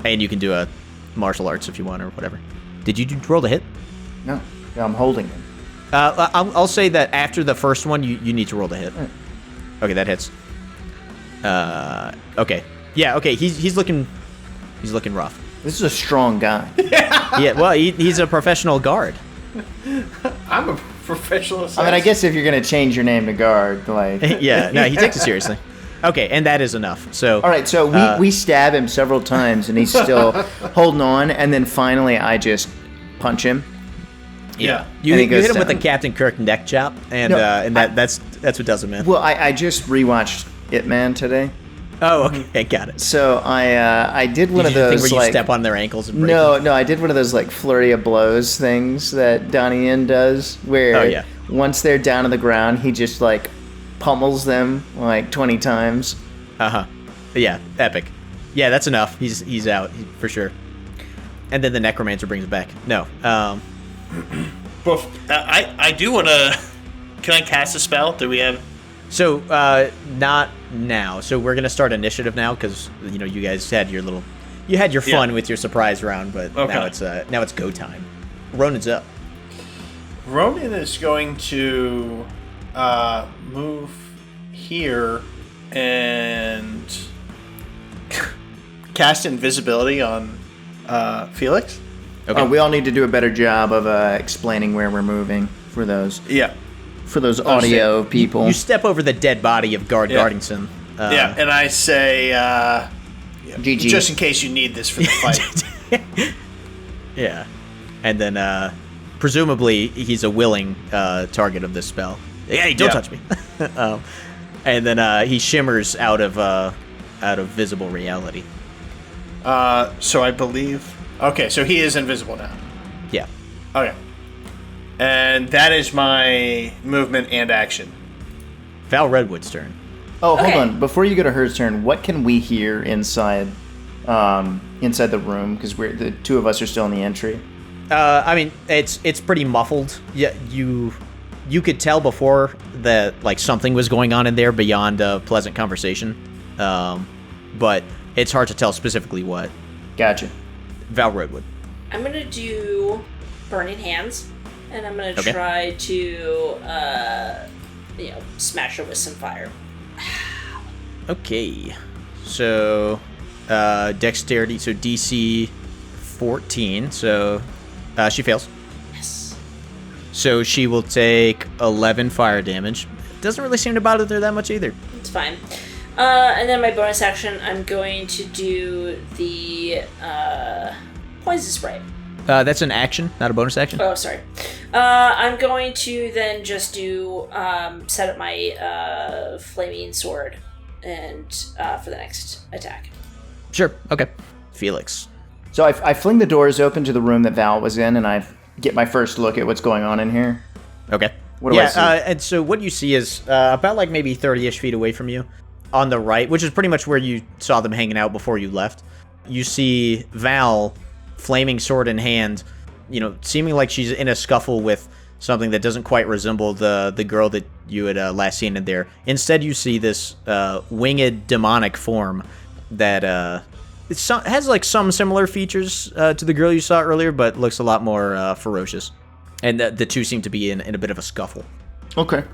And you can do a martial arts if you want, or whatever. Did you roll the hit? No, I'm holding him. I'll say that after the first one, you need to roll the hit. Right. Okay, that hits. Okay. Yeah, okay, he's looking rough. This is a strong guy. Yeah, well, he's a professional guard. I'm a professional assassin. I mean, I guess if you're going to change your name to guard, like... Yeah, no, he takes it seriously. Okay, and that is enough. So All right, so we stab him several times, and he's still holding on, and then finally I just punch him. yeah, you And he goes hit him with down. a Captain Kirk neck chop, and No, that's what does it, man. Well, I just rewatched It Man today, Oh, okay, got it. so I did one of Did you do the those thing where like you step on their ankles and break them? no, I did one of those like flurry of blows things that Donnie Yen does, where Oh, yeah. once they're down on the ground, he just like pummels them like 20 times. Uh-huh. Yeah, epic. Yeah, that's enough. He's out for sure. And then the necromancer brings it back. No. I do want to... Can I cast a spell? Do we have... So not now. So we're gonna start initiative now because you guys had your fun with your surprise round, but Okay. now it's go time. Ronan's up. Ronan is going to move here and Cast invisibility on Felix? Okay. We all need to do a better job of explaining where we're moving for those Yeah. audio people. You step over the dead body of Guard Yeah. Gardington. Yeah, and I say... GG. just in case you need this for the fight. Yeah. And then presumably he's a willing target of this spell. Hey, don't Yeah. touch me. And then he shimmers out of visible reality. so I believe... Okay, so he is invisible now. Yeah. Okay. And that is my movement and action. Val Redwood's turn. Oh, hold Okay. on. Before you go to her turn, what can we hear inside the room? Because the two of us are still in the entry. I mean, it's pretty muffled. Yeah, you could tell before that like something was going on in there beyond a pleasant conversation, but it's hard to tell specifically what. Gotcha. Val Redwood. I'm gonna do burning hands, and I'm gonna Okay. try to, smash her with some fire. Okay. So, dexterity, so DC 14, so she fails. Yes. So she will take 11 fire damage. Doesn't really seem to bother her that much either. It's fine. And then my bonus action, I'm going to do the poison spray. That's an action, not a bonus action. Oh, sorry. I'm going to then just do set up my flaming sword and for the next attack. Sure, okay. Felix. So I fling the doors open to the room that Val was in, and I get my first look at what's going on in here. Okay. What do I see? And so what you see is about like maybe 30-ish feet away from you, on the right, which is pretty much where you saw them hanging out before you left. You see Val, flaming sword in hand, seeming like she's in a scuffle with something that doesn't quite resemble the girl that you had last seen in there. Instead, you see this winged demonic form that has like some similar features to the girl you saw earlier, but looks a lot more ferocious. And the two seem to be in a bit of a scuffle. Okay.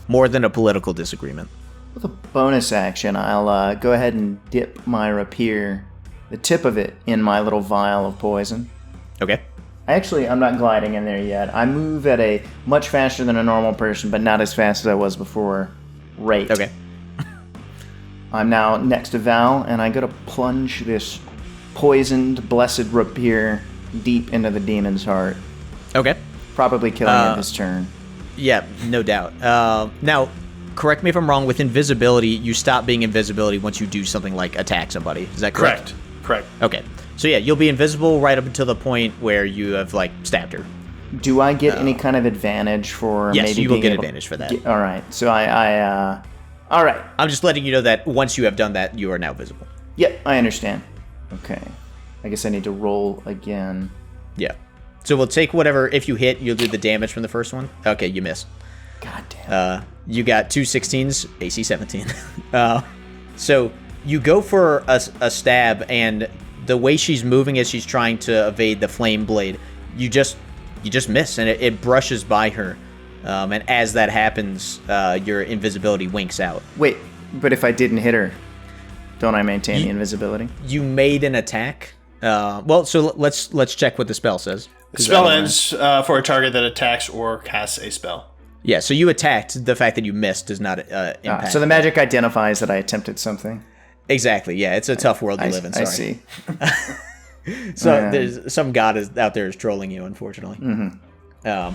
More than a political disagreement. With a bonus action, I'll go ahead and dip my rapier, the tip of it, in my little vial of poison. Okay. I'm not gliding in there yet. I move at a much faster than a normal person, but not as fast as I was before. Rate. Okay. I'm now next to Val, and I go to plunge this poisoned, blessed rapier deep into the demon's heart. Okay. Probably killing it this turn. Yeah, no doubt. Now, correct me if I'm wrong, with invisibility, you stop being invisibility once you do something like attack somebody. Is that correct? Correct. Okay. So yeah, you'll be invisible right up until the point where you have, like, stabbed her. Do I get any kind of advantage for Yes, maybe you will being get able advantage for that. All right. So all right. I'm just letting you know that once you have done that, you are now visible. Yep, I understand. Okay. I guess I need to roll again. Yeah. So we'll take whatever, if you hit, you'll do the damage from the first one. Okay, you missed. God damn. You got 2 16s, AC 17. So you go for a stab, and the way she's moving as she's trying to evade the flame blade, you just miss, and it brushes by her. And as that happens, your invisibility winks out. Wait, but if I didn't hit her, don't I maintain the invisibility? You made an attack. So let's check what the spell says. The spell ends for a target that attacks or casts a spell. Yeah, so you attacked. The fact that you missed does not impact. So the magic identifies that I attempted something. Exactly. Yeah, it's a tough world to live in. Sorry. I see. So there's some god out there is trolling you, unfortunately. Mm-hmm.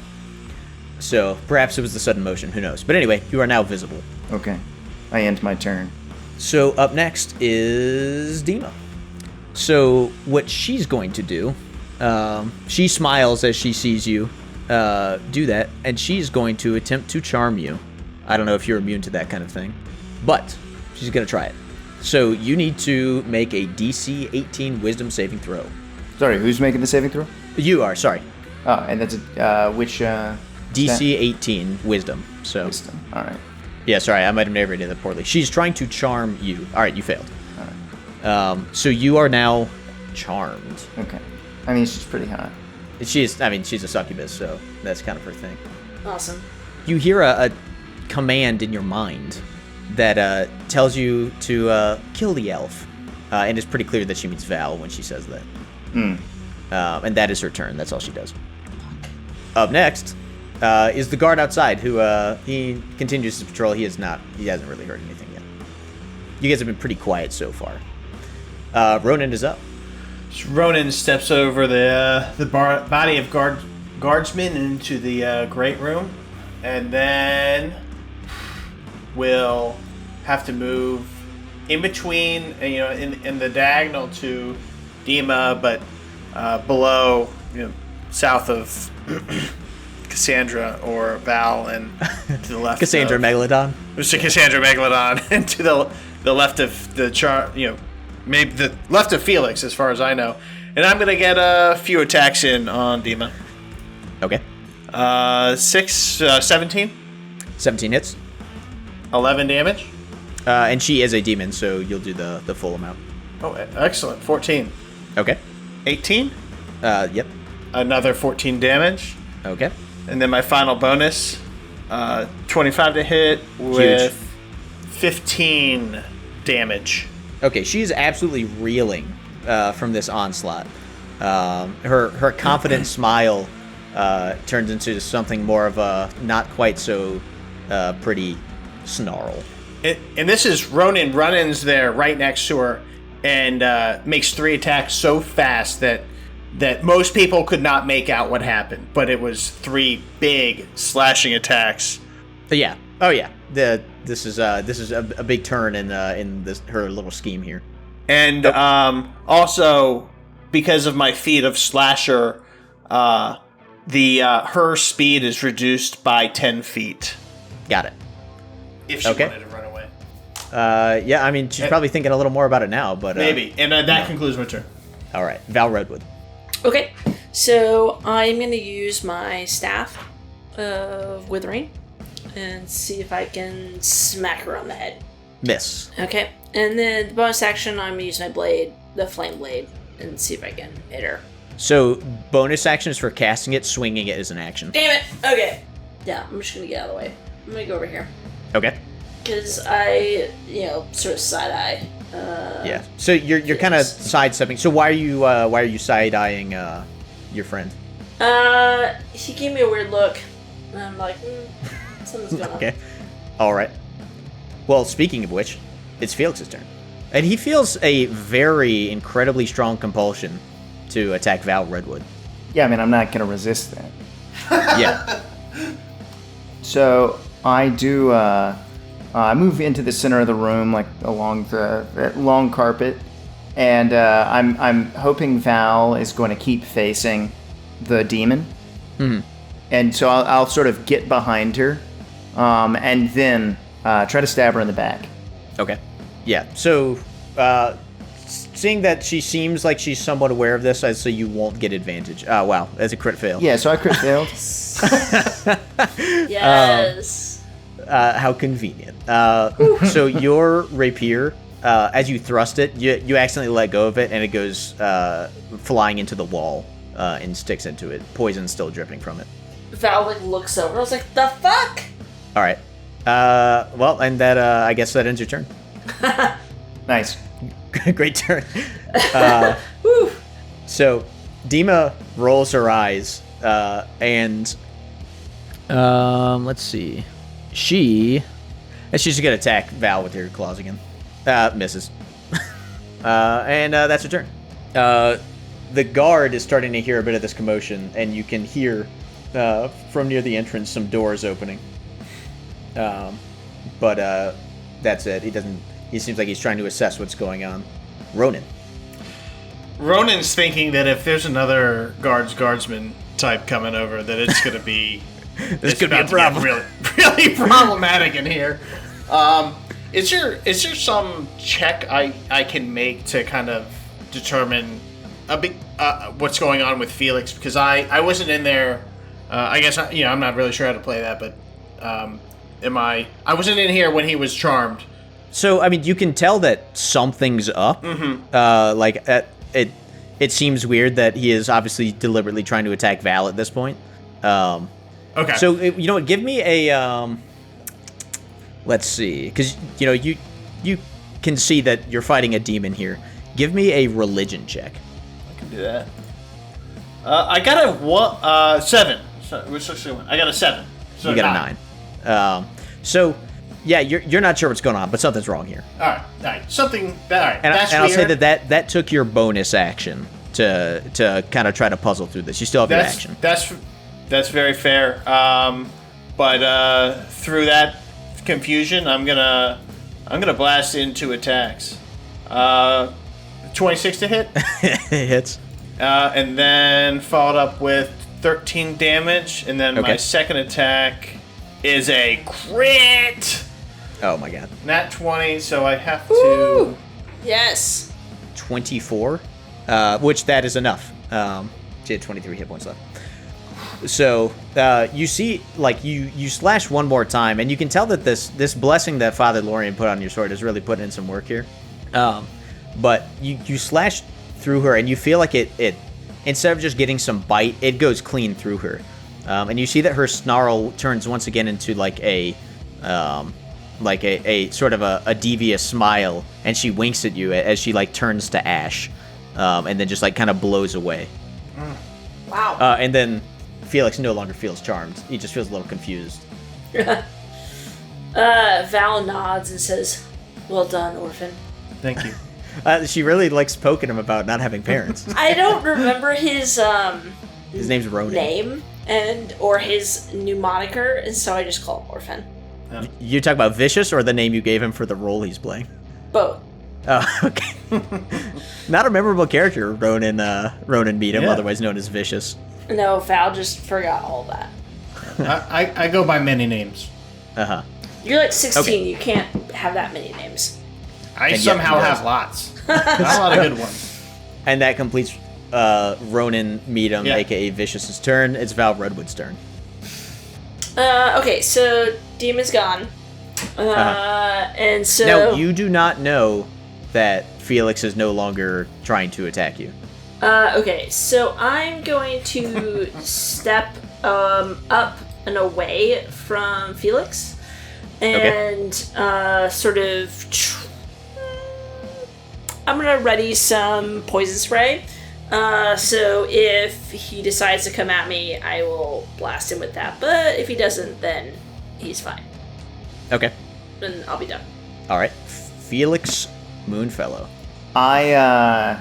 So perhaps it was the sudden motion. Who knows? But anyway, you are now visible. Okay. I end my turn. So up next is Dima. So what she's going to do, she smiles as she sees you do that, and she's going to attempt to charm you. I don't know if you're immune to that kind of thing, but she's going to try it. So you need to make a DC 18 Wisdom saving throw. Sorry, who's making the saving throw? You are, sorry. Oh, and that's which DC stat? 18 Wisdom. So Wisdom. All right. yeah, sorry, I might have narrated that poorly. She's trying to charm you. All right, you failed. All right. So you are now charmed. Okay. I mean, she's pretty hot. She's a succubus, so that's kind of her thing. Awesome. You hear a command in your mind that tells you to kill the elf. And it's pretty clear that she means Val when she says that. And that is her turn. That's all she does. Up next is the guard outside, who he continues to patrol. He hasn't really heard anything yet. You guys have been pretty quiet so far. Ronan is up. Ronan steps over the body of guardsmen into the great room, and then will have to move in between, in the diagonal to Dima, but below, south of Cassandra or Val, and to the left. Cassandra Megalodon. Cassandra Megalodon, and to the left of the maybe the left of Felix, as far as I know. And I'm gonna get a few attacks in on Dima. Okay. 17. 17 hits. 11 damage. And she is a demon, so you'll do the full amount. Oh, excellent. 14. Okay. 18. Yep. another 14 damage. Okay. And then my final bonus, 25 to hit with 15 damage. Okay, she's absolutely reeling from this onslaught. Her confident smile turns into something more of a not quite so pretty snarl. And this is Ronan. Ronan's there right next to her and makes 3 attacks so fast that most people could not make out what happened. But it was 3 big slashing attacks. But yeah. Oh yeah. This is a big turn in her little scheme here. And also because of my feat of slasher, her speed is reduced by 10 feet. Got it. If she wanted to run away. Yeah, I mean, she's probably thinking a little more about it now, but... maybe. And that concludes my turn. All right. Val Redwood. Okay, so I'm going to use my staff of withering and see if I can smack her on the head. Miss. Okay, and then the bonus action, I'm going to use my blade, the flame blade, and see if I can hit her. So, bonus actions for casting it, swinging it is an action. Damn it! Okay. Yeah, I'm just going to get out of the way. I'm going to go over here. Okay. Because I, sort of side-eye. Yeah. So you're kind of sidestepping. So why are you side-eyeing your friend? He gave me a weird look. And I'm like, something's going on. Okay. All right. Well, speaking of which, it's Felix's turn. And he feels a very incredibly strong compulsion to attack Val Redwood. Yeah, I mean, I'm not going to resist that. Yeah. So I do. I move into the center of the room, like along that long carpet, and I'm hoping Val is going to keep facing the demon. Mm-hmm. And so I'll sort of get behind her, and then try to stab her in the back. Okay. Yeah. So, seeing that she seems like she's somewhat aware of this, I'd say you won't get advantage. Oh, wow. That's a crit fail. Yeah, so I crit failed. Yes. How convenient. So your rapier, as you thrust it, you accidentally let go of it, and it goes flying into the wall and sticks into it. Poison still dripping from it. Val looks over. I was like, the fuck? All right. Well, and that I guess that ends your turn. Nice. Great turn. So Dima rolls her eyes, and let's see. She's gonna attack Val with her claws again. Misses. And that's her turn. The guard is starting to hear a bit of this commotion, and you can hear from near the entrance some doors opening. But that's it. He seems like he's trying to assess what's going on. Ronan. Ronan's thinking that if there's another guardsman type coming over, that it's going to be This could be a problem. Really, really problematic in here. Is there some check I can make to kind of determine what's going on with Felix? Because I wasn't in there. I guess I'm not really sure how to play that, but I wasn't in here when he was charmed. So I mean, you can tell that something's up. Mm-hmm. It seems weird that he is obviously deliberately trying to attack Val at this point. Okay. So you know what? Give me a let's see, because you can see that you're fighting a demon here. Give me a religion check. I can do that. I got a 7. I got a 7. So you got a 9. So yeah, you're not sure what's going on, but something's wrong here. All right. Something. All right. And That's I'll weird. say that took your bonus action to kind of try to puzzle through this. You still have your action. That's very fair. But through that confusion, I'm gonna blast into attacks. 26 to hit. It hits. And then followed up with 13 damage, and then my second attack is a crit. Oh my god. Nat 20, so I have Woo! to. Yes. 24, which that is enough. She had 23 hit points left. So you see, like you slash one more time, and you can tell that this blessing that Father Lorien put on your sword is really putting in some work here. But you slash through her, and you feel like it instead of just getting some bite, it goes clean through her. And you see that her snarl turns once again into like a sort of a devious smile, and she winks at you as she like turns to ash, and then just like kind of blows away. Wow. And then Felix no longer feels charmed. He just feels a little confused. Val nods and says, "Well done, orphan." Thank you. She really likes poking him about not having parents. I don't remember his His name's Ronan. name or his new moniker, and so I just call him Orphan. You talk about Vicious or the name you gave him for the role he's playing? Both. Oh, okay. Not a memorable character, Ronan Meadham, Yeah. otherwise known as Vicious. No, Val just forgot all that. I go by many names. Uh-huh. You're like 16. Okay. You can't have that many names. I And yet somehow he does. have lots. Not a lot of good ones. And that completes Ronan Meadham, Yeah. a.k.a. Vicious's turn. It's Val Redwood's turn. Okay, so Demon's gone. And so... Now, you do not know that Felix is no longer trying to attack you. Okay, so I'm going to step up and away from Felix and sort of... I'm going to ready some poison spray. So if he decides to come at me, I will blast him with that. But if he doesn't, then he's fine. Okay. Then I'll be done. All right. Felix Moonfellow. I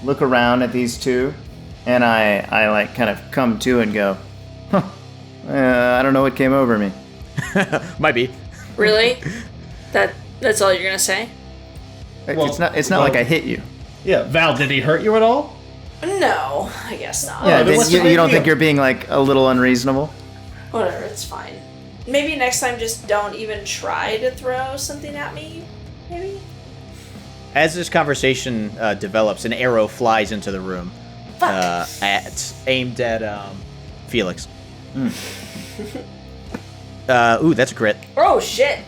look around at these two, and I like kind of come to and go, huh, I don't know what came over me. Might be. Really? That's all you're going to say? It's not like I hit you. Yeah, Val, did he hurt you at all? No, I guess not. Yeah, then then what's the you big don't deal? think you're being like a little unreasonable? Whatever, it's fine. Maybe next time just don't even try to throw something at me, maybe? As this conversation develops, an arrow flies into the room, aimed at Felix. Ooh, that's a crit. Oh, shit!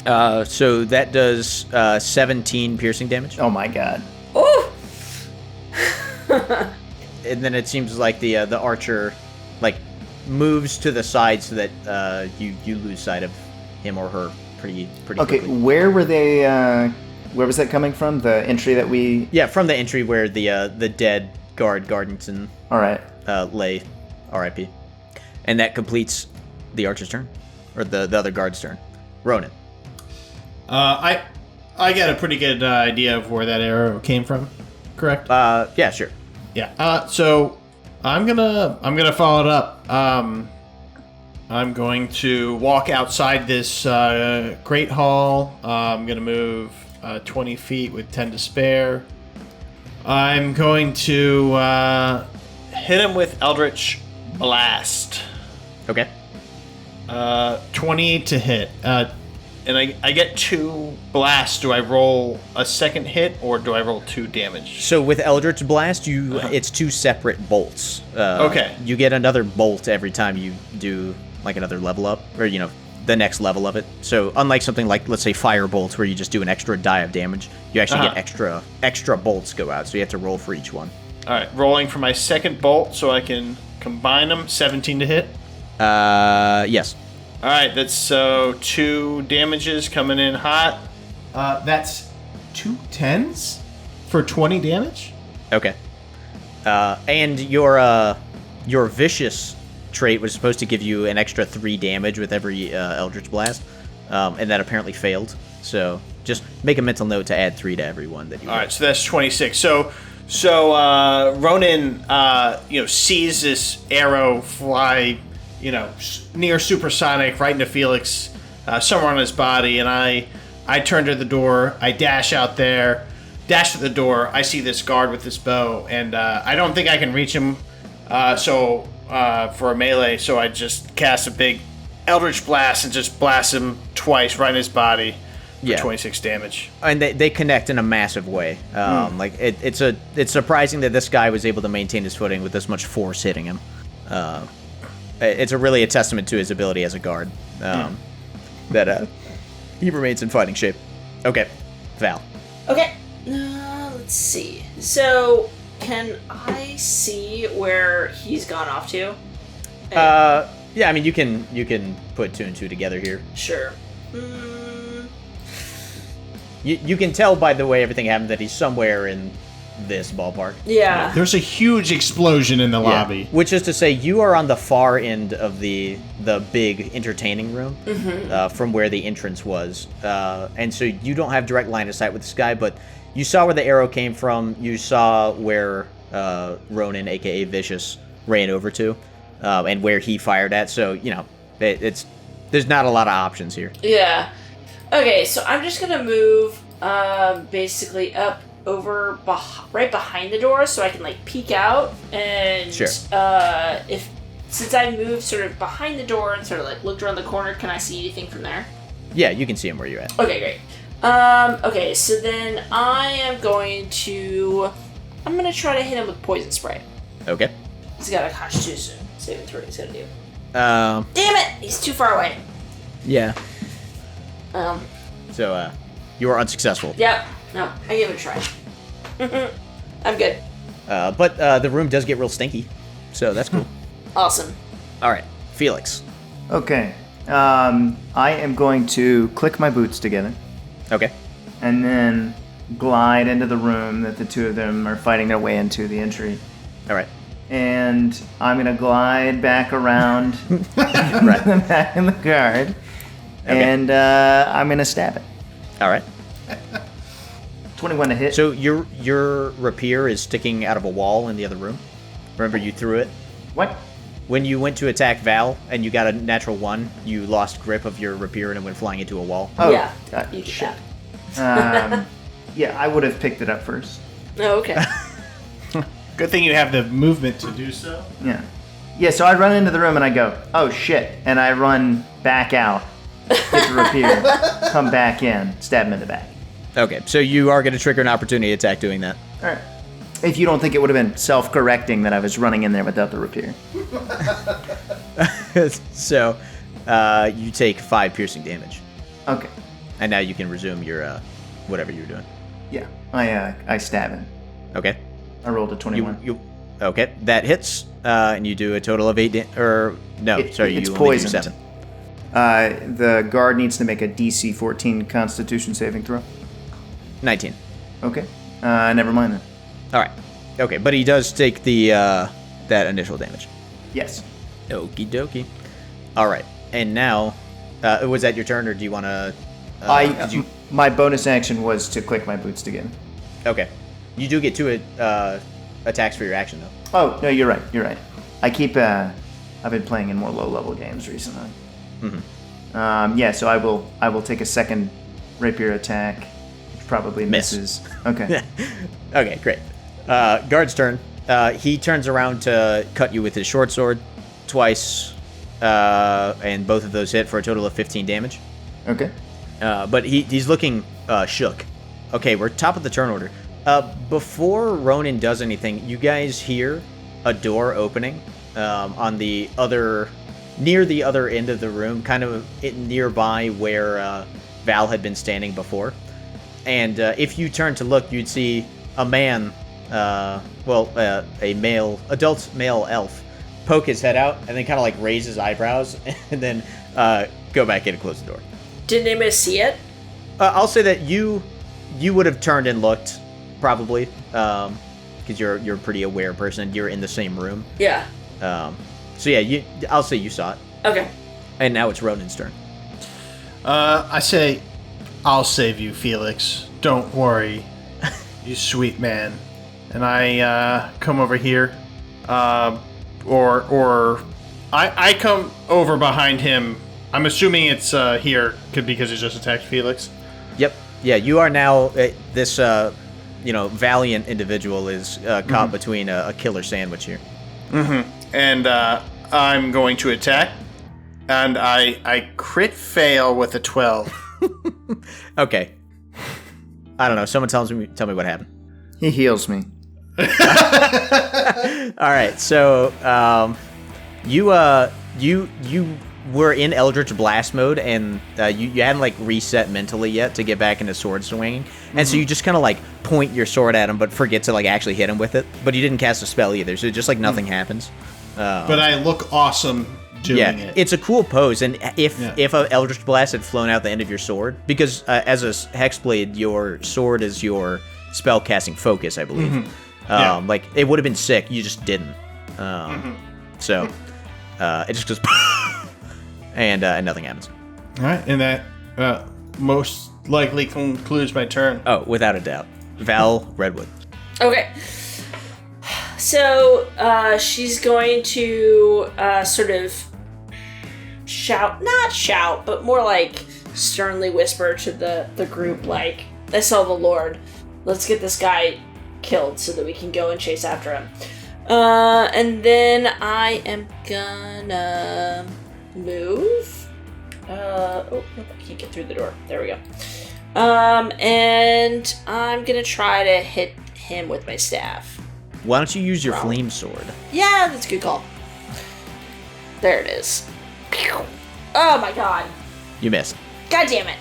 So that does 17 piercing damage, Oh my god. Oh! and then it seems like the archer like moves to the side so that you lose sight of him or her pretty Okay, quickly. where were they? Where was that coming from? The entry that we. Yeah, from the entry where the dead guard Gardington All right. lay, R.I.P. And that completes the archer's turn, or the other guard's turn. Ronan. I got a pretty good idea of where that arrow came from. Correct? Yeah, sure. Yeah. So I'm gonna follow it up. I'm going to walk outside this great hall. I'm gonna move 20 feet with 10 to spare. I'm going to hit him with Eldritch Blast. Okay. 20 to hit. And I get 2 blasts. Do I roll a second hit, or do I roll 2 damage? So with Eldritch Blast, it's 2 separate bolts. Okay. You get another bolt every time you do like another level up, or the next level of it. So unlike something like, let's say, Fire Bolts, where you just do an extra die of damage, you actually get extra bolts go out. So you have to roll for each one. All right, rolling for my second bolt so I can combine them. 17 to hit. Yes. All right, that's so 2 damages coming in hot. That's 2 10s for 20 damage. Okay. And your vicious trait was supposed to give you an extra 3 damage with every Eldritch Blast, and that apparently failed. So just make a mental note to add 3 to every one that you. All right, so that's 26. So Ronan, sees this arrow fly, near supersonic right into Felix, somewhere on his body, and I turn to the door. I dash out there, dash to the door. I see this guard with this bow, and I don't think I can reach him. For a melee, so I just cast a big Eldritch Blast and just blast him twice right in his body for 26 damage. And they connect in a massive way. Like it's surprising that this guy was able to maintain his footing with this much force hitting him. It's really a testament to his ability as a guard that he remains in fighting shape. Okay, Val. Okay, let's see. So, Can I see where he's gone off to? Yeah, I mean, you can put 2 and 2 together here. Sure. You can tell by the way everything happened that he's somewhere in this ballpark. Yeah. There's a huge explosion in the lobby. Which is to say, you are on the far end of the big entertaining room from where the entrance was. And so you don't have direct line of sight with this guy, but you saw where the arrow came from. You saw where Ronan, a.k.a. Vicious, ran over to, and where he fired at. So, you know, there's not a lot of options here. Yeah. Okay, so I'm just going to move basically up over right behind the door so I can like peek out and sure. Since I moved sort of behind the door and sort of like looked around the corner, can I see anything from there? Yeah, you can see him where you're at. Okay, great. Okay, so then I'm gonna try to hit him with poison spray. Okay. He's got a Constitution saving throw. He's gonna do. Damn it! He's too far away. Yeah. So you are unsuccessful. Yep. No, I give it a try. I'm good. But the room does get real stinky, so that's cool. Awesome. All right, Felix. Okay. I am going to click my boots together Okay. and then glide into the room that the two of them are fighting their way into, the entry. All right. And I'm going to glide back around Right. the back in the guard. Okay. And I'm going to stab it. All right. 21 to hit. So your rapier is sticking out of a wall in the other room. Remember, you threw it. What? When you went to attack Val and you got a natural 1, you lost grip of your rapier and it went flying into a wall. Oh, Yeah, you did shit. Yeah, I would have picked it up first. Oh, okay. Good thing you have the movement to do so. Yeah. Yeah, so I run into the room and I go, oh shit. And I run back out, get the rapier, come back in, stab him in the back. Okay, so you are going to trigger an opportunity attack doing that. All right. If you don't think it would have been self-correcting that I was running in there without the rapier. So you take 5 piercing damage. Okay. And now you can resume your whatever you're doing. Yeah. I stab him. Okay. I rolled a 21. Okay, that hits, and you do a total of 8 It's you only do poisoned. 7. The guard needs to make a DC 14 Constitution saving throw. 19. Okay. Never mind then. All right. Okay, but he does take the that initial damage. Yes. Okie dokie. All right, and now, was that your turn, or do you want to? My bonus action was to click my boots together. Okay, you do get 2 attacks for your action though. Oh no, you're right. You're right. I keep. I've been playing in more low-level games recently. Mm-hmm. Yeah. So I will take a second rapier attack, which probably misses. Okay. Okay, great. Guard's turn. He turns around to cut you with his short sword twice, and both of those hit for a total of 15 damage. Okay. But he's looking shook. Okay, we're top of the turn order. Before Ronan does anything, you guys hear a door opening on the other, near the other end of the room, kind of nearby where Val had been standing before. And if you turn to look, you'd see a man, a adult male elf, poke his head out and then kind of like raise his eyebrows and then go back in and close the door. Did anybody see it? I'll say that you would have turned and looked, probably, because you're a pretty aware person. You're in the same room. Yeah. So yeah, I'll say you saw it. Okay. And now it's Ronan's turn. I say, I'll save you, Felix. Don't worry, you sweet man. And I come over here, or I come over behind him. I'm assuming it's here because he just attacked Felix. Yep. Yeah, you are now this valiant individual is caught between a killer sandwich here. Mm-hmm. And I'm going to attack, and I crit fail with a 12. Okay. I don't know. Someone tell me what happened. He heals me. All right. So you were in Eldritch Blast mode, and you hadn't like reset mentally yet to get back into sword swinging, and so you just kind of like point your sword at him, but forget to like actually hit him with it. But you didn't cast a spell either, so just like nothing happens. But I look awesome doing it. It's a cool pose, and if a Eldritch Blast had flown out the end of your sword, because as a Hexblade, your sword is your spell casting focus, I believe. Like it would have been sick, you just didn't. So it just goes and nothing happens. All right, and that most likely concludes my turn. Oh, without a doubt. Val Redwood. Okay. So she's going to sort of not shout, but more like sternly whisper to the group, like, I saw the Lord. Let's get this guy killed so that we can go and chase after him. And then I am gonna move. I can't get through the door. There we go. And I'm gonna try to hit him with my staff. Why don't you use your flame sword? Yeah, that's a good call. There it is. Pew. Oh my god. You missed. God damn it.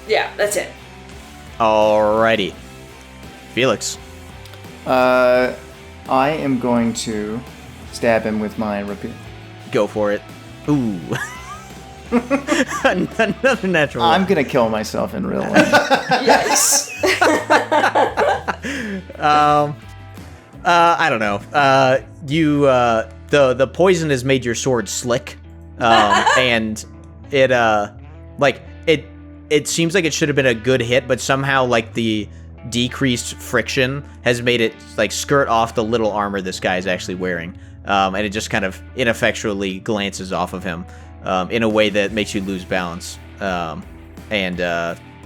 Yeah, that's it. Alrighty. Felix. I am going to stab him with my rapier. Go for it. Ooh. Another natural one. I'm going to kill myself in real life. Yes. I don't know. The poison has made your sword slick, and it seems like it should have been a good hit, but somehow like the decreased friction has made it like skirt off the little armor this guy is actually wearing, and it just kind of ineffectually glances off of him in a way that makes you lose balance, and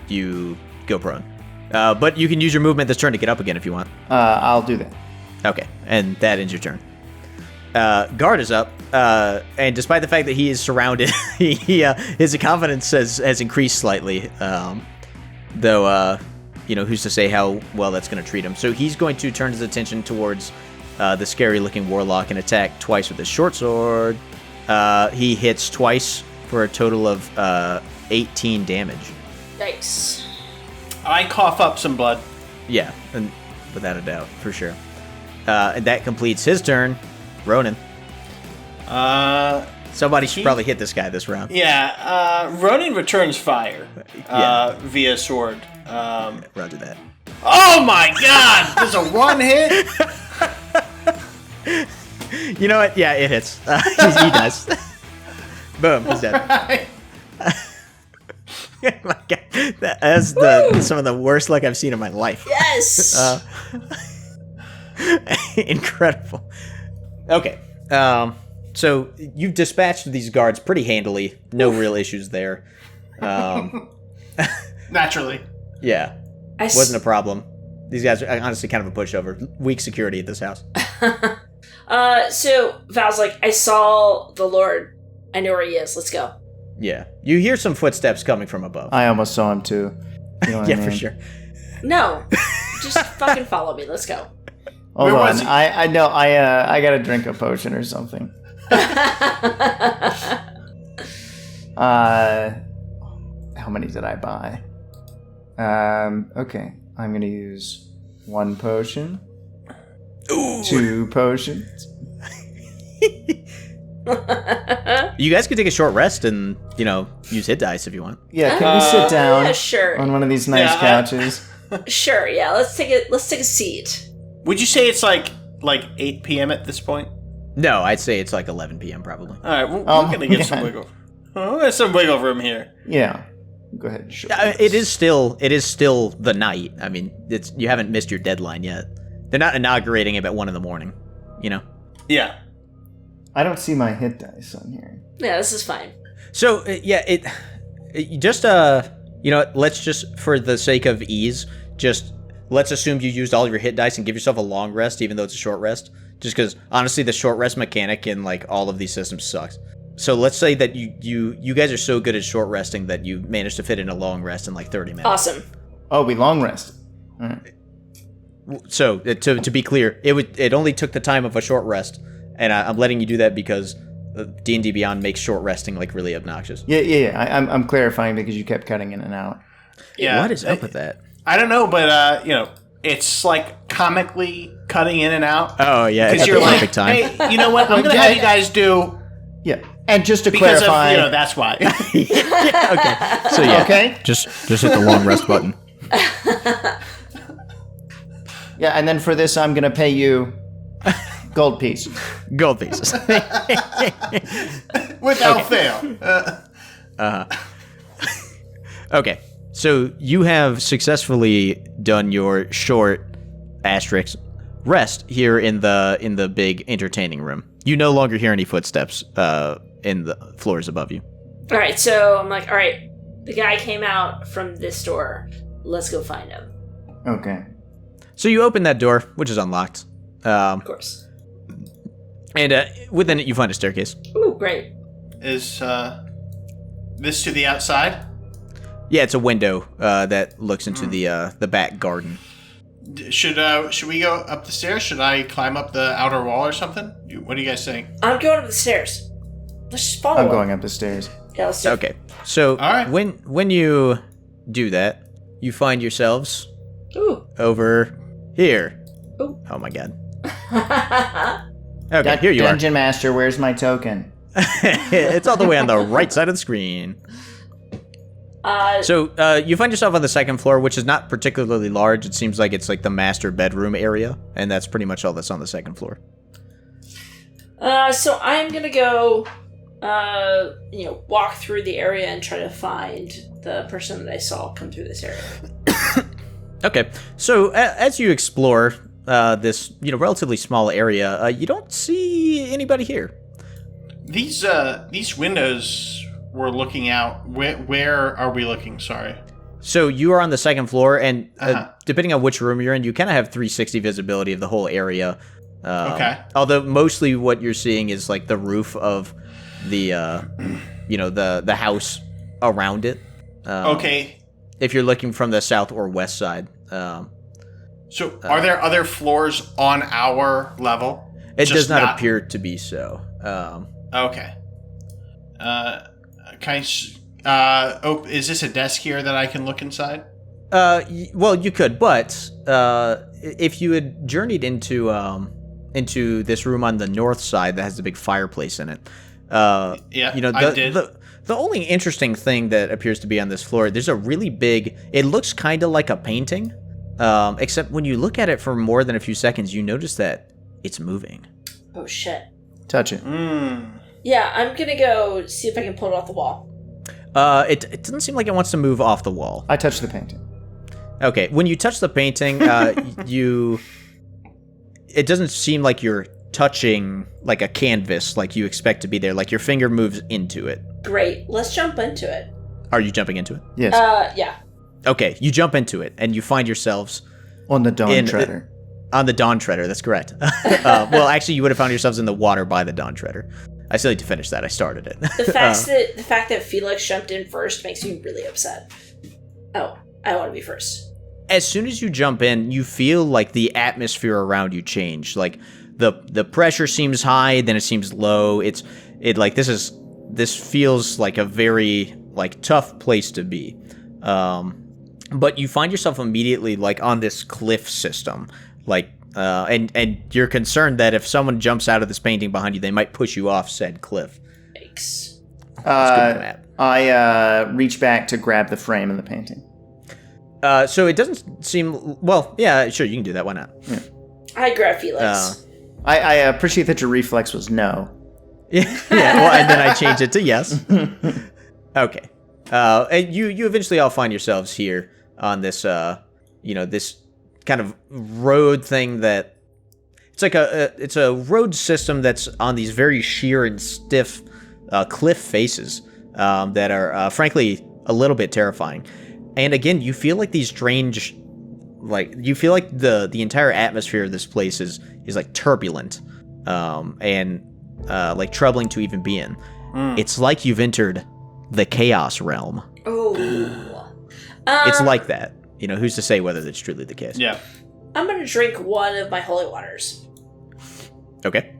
you go prone. But you can use your movement this turn to get up again if you want. I'll do that. Okay, and that ends your turn. Guard is up, and despite the fact that he is surrounded, his confidence has increased slightly, though, who's to say how well that's going to treat him. So he's going to turn his attention towards the scary-looking warlock and attack twice with his short sword. He hits twice for a total of 18 damage. Nice. I cough up some blood. Yeah, and without a doubt, for sure. And that completes his turn. Ronan. Somebody should probably hit this guy this round. Yeah, Ronan returns fire via sword. Roger that. Oh my god! There's a one hit? You know what? Yeah, it hits. He does. Boom, he's dead. My God. That's some of the worst luck I've seen in my life. Yes! Incredible. Okay. So you've dispatched these guards pretty handily. No real issues there. Naturally. Yeah. Wasn't a problem. These guys are honestly kind of a pushover. Weak security at this house. So Val's like, I saw the Lord. I know where he is. Let's go. Yeah. You hear some footsteps coming from above. I almost saw him too. You know what I mean? For sure. No. Just fucking follow me. Let's go. Hold Where on. was he? I know. I gotta drink a potion or something. How many did I buy? Okay. I'm gonna use 1 potion. Ooh. 2 potions. You guys could take a short rest and, use hit dice if you want. Yeah, can we sit down yeah, sure. on one of these nice couches? Sure, yeah. Let's take a seat. Would you say it's like 8 p.m. at this point? No, I'd say it's like 11 p.m. probably. All right, we're gonna get some wiggle. There's some wiggle room here. Yeah. Go ahead. Sure. It is still the night. I mean, you haven't missed your deadline yet. They're not inaugurating it at 1 a.m. Yeah. I don't see my hit dice on here. Yeah, this is fine. So let's just, for the sake of ease, let's assume you used all your hit dice and give yourself a long rest, even though it's a short rest. Just because, honestly, the short rest mechanic in all of these systems sucks. So let's say that you guys are so good at short resting that you managed to fit in a long rest in 30 minutes. Awesome. Oh, we long rested. All right. So to be clear, it only took the time of a short rest, and I'm letting you do that because D&D Beyond makes short resting like really obnoxious. Yeah. I'm clarifying because you kept cutting in and out. Yeah. What is up with that? I don't know, but it's like comically cutting in and out. Oh yeah, Because it's you're the like, perfect time. hey, you know what? I'm gonna have you guys do Yeah. And just to because clarify, of that's why. Okay, so yeah, okay. just hit the long rest button. Yeah, and then for this, I'm gonna pay you gold piece. Gold pieces. Without fail. Okay, so you have successfully done your short asterisk rest here in the big entertaining room. You no longer hear any footsteps in the floors above you. All right, so I'm like, all right, the guy came out from this door. Let's go find him. Okay. So you open that door, which is unlocked, Of course. and within it you find a staircase. Ooh, great. Is this to the outside? Yeah, it's a window that looks into the back garden. Should we go up the stairs? Should I climb up the outer wall or something? What do you guys think? I'm going up the stairs. Let's just follow I'm him. going up the stairs. Yeah, let's do it. Okay, so All right. when you do that, you find yourselves Ooh. over here. Ooh. Oh my god. Okay, here you Dungeon Master, where's my token? are. It's all the way on the right side of the screen. So you find yourself on the second floor, which is not particularly large. It seems like it's like the master bedroom area, and that's pretty much all that's on the second floor. So I'm gonna go, walk through the area and try to find the person that I saw come through this area. Okay, so as you explore this relatively small area, you don't see anybody here. These windows we're looking out. Where are we looking? Sorry. So you are on the second floor, and Uh-huh. depending on which room you're in, you kind of have 360 visibility of the whole area. Okay. Although mostly what you're seeing is like the roof of the the house around it. Okay. If you're looking from the south or west side. So are there other floors on our level? It Just does not appear to be so. Okay. Is this a desk here that I can look inside? Well, you could, but if you had journeyed into this room on the north side that has the big fireplace in it, I did. The only interesting thing that appears to be on this floor, there's a really big. It looks kind of like a painting, except when you look at it for more than a few seconds, you notice that it's moving. Oh shit. Touch it. Yeah, I'm gonna go see if I can pull it off the wall. It doesn't seem like it wants to move off the wall. I touched the painting. Okay, when you touch the painting, it doesn't seem like you're touching like a canvas like you expect to be there. Like your finger moves into it. Great. Let's jump into it. Are you jumping into it? Yes. Yeah. Okay, you jump into it, and you find yourselves On the Dawn Treader. on the Dawn Treader. That's correct. Well, actually, you would have found yourselves in the water by the Dawn Treader. I still need to finish that. I started it. The fact that Felix jumped in first makes me really upset. Oh, I want to be first. As soon as you jump in, you feel like the atmosphere around you change. Like the pressure seems high, then it seems low. This feels like a very like tough place to be. But you find yourself immediately like on this cliff system, like and you're concerned that if someone jumps out of this painting behind you, they might push you off said cliff. Yikes. I reach back to grab the frame of the painting. So it doesn't seem well. Yeah, sure, you can do that. Why not? Yeah. I grab Felix. I appreciate that your reflex was no. Yeah. Well, and then I changed it to yes. Okay. And you eventually all find yourselves here on this this kind of road thing that it's like it's a road system that's on these very sheer and stiff cliff faces that are frankly a little bit terrifying. And again, you feel like these strange, like you feel like the entire atmosphere of this place is like turbulent, and like troubling to even be in. It's like you've entered the chaos realm. Oh. It's like that. Who's to say whether that's truly the case? Yeah. I'm gonna drink one of my holy waters. Okay.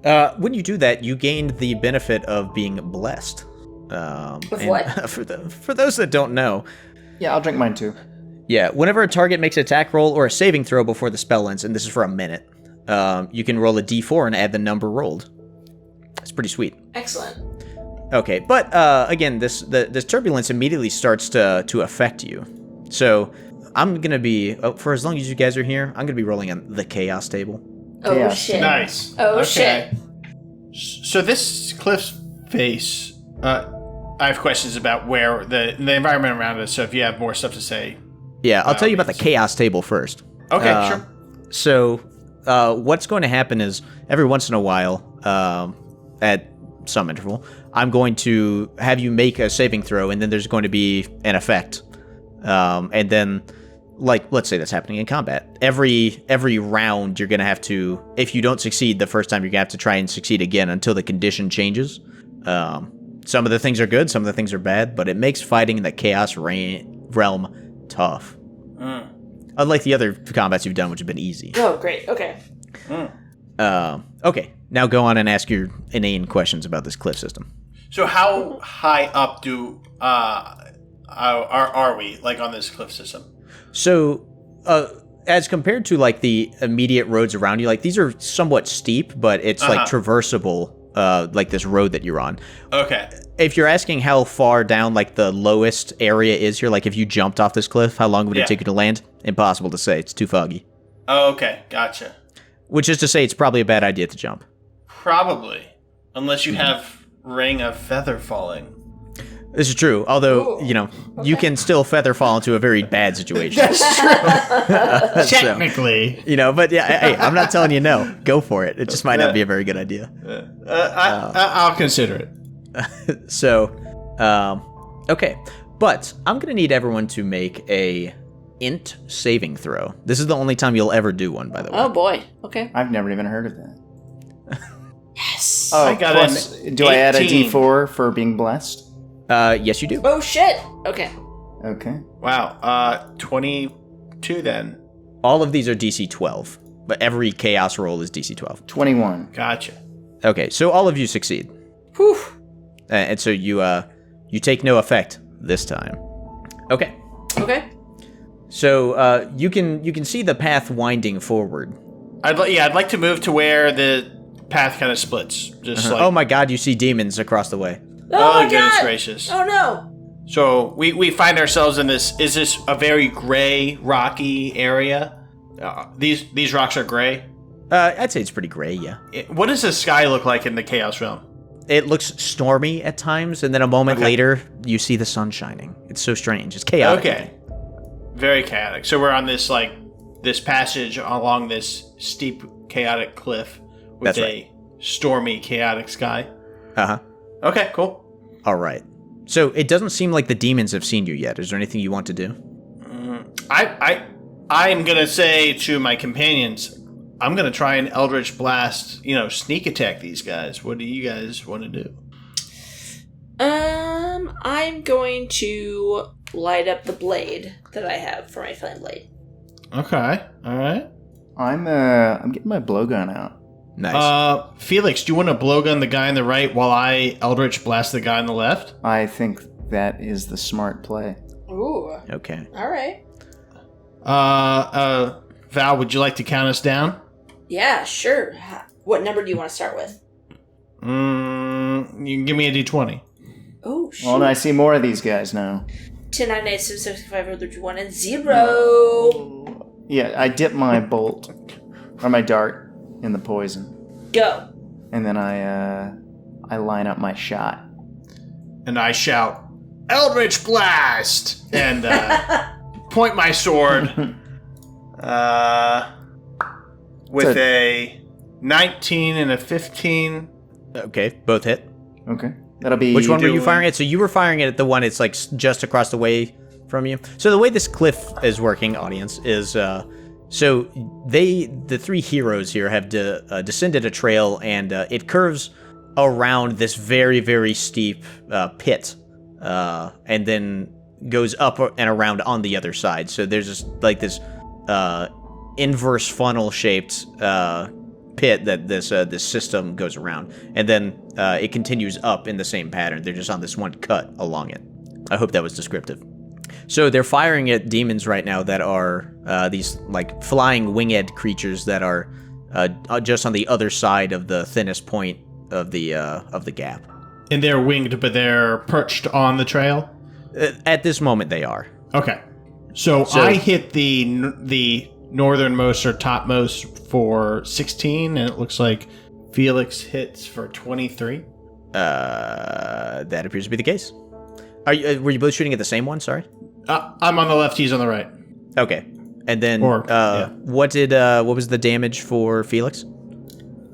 When you do that, you gained the benefit of being blessed. With what? For those that don't know, Yeah, I'll drink mine too. yeah, whenever a target makes an attack roll or a saving throw before the spell ends, and this is for a minute, you can roll a d4 and add the number rolled. It's pretty sweet. Excellent. Okay, but again, this turbulence immediately starts to affect you. So I'm gonna be for as long as you guys are here, I'm gonna be rolling on the chaos table. Oh Yeah. shit. Nice. Oh Okay. So this cliff face, I have questions about where the environment around us. So if you have more stuff to say. Yeah, I'll tell you about the chaos table first. Okay, sure. So what's going to happen is every once in a while, at some interval, I'm going to have you make a saving throw, and then there's going to be an effect. And then, like, let's say that's happening in combat. Every round, you're going to have to, if you don't succeed the first time, you're going to have to try and succeed again until the condition changes. Some of the things are good, some of the things are bad, but it makes fighting in the chaos realm tough. Unlike the other combats you've done, which have been easy. Oh, great. Okay. Okay, now go on and ask your inane questions about this cliff system. So how high up are we, like, on this cliff system? So, as compared to, like, the immediate roads around you, like, these are somewhat steep, but it's, like, traversable, like this road that you're on. Okay. If you're asking how far down, like, the lowest area is here, like, if you jumped off this cliff, how long would it take you to land? Impossible to say. It's too foggy. Oh, okay. Gotcha. Which is to say it's probably a bad idea to jump. Probably. Unless you have Ring of Feather Falling. This is true, although, Ooh, you know, you can still feather fall into a very bad situation. Technically. You know, but yeah, hey, I'm not telling you no. Go for it. It just might not be a very good idea. I'll consider it. So, okay. But I'm going to need everyone to make a int saving throw. This is the only time you'll ever do one, by the way. Oh boy. Okay. I've never even heard of that. Yes. Oh, I got plus, an do I add a 18. D4 for being blessed? Yes, you do. Oh shit. Okay. Okay. Wow. 22 then. All of these are DC 12, but every chaos roll is DC 12. 21. Gotcha. Okay, so all of you succeed. Whew. And so you take no effect this time. Okay. Okay. So you can see the path winding forward. I'd like to move to where the path kind of splits. Just like, Oh my god, you see demons across the way. Oh my goodness god. gracious. Oh no. So we find ourselves in this. Is this a very gray, rocky area? These rocks are gray. I'd say it's pretty gray, yeah. What does the sky look like in the Chaos Realm? It looks stormy at times, and then a moment later, you see the sun shining. It's so strange. It's chaotic. Okay. Very chaotic. So we're on this passage along this steep, chaotic cliff with That's a right. stormy, chaotic sky. Uh-huh. Okay, cool. All right. So it doesn't seem like the demons have seen you yet. Is there anything you want to do? I'm gonna say to my companions, I'm gonna try and Eldritch Blast, sneak attack these guys. What do you guys want to do? I'm going to light up the blade that I have for my flame blade. Okay, all right. I'm getting my blowgun out. Nice. Felix, do you want to blowgun the guy on the right while I Eldritch Blast the guy on the left? I think that is the smart play. Ooh. Okay. All right. Val, would you like to count us down? Yeah, sure. What number do you want to start with? You can give me a d20. Oh, shoot. Well, I see more of these guys now. 10, 9, 8, 7, 6, 5, 4, 3, 2, 1, and 0. Yeah, I dip my bolt or my dart in the poison, Go. and then I line up my shot. And I shout, Eldritch Blast! And point my sword with a 19 and a 15. Okay, both hit. Okay, that'll be. Which one were you firing at? So you were firing it at the one it's like just across the way from you. So the way this cliff is working, audience, is so the three heroes here have descended a trail, and it curves around this very, very steep pit, and then goes up and around on the other side. So there's this inverse funnel shaped pit that this system goes around, and then it continues up in the same pattern. They're just on this one cut along it. I hope that was descriptive. So they're firing at demons right now that are these like flying winged creatures that are just on the other side of the thinnest point of the gap. And they're winged, but they're perched on the trail? At this moment, they are. Okay. So I hit the northernmost or topmost for 16, and it looks like Felix hits for 23. That appears to be the case. Were you both shooting at the same one? Sorry. I'm on the left, he's on the right. Okay. And then yeah. what was the damage for Felix?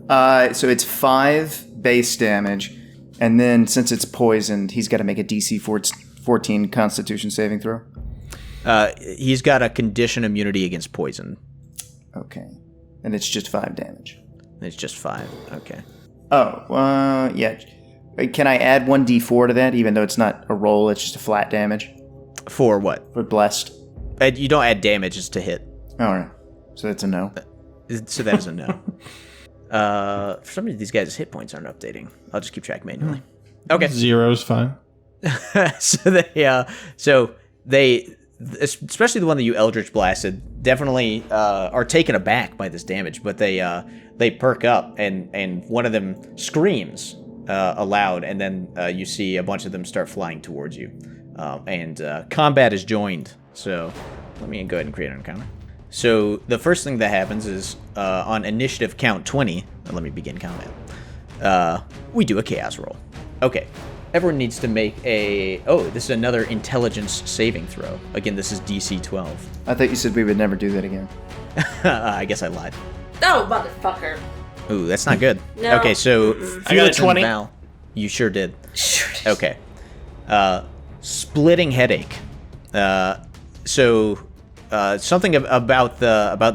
So it's 5 base damage, and then since it's poisoned, he's got to make a DC 14 Constitution saving throw. He's got a condition immunity against poison. Okay. And it's just 5 damage. It's just 5. Okay. Oh, yeah. Can I add 1d4 to that, even though it's not a roll, it's just a flat damage? For what? For blessed. You don't add damage, it's to hit. All right. So that's a no. So that is a no. For some reason, these guys' hit points aren't updating. I'll just keep track manually. Okay. 0's fine. So they, especially the one that you Eldritch blasted, definitely are taken aback by this damage, but they perk up and one of them screams aloud, and then you see a bunch of them start flying towards you, and combat is joined. So let me go ahead and create an encounter. So the first thing that happens is on initiative count 20, let me begin combat. We do a chaos roll. Okay. Everyone needs to make this is another intelligence saving throw. Again, this is DC 12. I thought you said we would never do that again. I guess I lied. Oh, motherfucker. Ooh, that's not good. No. Okay, so I got a 20. Val, you sure did. Sure did. Okay. Splitting headache. Something about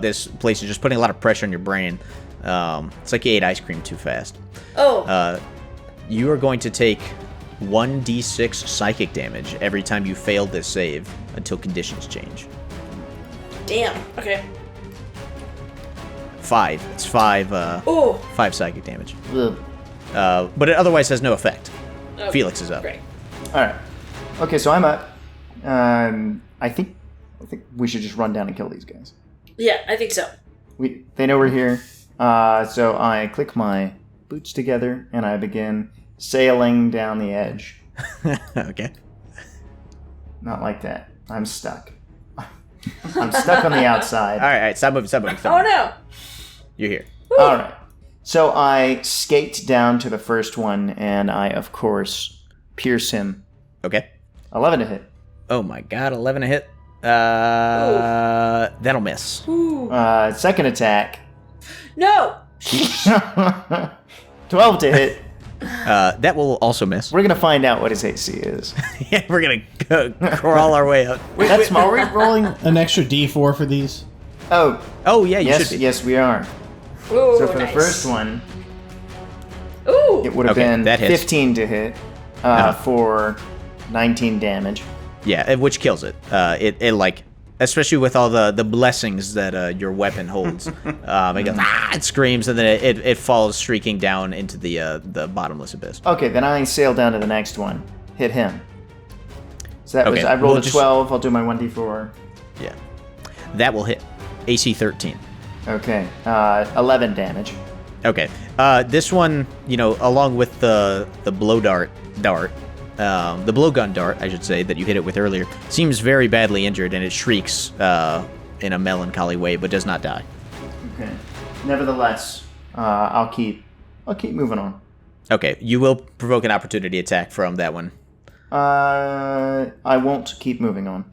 this place is just putting a lot of pressure on your brain. It's like you ate ice cream too fast. Oh. You are going to take 1d6 psychic damage every time you fail this save until conditions change. Damn. Okay. 5. It's 5. 5 psychic damage. Ugh. But it otherwise has no effect. Okay. Felix is up. Great. All right. Okay, so I'm up. I think we should just run down and kill these guys. Yeah, I think so. They know we're here. So I click my boots together and I begin sailing down the edge. Okay. Not like that. I'm stuck. I'm stuck on the outside. All right. Stop moving. Oh no. You're here. All right. So I skate down to the first one and I, of course, pierce him. Okay. 11 to hit. Oh my god, 11 to hit. That'll miss. Ooh. Second attack. No. 12 to hit. That will also miss. We're going to find out what his AC is. Yeah, we're gonna crawl our way up. That's Are we rolling an extra D4 for these? Oh yeah, you should be. Yes, we are. Ooh, So for nice. the first one, Ooh. it would have Okay, been that hits. 15 to hit for 19 damage. Yeah, which kills it. It like, especially with all the blessings that your weapon holds. It goes, it screams, and then it falls shrieking down into the bottomless abyss. Okay, then I sail down to the next one. Hit him. So that was, Okay, I rolled we'll a just- 12. I'll do my 1d4. Yeah, that will hit. AC 13. Okay, 11 damage. Okay. This one, along with the blowgun dart, I should say, that you hit it with earlier, seems very badly injured, and it shrieks in a melancholy way, but does not die. Okay. Nevertheless, I'll keep moving on. Okay, you will provoke an opportunity attack from that one. I won't keep moving on.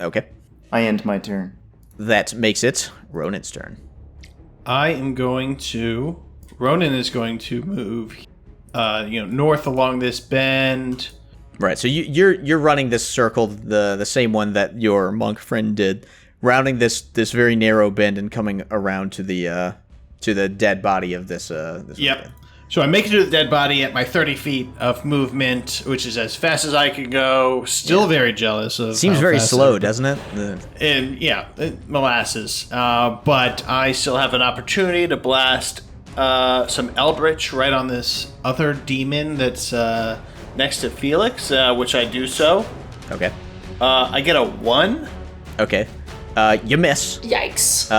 Okay. I end my turn. That makes it Ronin's turn. Ronan is going to move, north along this bend. Right. So you're running this circle, the same one that your monk friend did, rounding this very narrow bend and coming around to the dead body of this. Yep. weapon. So I make it to the dead body at my 30 feet of movement, which is as fast as I can go. Still very jealous of. Seems how very fast slow, I- doesn't it? And molasses. But I still have an opportunity to blast some Eldritch right on this other demon that's next to Felix, which I do so. Okay. I get a 1. Okay. You miss. Yikes.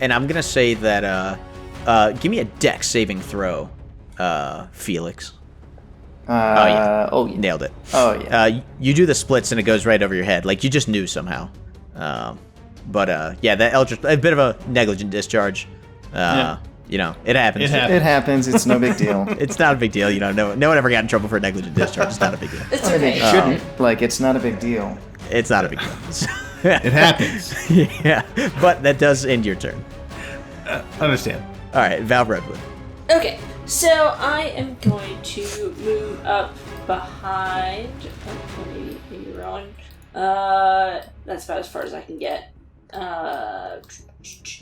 And I'm gonna say that give me a dex saving throw, Felix. Yeah. Nailed it. Oh, yeah. You do the splits and it goes right over your head, like you just knew somehow. But that Eldritch, a bit of a negligent discharge. You know, it happens. It happens. It's no big deal. It's not a big deal. You know, no one ever got in trouble for a negligent discharge. It's not a big deal. It's I mean, okay. it shouldn't. Like, it's not a big deal. It's not a big deal. It happens. Yeah, but that does end your turn. Understand. All right, Val Redwood. Okay, so I am going to move up behind. Oh, maybe wrong. That's about as far as I can get.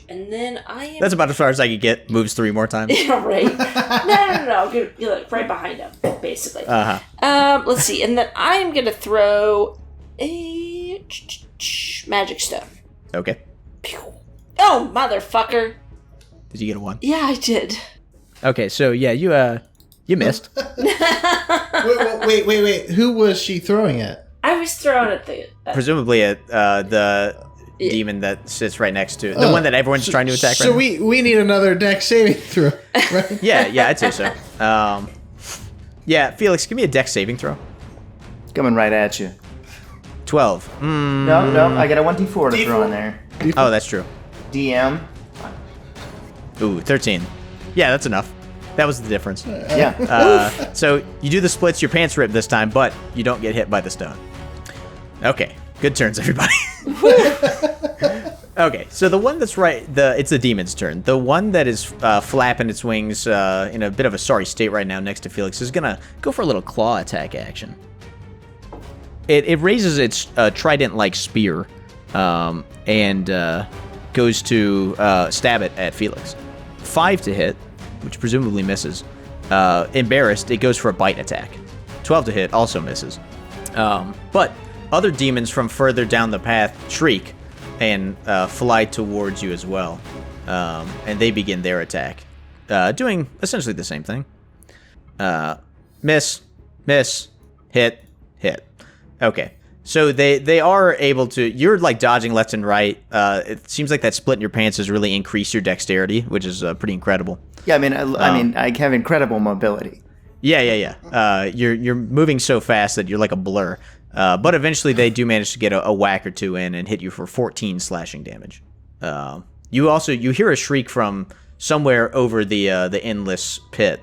And then I am. That's about as far as I could get. Moves 3 more times. Yeah, right. No. Get right behind him, basically. Let's see, and then I'm gonna throw a magic stone. Okay. Pew. Oh, motherfucker! Did you get a 1? Yeah, I did. Okay, so yeah, you missed. Wait. Who was she throwing at? I was throwing at the. Presumably at the demon that sits right next to the one that everyone's trying to attack. So right now. we need another dex saving throw, right? Yeah, I'd say so. Yeah, Felix, give me a dex saving throw. Coming right at you. 12. No, I got a 1d4 to throw in there. Oh, that's true. DM. Ooh, 13. Yeah, that's enough. That was the difference. Yeah. So you do the splits, your pants rip this time, but you don't get hit by the stone. Okay, good turns, everybody. Okay, so the one that's right, it's the demon's turn. The one that is flapping its wings in a bit of a sorry state right now next to Felix is gonna go for a little claw attack action. It raises its trident-like spear and goes to stab it at Felix. 5 to hit, which presumably misses. Embarrassed, it goes for a bite attack. 12 to hit, also misses. But other demons from further down the path shriek and fly towards you as well. And they begin their attack, doing essentially the same thing. Miss, hit. Okay. So they are able to. You're like dodging left and right. It seems like that split in your pants has really increased your dexterity, which is pretty incredible. Yeah, I mean, I have incredible mobility. Yeah. You're moving so fast that you're like a blur. But eventually they do manage to get a whack or two in and hit you for 14 slashing damage. You hear a shriek from somewhere over the endless pit,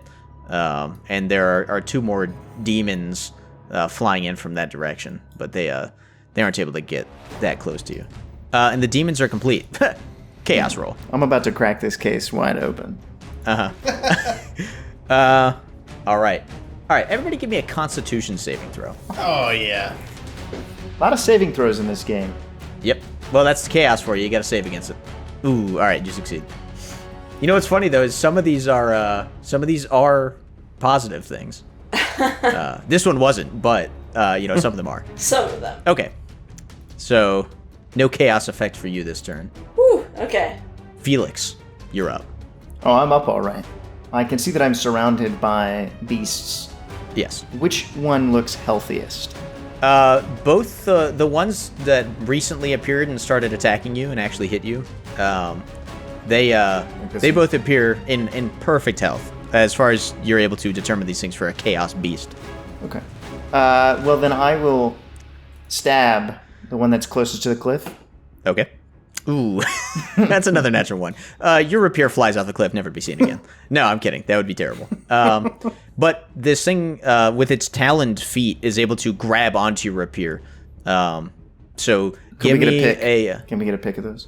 and there are 2 more demons flying in from that direction, but they aren't able to get that close to you. And the demons are complete. Chaos roll. I'm about to crack this case wide open. All right, everybody give me a Constitution saving throw. Oh yeah. A lot of saving throws in this game. Yep. Well, that's the chaos for you. You got to save against it. Ooh. All right, you succeed. You know what's funny though is some of these are positive things. This one wasn't, but some of them are. Some of them. Okay. So, no chaos effect for you this turn. Whew, okay. Felix, you're up. Oh, I'm up all right. I can see that I'm surrounded by beasts. Yes. Which one looks healthiest? Both the ones that recently appeared and started attacking you and actually hit you, they both appear in perfect health as far as you're able to determine these things for a chaos beast. Okay. Well, then I will stab the one that's closest to the cliff. Okay. Ooh, that's another natural one. Your rapier flies off the cliff, never to be seen again. No, I'm kidding. That would be terrible. But this thing, with its taloned feet, is able to grab onto your rapier. So give me a... Can we get a pick of those?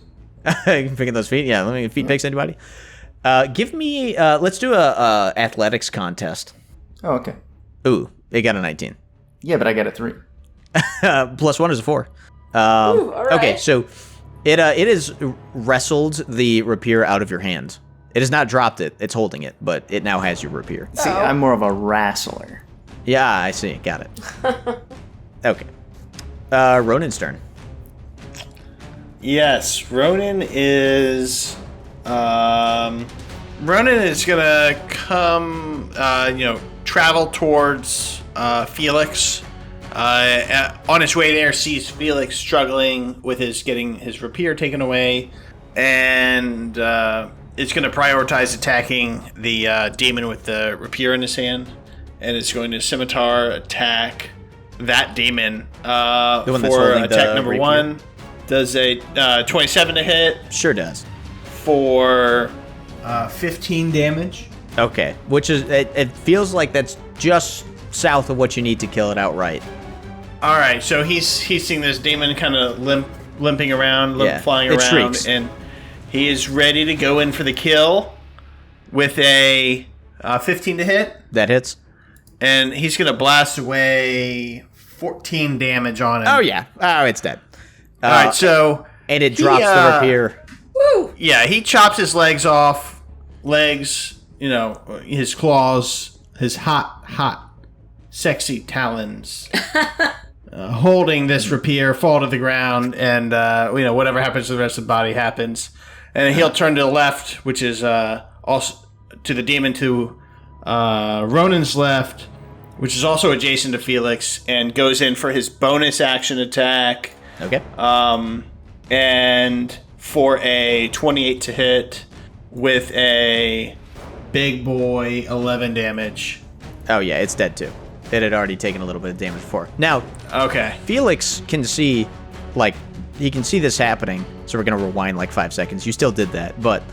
Picking those feet? Yeah, let me feet picks anybody. Give me... let's do a athletics contest. Oh, okay. Ooh, it got a 19. Yeah, but I got a 3. +1 is a 4. Ooh, all right. Okay, so... It has wrestled the rapier out of your hand. It has not dropped it. It's holding it, but it now has your rapier. See, I'm more of a wrestler. Yeah, I see. Got it. Okay. Ronan's turn. Yes, Ronan is Ronan is gonna come, travel towards Felix. On his way there, sees Felix struggling with getting his rapier taken away, and it's going to prioritize attacking the demon with the rapier in his hand, and it's going to scimitar attack that demon one that's for holding attack the number rapier. 1. Does a 27 to hit Sure does. for 15 damage. Okay, which is it feels like that's just south of what you need to kill it outright. All right, so he's seeing this demon kind of limping around, flying it around, shrieks. and he is ready to go in for the kill with a 15 to hit, That hits. and he's going to blast away 14 damage on him. Oh yeah. Oh, it's dead. All right, so And it drops the rapier. Woo! yeah, he chops his legs off, his claws, his hot, sexy talons. Holding this rapier, fall to the ground, and whatever happens to the rest of the body happens. And he'll turn to the left, which is also to the demon to Ronan's left, which is also adjacent to Felix, and goes in for his bonus action attack. Okay. And for a 28 to hit with a big boy 11 damage. Oh yeah, it's dead too. It had already taken a little bit of damage before. Now, Okay. Felix can see, he can see this happening. So we're gonna rewind 5 seconds. You still did that, but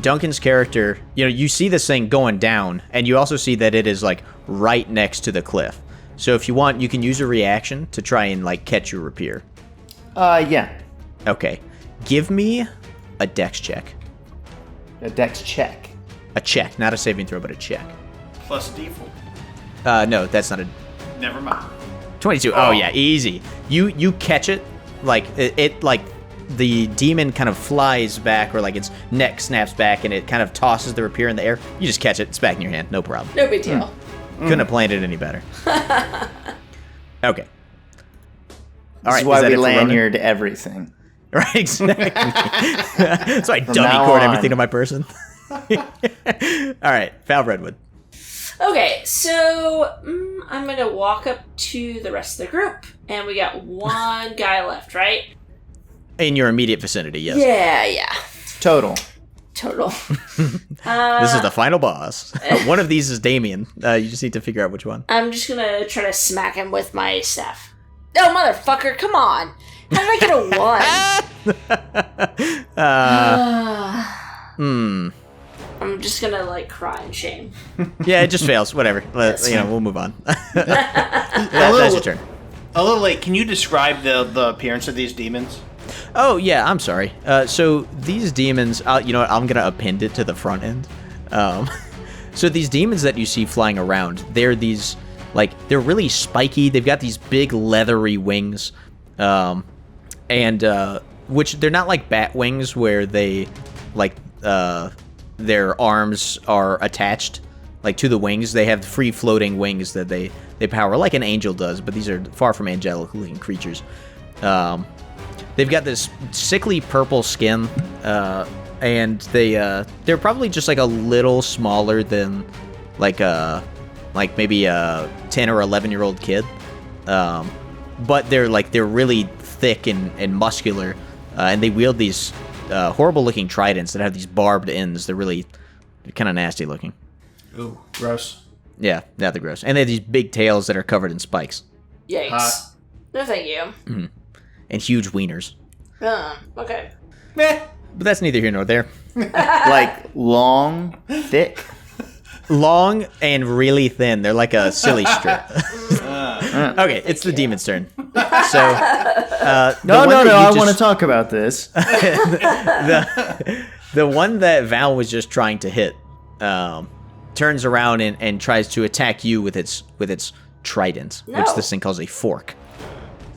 Duncan's character, you see this thing going down, and you also see that it is right next to the cliff. So if you want, you can use a reaction to try and catch your rapier. Yeah. Okay, give me a dex check. A dex check. A check, not a saving throw, but a check. Plus a default. No, that's not a Never mind. 22. Oh yeah, easy. You catch it, the demon kind of flies back, or its neck snaps back, and it kind of tosses the rapier in the air. You just catch it, it's back in your hand, no problem. No big deal. Couldn't have planned it any better. Okay. All This right, is why that we it for Ronan? lanyard everything. Right, exactly. So I dummy now cord on. everything to my person. All right, Val Redwood. Okay, so I'm gonna walk up to the rest of the group, and we got one guy left, right? In your immediate vicinity, yes. Yeah. Total. Total. This is the final boss. One of these is Damien. You just need to figure out which one. I'm just gonna try to smack him with my staff. Oh, motherfucker, come on! How did I get a 1? I'm just gonna, cry in shame. Yeah, it just fails. Whatever. We'll move on. That's your turn. A little late. Can you describe the appearance of these demons? Oh, yeah, I'm sorry. So these demons, I'm going to append it to the front end. So these demons that you see flying around, they're these, they're really spiky. They've got these big leathery wings, which they're not like bat wings where they, their arms are attached, to the wings. They have free-floating wings that they power, like an angel does, but these are far from angelic-looking creatures. They've got this sickly purple skin, and they're probably just a little smaller than maybe a 10 or 11-year-old kid. But they're really thick and muscular, and they wield these horrible-looking tridents that have these barbed ends. They're kind of nasty looking. Ooh, gross. Yeah, they're gross. And they have these big tails that are covered in spikes Yikes. No, thank you. and huge wieners. Okay. But that's neither here nor there. Long, thick. Long and really thin. They're like a silly strip. Okay, it's the demon's turn. So, No, I want to talk about this. The one that Val was just trying to hit turns around and tries to attack you with its trident, which No. this thing calls a fork.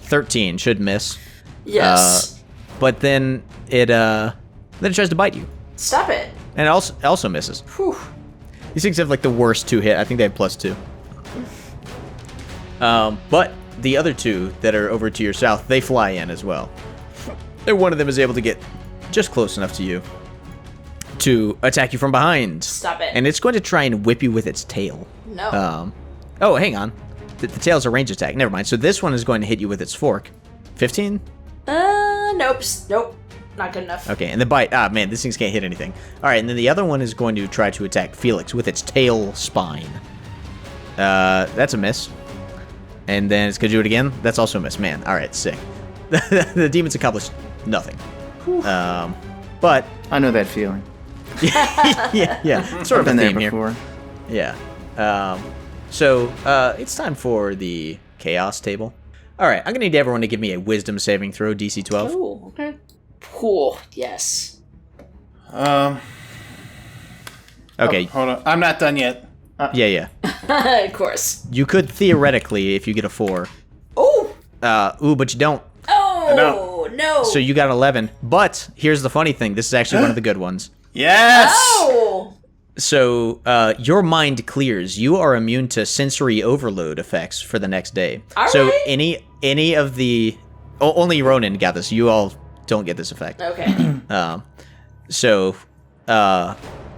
13 should miss. Yes. But then it tries to bite you, Stop it. and it also misses. Whew. These things have the worst 2 hit. I think they have +2. But the other 2 that are over to your south, they fly in as well. And one of them is able to get just close enough to you. to attack you from behind. Stop it. And it's going to try and whip you with its tail. No. Oh, hang on. The tail's a range attack. Never mind. So this one is going to hit you with its fork. 15? Nope. Nope. Not good enough. Okay, and the bite. Ah, man, this thing's can't hit anything. All right, and then the other one is going to try to attack Felix with its tail spine. That's a miss. And then it's going to do it again. That's also a miss. Man, all right, sick. The demons accomplished nothing. But I know that feeling. yeah, sort of I've been a there theme here. before. Yeah. So it's time for the chaos table. All right, I'm gonna need everyone to give me a wisdom saving throw, DC 12. Oh, okay. Cool. Yes. Okay. Hold on. I'm not done yet. Yeah. Of course. You could theoretically, if you get a 4. Oh. But you don't. Oh no. So you got 11. But here's the funny thing. This is actually one of the good ones. Yes. Oh. So your mind clears. You are immune to sensory overload effects for the next day. All so right. any of the only Ronan got this. You all don't get this effect. Okay.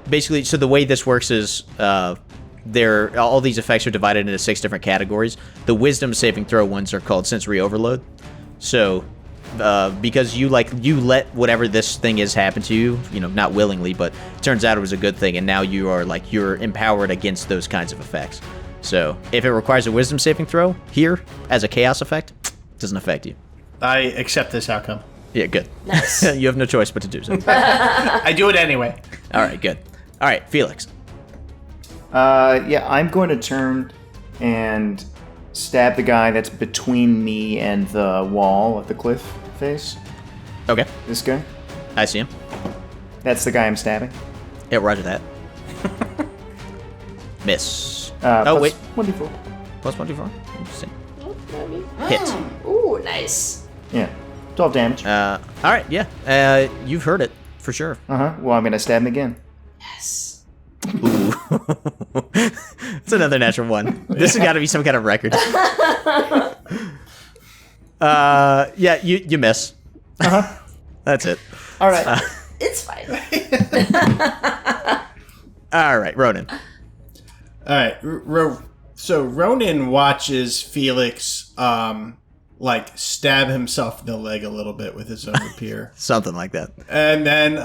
Basically, so the way this works is all these effects are divided into 6 different categories. The wisdom saving throw ones are called sensory overload. So because you let whatever this thing is happen to you, not willingly, but it turns out it was a good thing, and now you're empowered against those kinds of effects. So if it requires a wisdom saving throw here as a chaos effect, it doesn't affect you. I accept this outcome. Yeah, good. Nice. You have no choice but to do so. I do it anyway. All right, good. All right, Felix. I'm going to turn and stab the guy that's between me and the wall of the cliff face. Okay, This guy. I see him. That's the guy I'm stabbing. Yeah, roger that. Miss. Plus Wait. 1d4. Plus 1d4. Interesting. Maybe. Hit. Ooh, nice. Yeah. 12 damage. All right, yeah. You've heard it, for sure. Well, I'm going to stab him again. Yes. Ooh. It's another natural one. This has got to be some kind of record. Yeah, you miss. That's it. All right. It's fine. All right, Ronan. All right. So Ronan watches Felix stab himself in the leg a little bit with his own rapier. Something like that. And then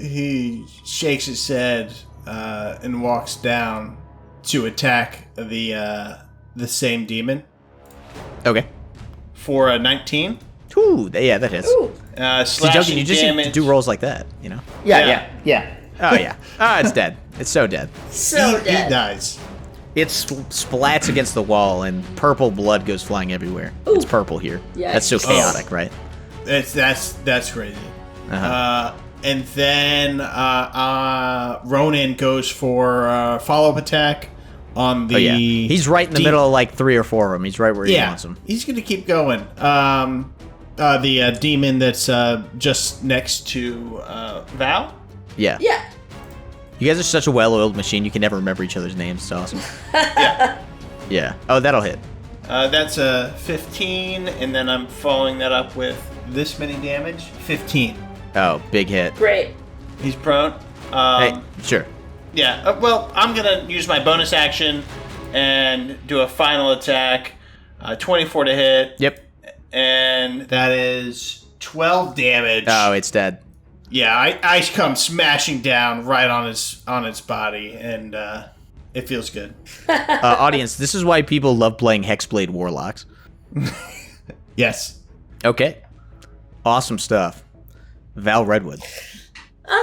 he shakes his head and walks down to attack the same demon Okay. for a 19. Ooh, yeah, that hits. Ooh. See, Duncan, Slashing you just need to damage. do rolls like that, Yeah. Yeah. Oh, yeah. It's dead. It's so dead. So He dead. dies. It splats against the wall, and purple blood goes flying everywhere. Ooh. It's purple here. Yikes. That's so chaotic, right? That's crazy. Uh-huh. And then Ronan goes for a follow-up attack on the. Oh, yeah. He's right in the middle of like 3 or 4 of them. He's right where he wants them. He's gonna keep going. The demon that's just next to Val. Yeah. Yeah. You guys are such a well-oiled machine. You can never remember each other's names. It's awesome. Yeah. Oh, that'll hit. That's a 15, and then I'm following that up with this many damage. 15. Oh, big hit. Great. He's prone. Hey, sure. Yeah. Well, I'm gonna use my bonus action and do a final attack. 24 to hit. Yep. And that is 12 damage. Oh, it's dead. Yeah, I come smashing down right on its body, and it feels good. Audience, this is why people love playing Hexblade Warlocks. Yes. Okay. Awesome stuff. Val Redwood.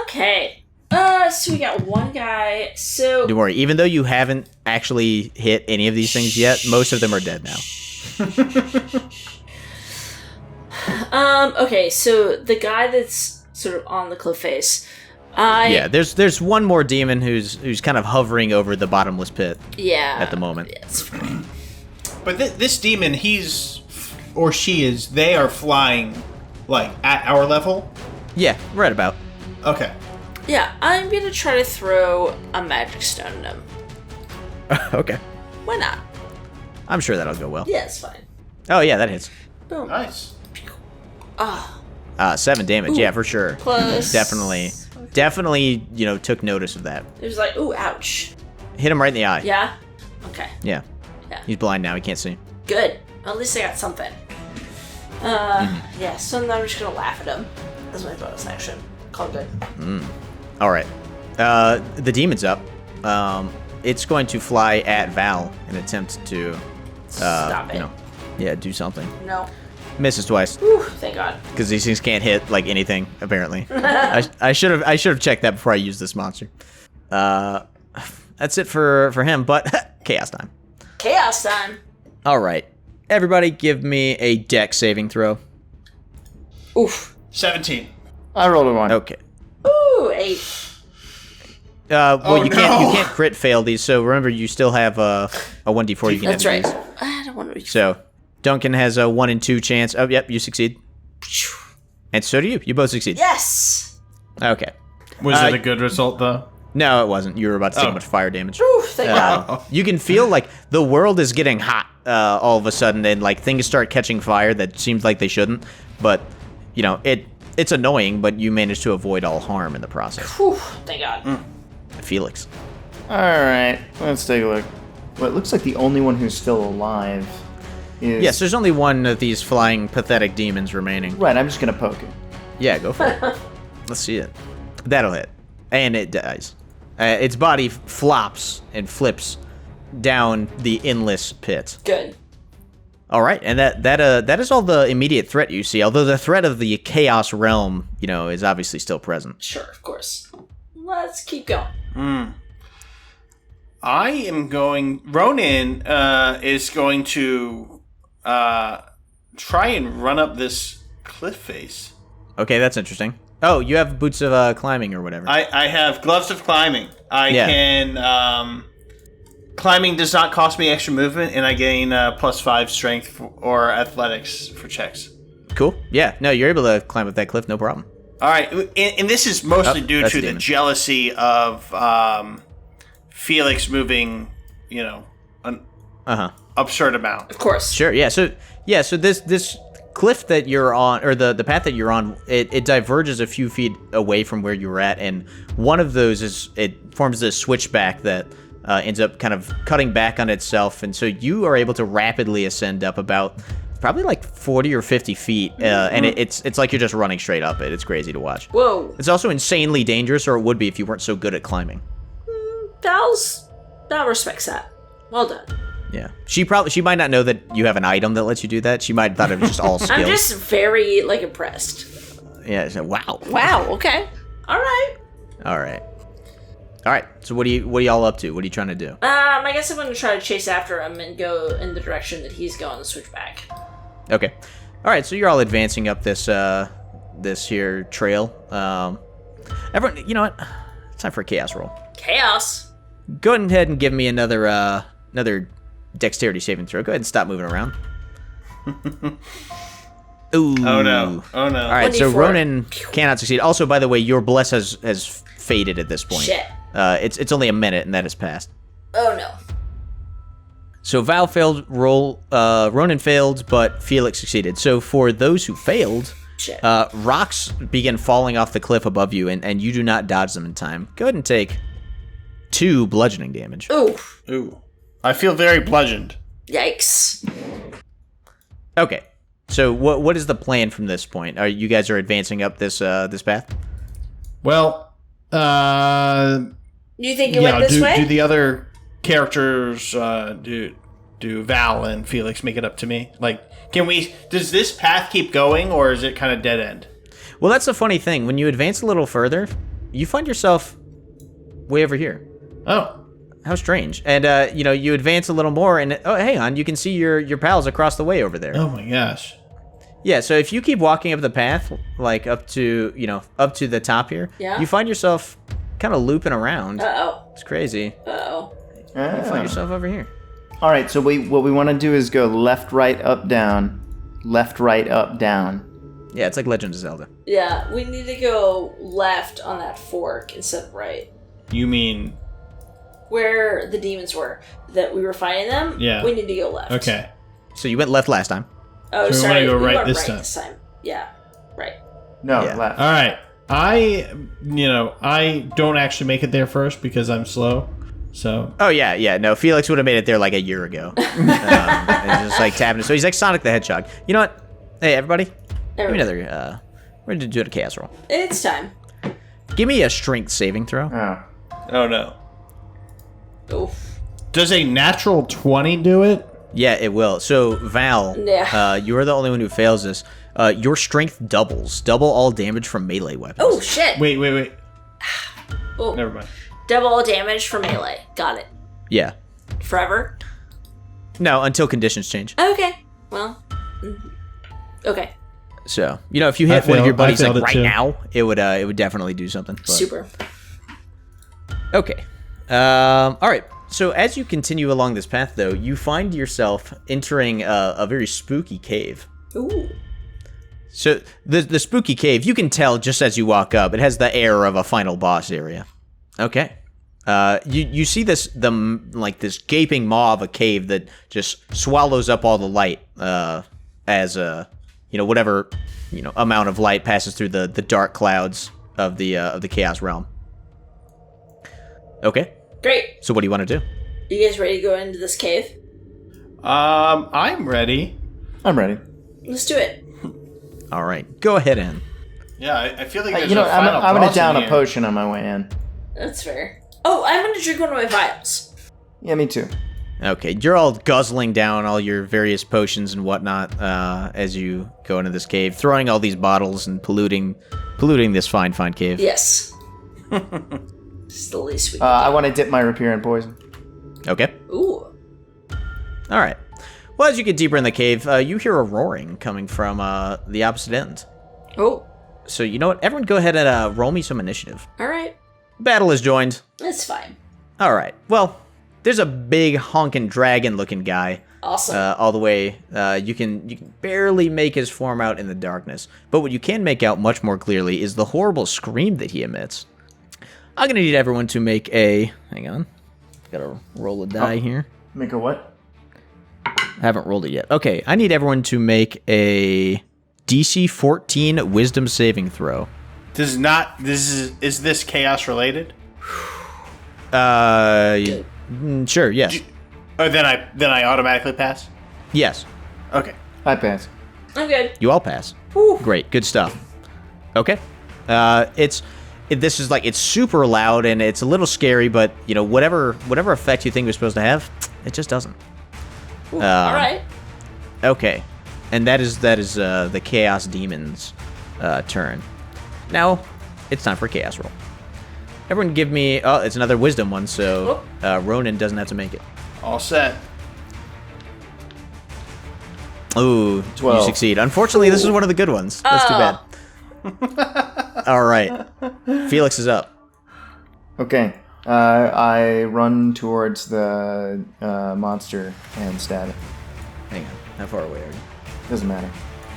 Okay. So we got one guy. So Don't worry. Even though you haven't actually hit any of these things yet, most of them are dead now. okay, so the guy that's sort of on the cliff face. Yeah, there's one more demon who's kind of hovering over the bottomless pit at the moment. Yeah, it's fine. But this demon, they are flying, like, at our level? Yeah, right about. Okay. Yeah, I'm gonna try to throw a magic stone at him. Okay. Why not? I'm sure that'll go well. Yeah, it's fine. Oh, yeah, that hits. Nice. Ah, 7 damage, yeah, for sure. plus Definitely definitely, took notice of that. It was like, ooh, ouch. Hit him right in the eye. Yeah? Okay. Yeah. Yeah. He's blind now. He can't see. Good. At least I got something. Yeah, so now I'm just gonna laugh at him. That's my bonus action. Call good. All right. The demon's up. It's going to fly at Val and attempt to, Stop it. do something. No. Misses twice Whew, thank God. because these things can't hit like anything. Apparently, I should have checked that before I used this monster. That's it for him. But chaos time. Chaos time. All right, everybody, give me a dex saving throw. Oof. 17. I rolled a 1. Okay. Ooh, 8. Well, you no. can't crit fail these. So remember, you still have a 1d4 you can That's right. use. I don't want to be... So Duncan has a 1 in 2 chance. Oh, yep, you succeed. And so do you. You both succeed. Yes! Okay. Was it a good result, though? No, it wasn't. You were about to take much fire damage. Ooh, thank God. You can feel like the world is getting hot all of a sudden, and like things start catching fire that seems like they shouldn't. But it's annoying, but you manage to avoid all harm in the process. Whew, thank God. Felix. All right, let's take a look. Well, it looks like the only one who's still alive is... Yes, there's only one of these flying pathetic demons remaining. Right, I'm just going to poke it. Yeah, go for it. Let's see it. That'll hit. And it dies. Its body flops and flips down the endless pit. Good. All right, and that is all the immediate threat you see. Although the threat of the chaos realm, is obviously still present. Sure, of course. Let's keep going. I am going... Ronan is going to try and run up this cliff face. Okay, that's interesting. Oh, you have boots of climbing or whatever. I have gloves of climbing. I Yeah. can... climbing does not cost me extra movement, and I gain +5 strength or athletics for checks. Cool. Yeah, no, you're able to climb up that cliff, no problem. All right, and this is mostly due that's to a the demon. jealousy of Felix moving, an absurd amount. Of course. Sure. Yeah. So this cliff that you're on, or the path that you're on, it diverges a few feet away from where you were at, and one of those forms this switchback that ends up kind of cutting back on itself, and so you are able to rapidly ascend up about probably like 40 or 50 feet, and it's like you're just running straight up it. It's crazy to watch. Whoa. It's also insanely dangerous, or it would be if you weren't so good at climbing. Val respects that. Well done. Yeah. She might not know that you have an item that lets you do that. She might have thought it was just all skills. I'm just very, impressed. Yeah, so, wow. Wow, okay. All right. All right. So what are y'all up to? What are you trying to do? I guess I'm going to try to chase after him and go in the direction that he's going to switch back. Okay. All right. So you're all advancing up this here trail. Everyone, you know what? It's time for a chaos roll. Chaos. Go ahead and give me another dexterity saving throw. Go ahead and stop moving around. Ooh. Oh no! All right. So 1d4. Ronan cannot succeed. Also, by the way, your bless has faded at this point. Shit. It's only a minute, and that has passed. Oh no. So Val failed, Ronan failed, but Felix succeeded. So for those who failed, Shit. rocks begin falling off the cliff above you, and you do not dodge them in time. Go ahead and take 2 bludgeoning damage. Oof. Ooh, I feel very bludgeoned. Yikes. Okay. So what is the plan from this point? You guys are advancing up this path? Well, You think it went this way? do the other characters do Val and Felix make it up to me? Like, does this path keep going, or is it kind of dead end? Well, that's the funny thing. When you advance a little further, you find yourself way over here. Oh, How strange. And you advance a little more, and hang on, you can see your pals across the way over there. oh my gosh. Yeah, so if you keep walking up the path, like up to the top here, Yeah. you find yourself kind of looping around. Uh-oh. It's crazy. Uh-oh. You find yourself over here. All right, so what we want to do is go left, right, up, down. Left, right, up, down. Yeah, it's like Legend of Zelda. Yeah, we need to go left on that fork instead of right. You mean... Where the demons were, that we were fighting them, Yeah. we need to go left. Okay. So you went left last time. Oh, So we sorry. wanna go we right went this right time. Yeah, right. No, Yeah. left. All right. I don't actually make it there first because I'm slow. So. Oh yeah. No, Felix would have made it there like a year ago. And just like tapping it. So he's like Sonic the Hedgehog. You know what? Hey, everybody. Give me another. We're gonna do a chaos roll. It's time. Give me a strength saving throw. Oh no. Oof. Does a natural 20 do it? Yeah, it will. So Val, you're the only one who fails this. Your strength doubles. Double all damage from melee weapons. Oh, shit. Wait. Oh. Never mind. Double damage for melee. Got it. Yeah. Forever? No, until conditions change. Okay. Well. Okay. So, if you hit one of your buddies like right too. now, it would definitely do something. But. Super. Okay. All right. So as you continue along this path, though, you find yourself entering a very spooky cave. Ooh. So the spooky cave, you can tell just as you walk up, it has the air of a final boss area. Okay. You see this gaping maw of a cave that just swallows up all the light as whatever amount of light passes through the dark clouds of the chaos realm. Okay. Great. So what do you want to do? You guys ready to go into this cave? I'm ready. I'm ready. Let's do it. All right, go ahead in. Yeah, I feel like there's I'm gonna down a potion on my way in. That's fair. Oh, I'm gonna drink one of my vials. Yeah, me too. Okay, you're all guzzling down all your various potions and whatnot as you go into this cave, throwing all these bottles and polluting this fine cave. Yes. It's the least we can I want to dip my rapier in poison. Okay. Ooh. All right. Well, as you get deeper in the cave, you hear a roaring coming from the opposite end. Oh. So you know what? Everyone go ahead and roll me some initiative. All right. Battle is joined. That's fine. All right. Well, there's a big honking dragon-looking guy. Awesome. All the way. You can barely make his form out in the darkness. But what you can make out much more clearly is the horrible scream that he emits. I'm going to need everyone to make a... Hang on. Gotta roll a die here. Make a what? I haven't rolled it yet. Okay, I need everyone to make a DC 14 wisdom saving throw. Is this chaos related? Sure, yes. Then I automatically pass? Yes. Okay. I pass. I'm good. You all pass. Whew. Great, good stuff. Okay. This is it's super loud and it's a little scary, but whatever effect you think it was supposed to have, it just doesn't. Ooh, all right. Okay, and that is the Chaos Demon's turn. Now it's time for a Chaos roll. Everyone, give me. Oh, it's another Wisdom one, so Ronan doesn't have to make it. All set. Ooh, 12. You succeed. Unfortunately, this is one of the good ones. That's too bad. All right, Felix is up. Okay. I run towards the monster and stab it. Hang on, how far away are you? Doesn't matter.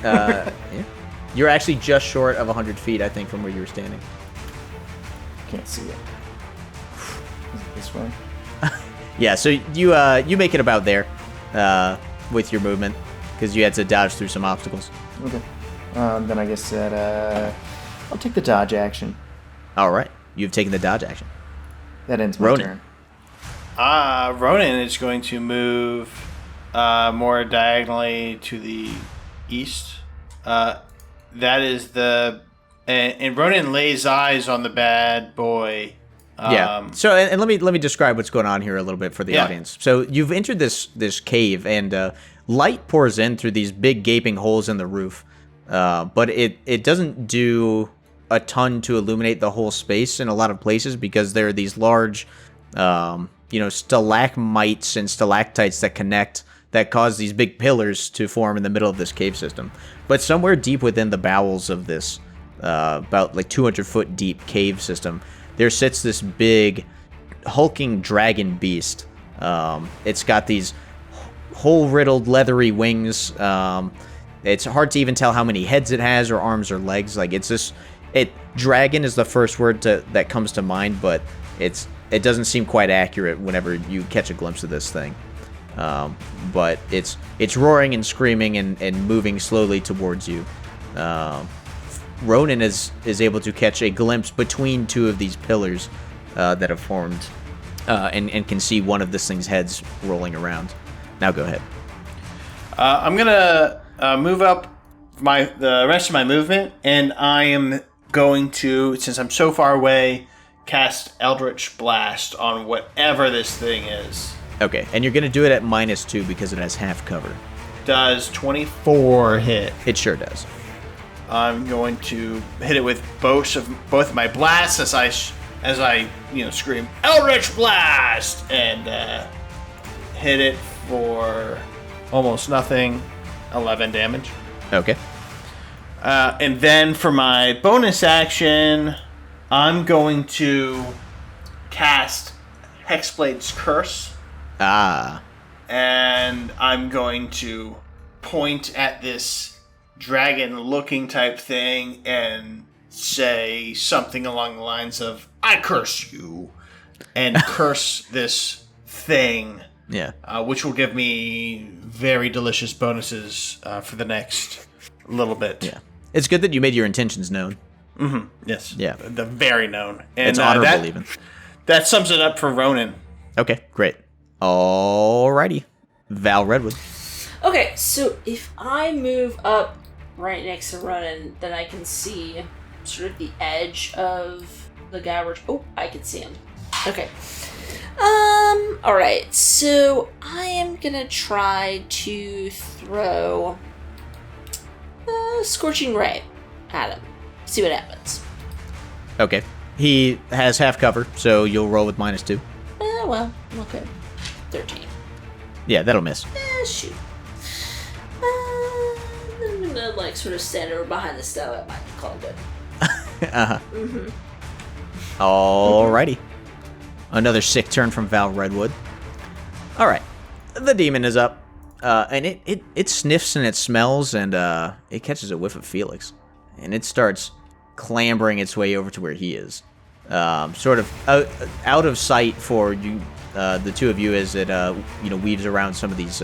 Yeah. You're actually just short of 100 feet, I think, from where you were standing. Can't see it. Is it this way? Yeah, so you make it about there with your movement because you had to dodge through some obstacles. Okay. Then I guess that I'll take the dodge action. All right, you've taken the dodge action. That ends my Ronan. turn. Ronan is going to move more diagonally to the east. That is and Ronan lays eyes on the bad boy. Yeah. So and let me describe what's going on here a little bit for the audience. So you've entered this cave and light pours in through these big gaping holes in the roof, but it doesn't do a ton to illuminate the whole space in a lot of places because there are these large, stalagmites and stalactites that connect that cause these big pillars to form in the middle of this cave system. But somewhere deep within the bowels of this, about 200-foot deep cave system, there sits this big, hulking dragon beast. It's got these hole-riddled, leathery wings. It's hard to even tell how many heads it has, or arms, or legs. Dragon is the first word that comes to mind, but it doesn't seem quite accurate whenever you catch a glimpse of this thing. But it's roaring and screaming and moving slowly towards you. Ronan is able to catch a glimpse between two of these pillars that have formed, and can see one of this thing's heads rolling around. Now go ahead. I'm gonna move up the rest of my movement, and I am going to, since I'm so far away, cast Eldritch Blast on whatever this thing is. Okay, and you're going to do it at -2 because it has half cover. Does 24 hit? It sure does. I'm going to hit it with both of my blasts as I scream Eldritch Blast and hit it for almost nothing, 11 damage. Okay. And then for my bonus action, I'm going to cast Hexblade's Curse. Ah. And I'm going to point at this dragon-looking type thing and say something along the lines of, I curse you, and curse this thing. Yeah. Which will give me very delicious bonuses for the next little bit. Yeah. It's good that you made your intentions known. Mm-hmm. Yes. Yeah. The very known. And it's honorable even. That sums it up for Ronan. Okay, great. Alrighty. Val Redwood. Okay, so if I move up right next to Ronan, then I can see sort of the edge of the guy oh, I can see him. Okay. Alright, so I am gonna try to throw a Scorching Ray at him. See what happens. Okay. He has half cover, so you'll roll with -2. Well, okay. 13. Yeah, that'll miss. Shoot. I'm gonna, sort of stand over behind the stallet. Might call it good. Uh-huh. Mm-hmm. Alrighty. Another sick turn from Val Redwood. Alright. The demon is up. And it sniffs and it smells, and it catches a whiff of Felix. And it starts clambering its way over to where he is. Sort of out of sight for you, the two of you, as it weaves around some of these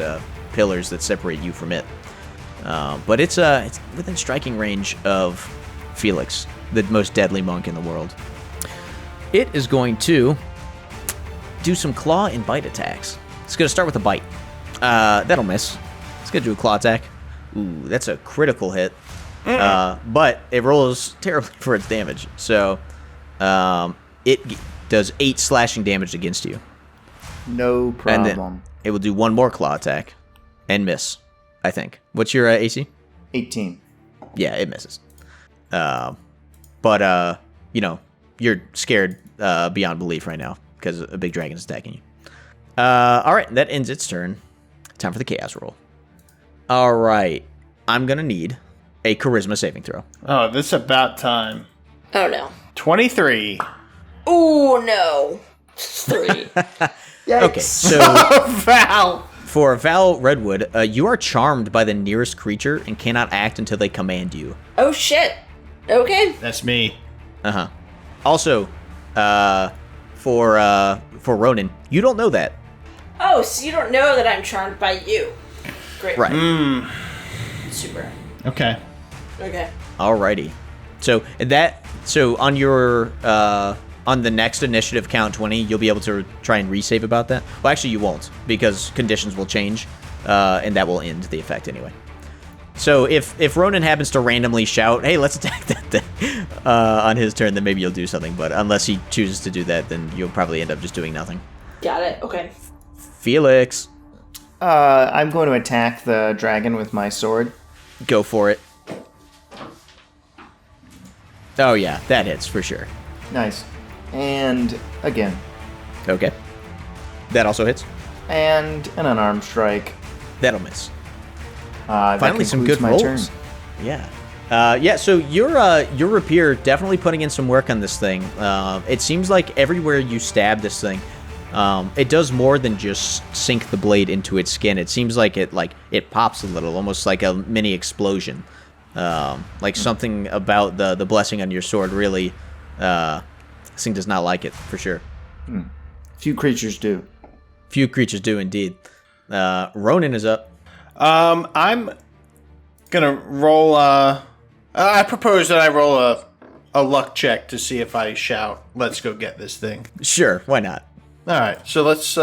pillars that separate you from it. But it's within striking range of Felix, the most deadly monk in the world. It is going to do some claw and bite attacks. It's going to start with a bite. That'll miss. It's going to do a claw attack. Ooh, that's a critical hit. But it rolls terribly for its damage. So it does 8 slashing damage against you. No problem. And then it will do one more claw attack and miss, I think. What's your AC? 18. Yeah, it misses. But you're scared beyond belief right now because a big dragon is attacking you. All right, that ends its turn. Time for the chaos roll. All right, I'm going to need a charisma saving throw. Oh, this is about time. Oh, no. 23. Oh, no. 3. Okay, so Val. for Val Redwood, you are charmed by the nearest creature and cannot act until they command you. Oh, shit. Okay. That's me. Uh-huh. Also, for Ronan, you don't know that. Oh, so you don't know that I'm charmed by you. Great. Right. Super. Okay. Okay. Alrighty. So on your on the next initiative count 20, you'll be able to try and resave about that. Well, actually, you won't, because conditions will change, and that will end the effect anyway. So if Ronan happens to randomly shout, "Hey, let's attack that thing," on his turn, then maybe you'll do something. But unless he chooses to do that, then you'll probably end up just doing nothing. Got it. Okay. Felix, I'm going to attack the dragon with my sword. go for it. Oh yeah, that hits for sure. Nice. And again. Okay. That also hits. And an unarmed strike. That'll miss. That Finally, some good concludes rolls. turn. Yeah. So your rapier definitely putting in some work on this thing. It seems like everywhere you stab this thing, it does more than just sink the blade into its skin. It seems like it pops a little, almost like a mini explosion. Like something about the blessing on your sword really, this thing does not like it for sure. Few creatures do. Few creatures do indeed. Ronan is up. I'm gonna roll I propose that I roll a luck check to see if I shout, "Let's go get this thing." Sure, why not? All right, so let's.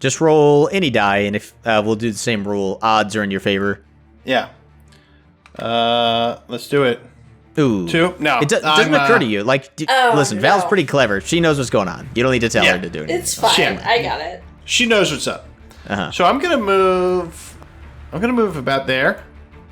Just roll any die, and if we'll do the same rule, odds are in your favor. Yeah. Let's do it. Ooh. 2? No. It doesn't occur to you. Like, listen, no. Val's pretty clever. She knows what's going on. You don't need to tell her to do anything. It's fine. Shit. I got it. She knows what's up. Uh-huh. So I'm gonna move. I'm gonna move about there.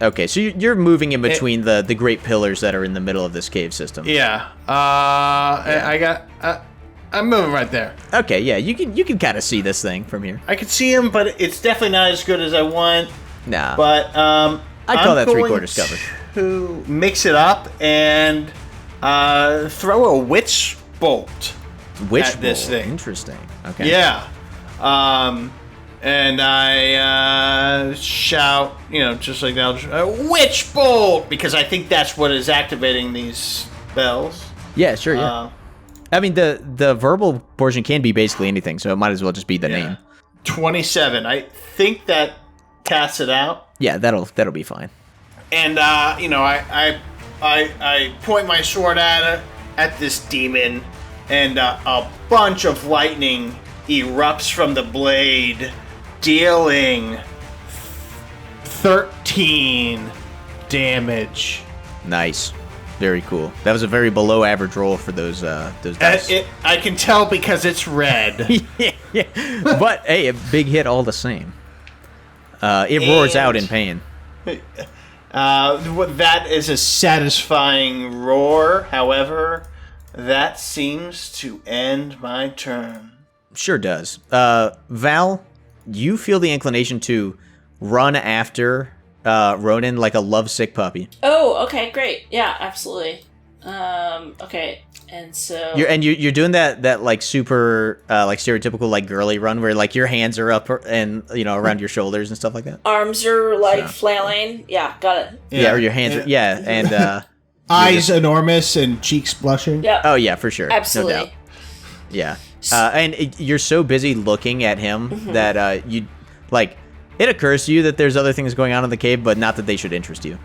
Okay, so you're moving in between the great pillars that are in the middle of this cave system. Yeah. I got. I'm moving right there. Okay, yeah, you can kind of see this thing from here. I can see him, but it's definitely not as good as I want. Nah. But I'd call that 3/4 cover. To mix it up and throw a witch bolt. Witch at this bolt. thing. Interesting. Okay. Yeah. And I shout, just like that, witch bolt, because I think that's what is activating these spells. Yeah, sure, yeah. I mean, the verbal portion can be basically anything, so it might as well just be the name. 27. I think that casts it out. Yeah, that'll be fine. And I point my sword at this demon, and a bunch of lightning erupts from the blade, dealing 13 damage. Nice. Very cool. That was a very below average roll for those dice. I can tell because it's red. yeah. But hey, a big hit all the same. It roars out in pain. That is a satisfying roar. However, that seems to end my turn. Sure does. Val, you feel the inclination to run after Ronan like a lovesick puppy. Oh, okay, great. Yeah, absolutely. Okay, and so you're doing that like super like stereotypical like girly run where like your hands are up and around your shoulders and stuff like that. arms are like flailing. Yeah, got it. Yeah, or your hands are and Eyes enormous and cheeks blushing. Yeah. oh yeah, for sure. Absolutely. No doubt. Yeah. And you're so busy looking at him that you like it occurs to you that there's other things going on in the cave, but not that they should interest you.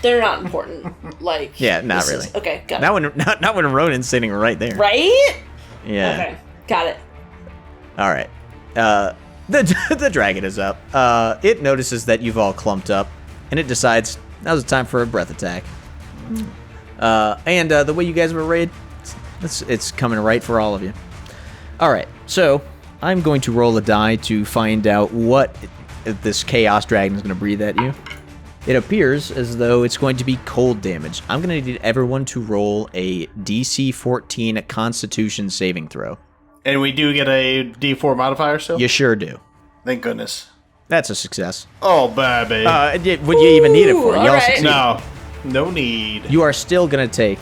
They're not important. Like Yeah, not this really. Okay, got it. Not when Ronan's sitting right there. Right? Yeah. Okay, got it. All right. The dragon is up. It notices that you've all clumped up, and it decides now's the time for a breath attack. And the way you guys were raid, it's coming right for all of you. All right. So I'm going to roll a die to find out what this chaos dragon is going to breathe at you. It appears as though it's going to be cold damage. I'm going to need everyone to roll a DC 14 Constitution saving throw. And we do get a D4 modifier still? You sure do. Thank goodness. That's a success. Oh, baby. What you even need it for? You all all right. succeed. No need. You are still going to take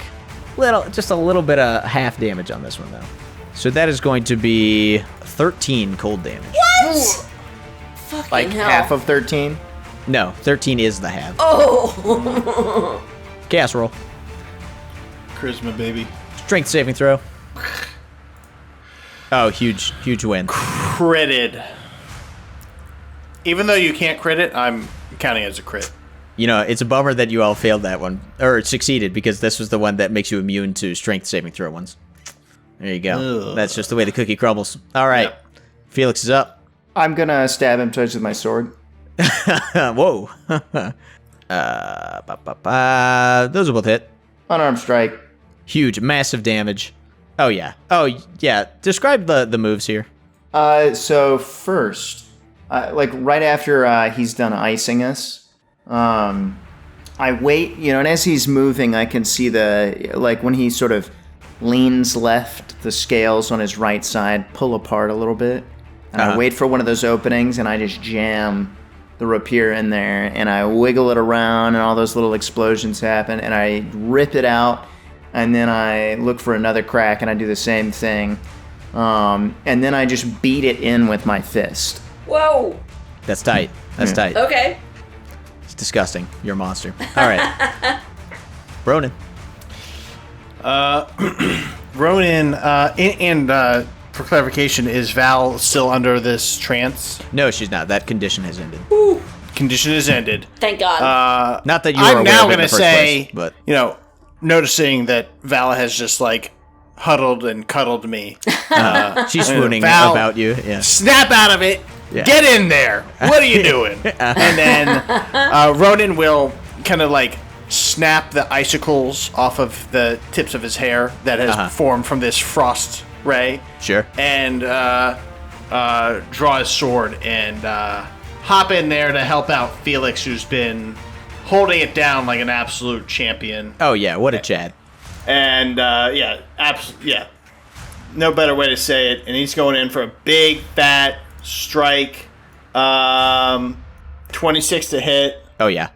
just a little bit of half damage on this one, though. So that is going to be 13 cold damage. What? Fucking Like hell. half of 13. No, 13 is the half. Oh. Chaos roll. Charisma, baby. Strength saving throw. Oh, huge win. Critted. Even though you can't crit it, I'm counting it as a crit. It's a bummer that you all failed that one, or succeeded, because this was the one that makes you immune to strength saving throw ones. There you go. Ugh. That's just the way the cookie crumbles. All right. Yep. Felix is up. I'm gonna stab him twice with my sword. Whoa. Those will both hit. Unarmed strike. Huge, massive damage. Oh, yeah. Describe the moves here. So first, like right after he's done icing us, I wait, and as he's moving, I can see when he sort of leans left, the scales on his right side pull apart a little bit. And I wait for one of those openings, and I just jam the rapier in there, and I wiggle it around, and all those little explosions happen, and I rip it out, and then I look for another crack, and I do the same thing. And then I just beat it in with my fist. Whoa. That's tight. That's tight. Okay. It's disgusting. You're a monster. All right. Ronan. Ronan, and for clarification, is Val still under this trance? No, she's not. That condition has ended. condition has ended. Thank God. Not that you were I'm aware now of it in going the to first say, place, but noticing that Val has just like huddled and cuddled me. she's swooning Val- about you. Yeah. Snap out of it. Yeah. Get in there. What are you doing? And then Ronan will kind of like snap the icicles off of the tips of his hair that has formed from this frost ray. Sure. And draw his sword and hop in there to help out Felix, who's been holding it down like an absolute champion. Oh yeah, what a Chad. And no better way to say it. And he's going in for a big fat strike. 26 to hit. Oh yeah.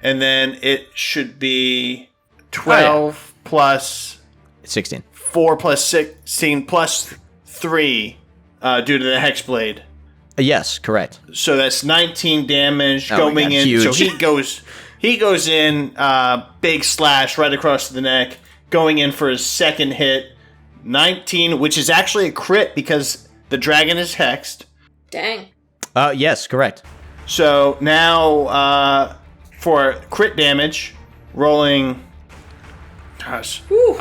And then it should be 12 plus 16. 4 plus 16 plus 3 due to the Hexblade. Yes, correct. So that's 19 damage Oh my going God, in. huge. So he goes in, big slash right across the neck, going in for his second hit. 19, which is actually a crit because the dragon is hexed. Dang. Yes, correct. So now for crit damage, rolling. Gosh, Whew.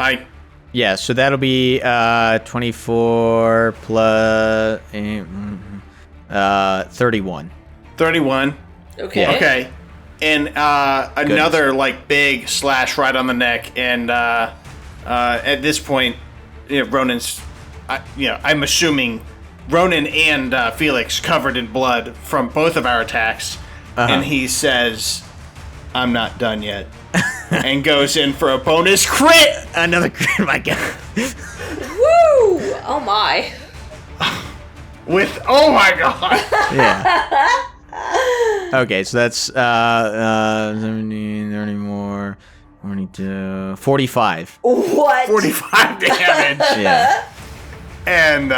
Yeah, so that'll be 24 plus 31. 31. Okay. Okay. And another like big slash right on the neck, and at this point, Ronan's, I'm assuming Ronan and Felix covered in blood from both of our attacks, and he says, "I'm not done yet," and goes in for a bonus crit. Another crit, my God. Woo! Oh my. With oh my god. Yeah. Okay, so that's 17, 30 more, 42, 45. What? 45 damage. Yeah. And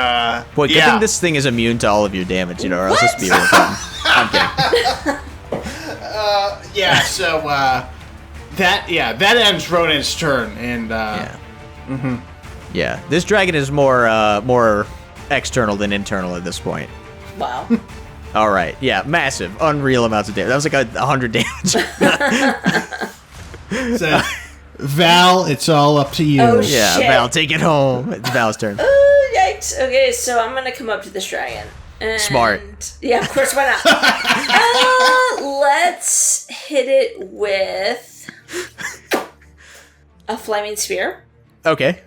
Boy, good thing this thing is immune to all of your damage, or else this would be a real problem. I'm kidding. So that ends Ronan's turn, and Yeah, this dragon is more external than internal at this point. Wow. All right, yeah, massive, unreal amounts of damage. That was like 100 damage. So, Val, it's all up to you. Oh, Yeah, shit. Val, take it home. It's Val's turn. Oh, yikes. Okay, so I'm gonna come up to this dragon. And, Smart. Yeah, of course, why not? Let's hit it with a flaming spear. Okay.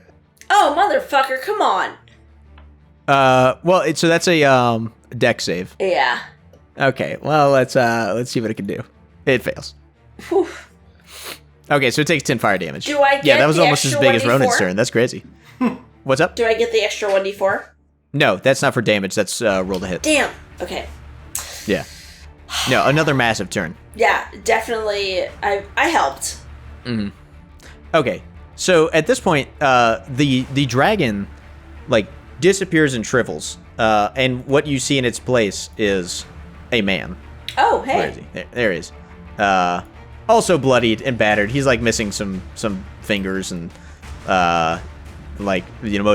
Oh, motherfucker, come on. Well, so that's a deck save. Yeah. Okay. Well, let's see what it can do. It fails. Whew. Okay, so it takes 10 fire damage. Do I Yeah, get that was the almost as extra big as Ronan's 1d4? turn. That's crazy. What's up? Do I get the extra 1d4? No, that's not for damage. That's roll to hit. Damn. Okay. Yeah. No, another massive turn. Yeah, definitely. I helped. Okay, so at this point, the dragon like disappears and shrivels, and what you see in its place is a man. Oh, Where is hey. he? There he is. Also bloodied and battered. He's like missing some fingers and most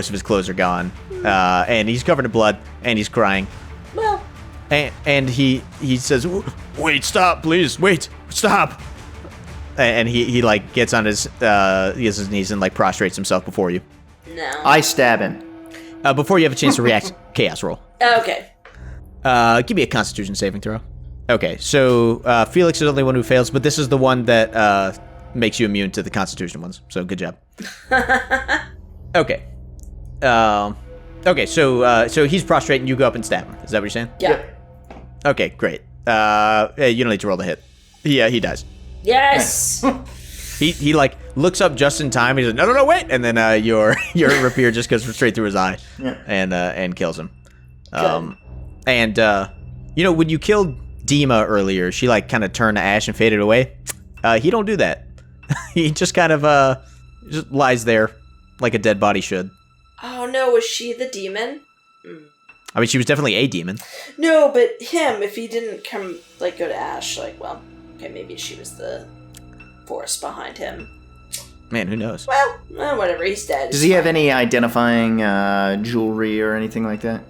of his clothes are gone. And he's covered in blood and he's crying. Well, And he says, "Wait, stop, please, wait, stop." And he like gets on his knees and like prostrates himself before you. no. I stab him. Before you have a chance to react, chaos roll. Okay. Give me a Constitution saving throw. Okay, so Felix is the only one who fails, but this is the one that makes you immune to the Constitution ones. So good job. Okay. Okay, so he's prostrate and you go up and stab him. Is that what you're saying? Yeah. Okay, great. Hey, you don't need to roll the hit. He dies. Yes. He like looks up just in time. He's like, no, wait, and then your rapier just goes straight through his eye, and kills him. And when you killed Dima earlier, she like kind of turned to ash and faded away. He don't do that. He just kind of just lies there like a dead body should. Oh no, was she the demon? I mean, she was definitely a demon. No, but him, if he didn't go to Ash, okay, maybe she was the force behind him. Man, who knows? Well, whatever, he's dead. Does he have any identifying jewelry or anything like that?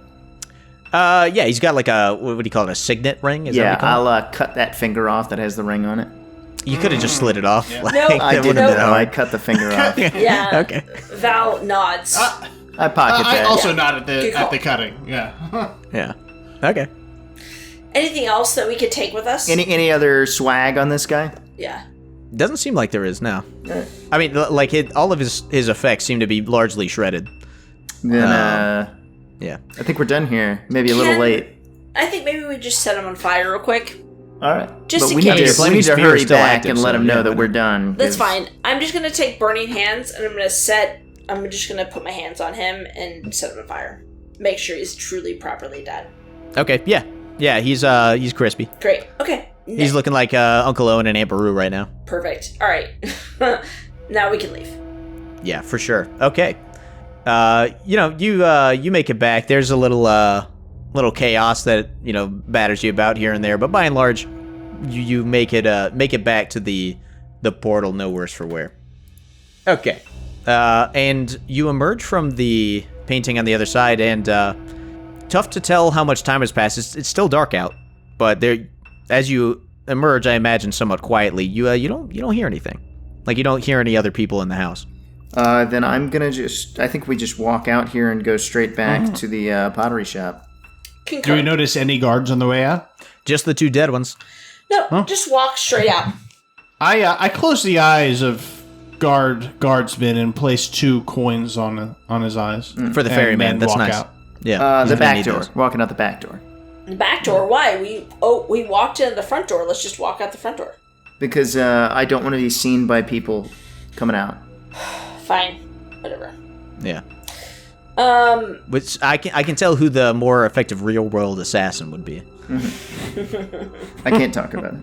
Yeah, he's got like a, what do you call it, a signet ring? Is Yeah, that what you call I'll cut that finger off that has the ring on it. it? You could have just slid it off. No, I that didn't would've know. been hard. I cut the finger off. Yeah. Okay. Val nods. I pocket I that. also not Good call. at the cutting. Yeah. Yeah. Okay. Anything else that we could take with us? Any other swag on this guy? Yeah. Doesn't seem like there is now. I mean, like all of his effects seem to be largely shredded. Then, Yeah. I think we're done here. Maybe a little late. I think maybe we just set him on fire real quick. All right. Just but in we case. need Your to, we flaming need to spear hurry is still back active, and let so him know yeah, that but- we're done. That's 'cause- fine. I'm just gonna take burning hands and I'm just gonna put my hands on him and set him on fire. Make sure he's truly properly dead. Okay. Yeah. Yeah. He's crispy. Great. Okay. He's looking like Uncle Owen and Aunt Beru right now. Perfect. All right. Now we can leave. Yeah, for sure. Okay. You make it back. There's a little chaos that batters you about here and there, but by and large, you make it back to the portal, no worse for wear. Okay. And you emerge from the painting on the other side, and tough to tell how much time has passed. It's still dark out, but as you emerge, I imagine somewhat quietly, you don't hear anything. Like you don't hear any other people in the house. Then I'm gonna I think we just walk out here and go straight back to the pottery shop. Do Concur. we notice any guards on the way out? Just the two dead ones. No, just walk straight out. I close the eyes of guardsman and place 2 coins on his eyes For the and ferryman, then that's walk nice. out. Yeah. The he's gonna back need door. those. Walking out the back door. The back door. Why? We walked in the front door. Let's just walk out the front door. Because I don't want to be seen by people coming out. Fine. Whatever. Yeah. Which I can tell who the more effective real world assassin would be. I can't talk about it.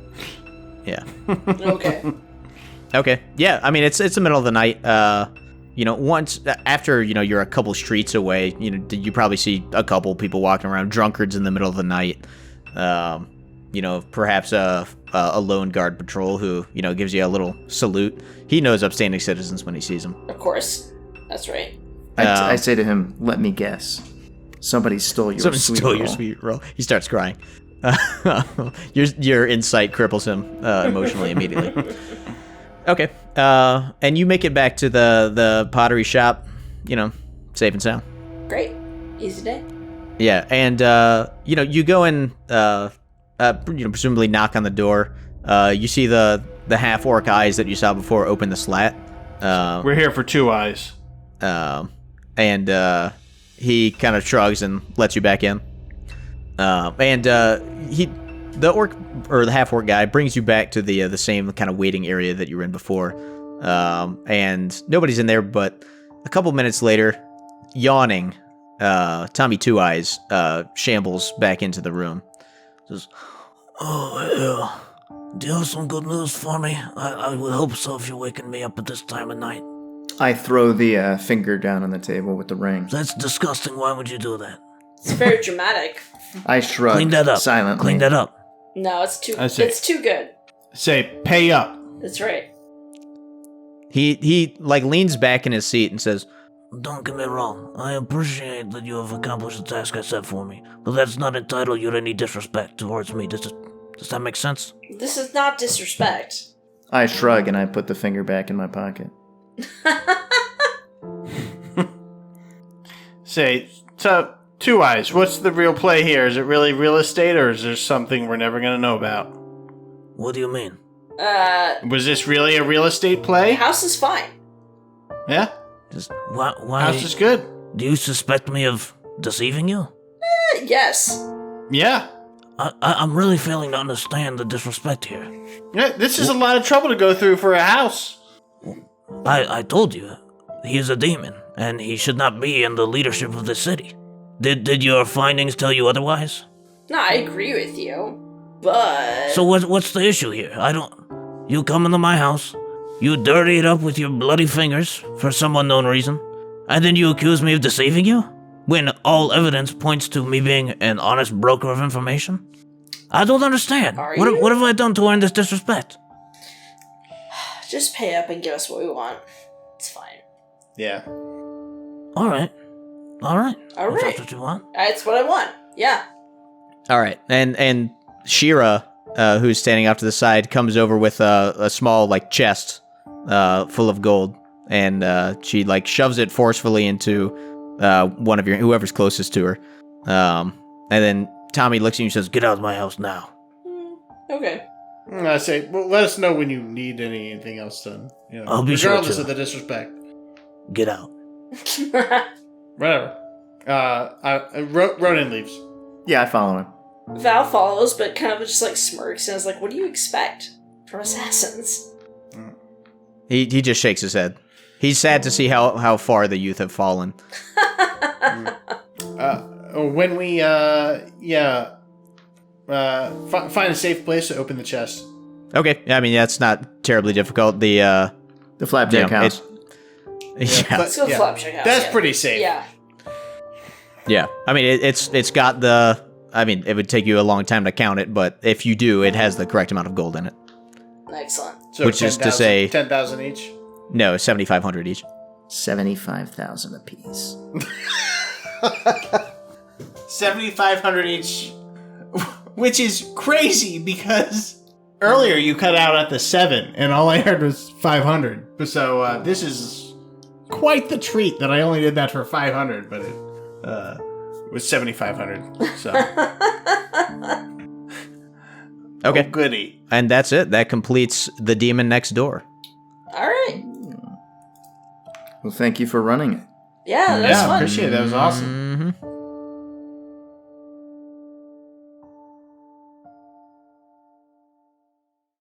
Yeah. Okay. Okay. Yeah. I mean, it's the middle of the night. Once after you're a couple streets away, you probably see a couple people walking around, drunkards in the middle of the night. Perhaps a lone guard patrol who gives you a little salute. He knows upstanding citizens when he sees them. Of course. That's right. I say to him, "Let me guess. Somebody stole your Someone sweet stole roll." your sweet roll. He starts crying. Your insight cripples him emotionally immediately. Okay. And you make it back to the pottery shop, safe and sound. Great. Easy day. Yeah, and you go in, presumably knock on the door. You see the half orc eyes that you saw before open the slat. We're here for 2 eyes. And he kind of shrugs and lets you back in. The orc or the half orc guy brings you back to the same kind of waiting area that you were in before. And nobody's in there, but a couple minutes later, yawning, Tommy Two Eyes shambles back into the room. Says, Oh, yeah. Do you have some good news for me? I would hope so if you're waking me up at this time of night. I throw the finger down on the table with the ring. That's disgusting. Why would you do that? It's very dramatic. I shrug Clean that up. silently. Clean that up. No, it's too. I see. It's too good. Say, pay up. That's right. he leans back in his seat and says, Don't get me wrong. I appreciate that you have accomplished the task I set for me, but that's not entitled you to any disrespect towards me. Does that make sense? This is not disrespect. I shrug and I put the finger back in my pocket. Say, so, Two Eyes, what's the real play here? Is it really real estate, or is there something we're never gonna know about? What do you mean? Was this really a real estate play? House is fine. Yeah? just Why House is good. do you suspect me of deceiving you? Yes. Yeah. I'm really failing to understand the disrespect here. Yeah, this is a lot of trouble to go through for a house. I told you, he is a demon, and he should not be in the leadership of this city. Did your findings tell you otherwise? No, I agree with you, but So what's the issue here? You come into my house, you dirty it up with your bloody fingers for some unknown reason, and then you accuse me of deceiving you? When all evidence points to me being an honest broker of information? I don't understand. Are What you? have I done to earn this disrespect? just pay up and give us what we want. It's fine. Yeah. All right. All If right. that's what you want. That's what I want. Yeah. All right, and Shira, who's standing off to the side, comes over with a small like chest full of gold, and she like shoves it forcefully into one of whoever's closest to her, and then Tommy looks at you and says, "Get out of my house now." Okay. I say, well, let us know when you need anything else done. You know, I'll be sure regardless to. of the disrespect. Get out. Whatever. Ronan leaves. Yeah, I follow him. Val follows, but kind of just like smirks and is like, "What do you expect from assassins?" He just shakes his head. He's sad to see how far the youth have fallen. When we find a safe place to open the chest. Okay, I mean that's not terribly difficult. The Flapjack house. Yeah, Let's go Flapjack House. That's pretty safe. Yeah. yeah. I mean it's got the. I mean it would take you a long time to count it, but if you do, it has the correct amount of gold in it. Excellent. So Which is to say- 10,000 each. No, 7,500 each. 75,000 apiece. 7,500 each, which is crazy because earlier you cut out at the 7 and all I heard was 500. So this is quite the treat that I only did that for 500, but it was 7,500. So Okay, goody. and that's it. That completes the demon next door. All right. Well, thank you for running it. Yeah, that's fun. Appreciate it. That was awesome.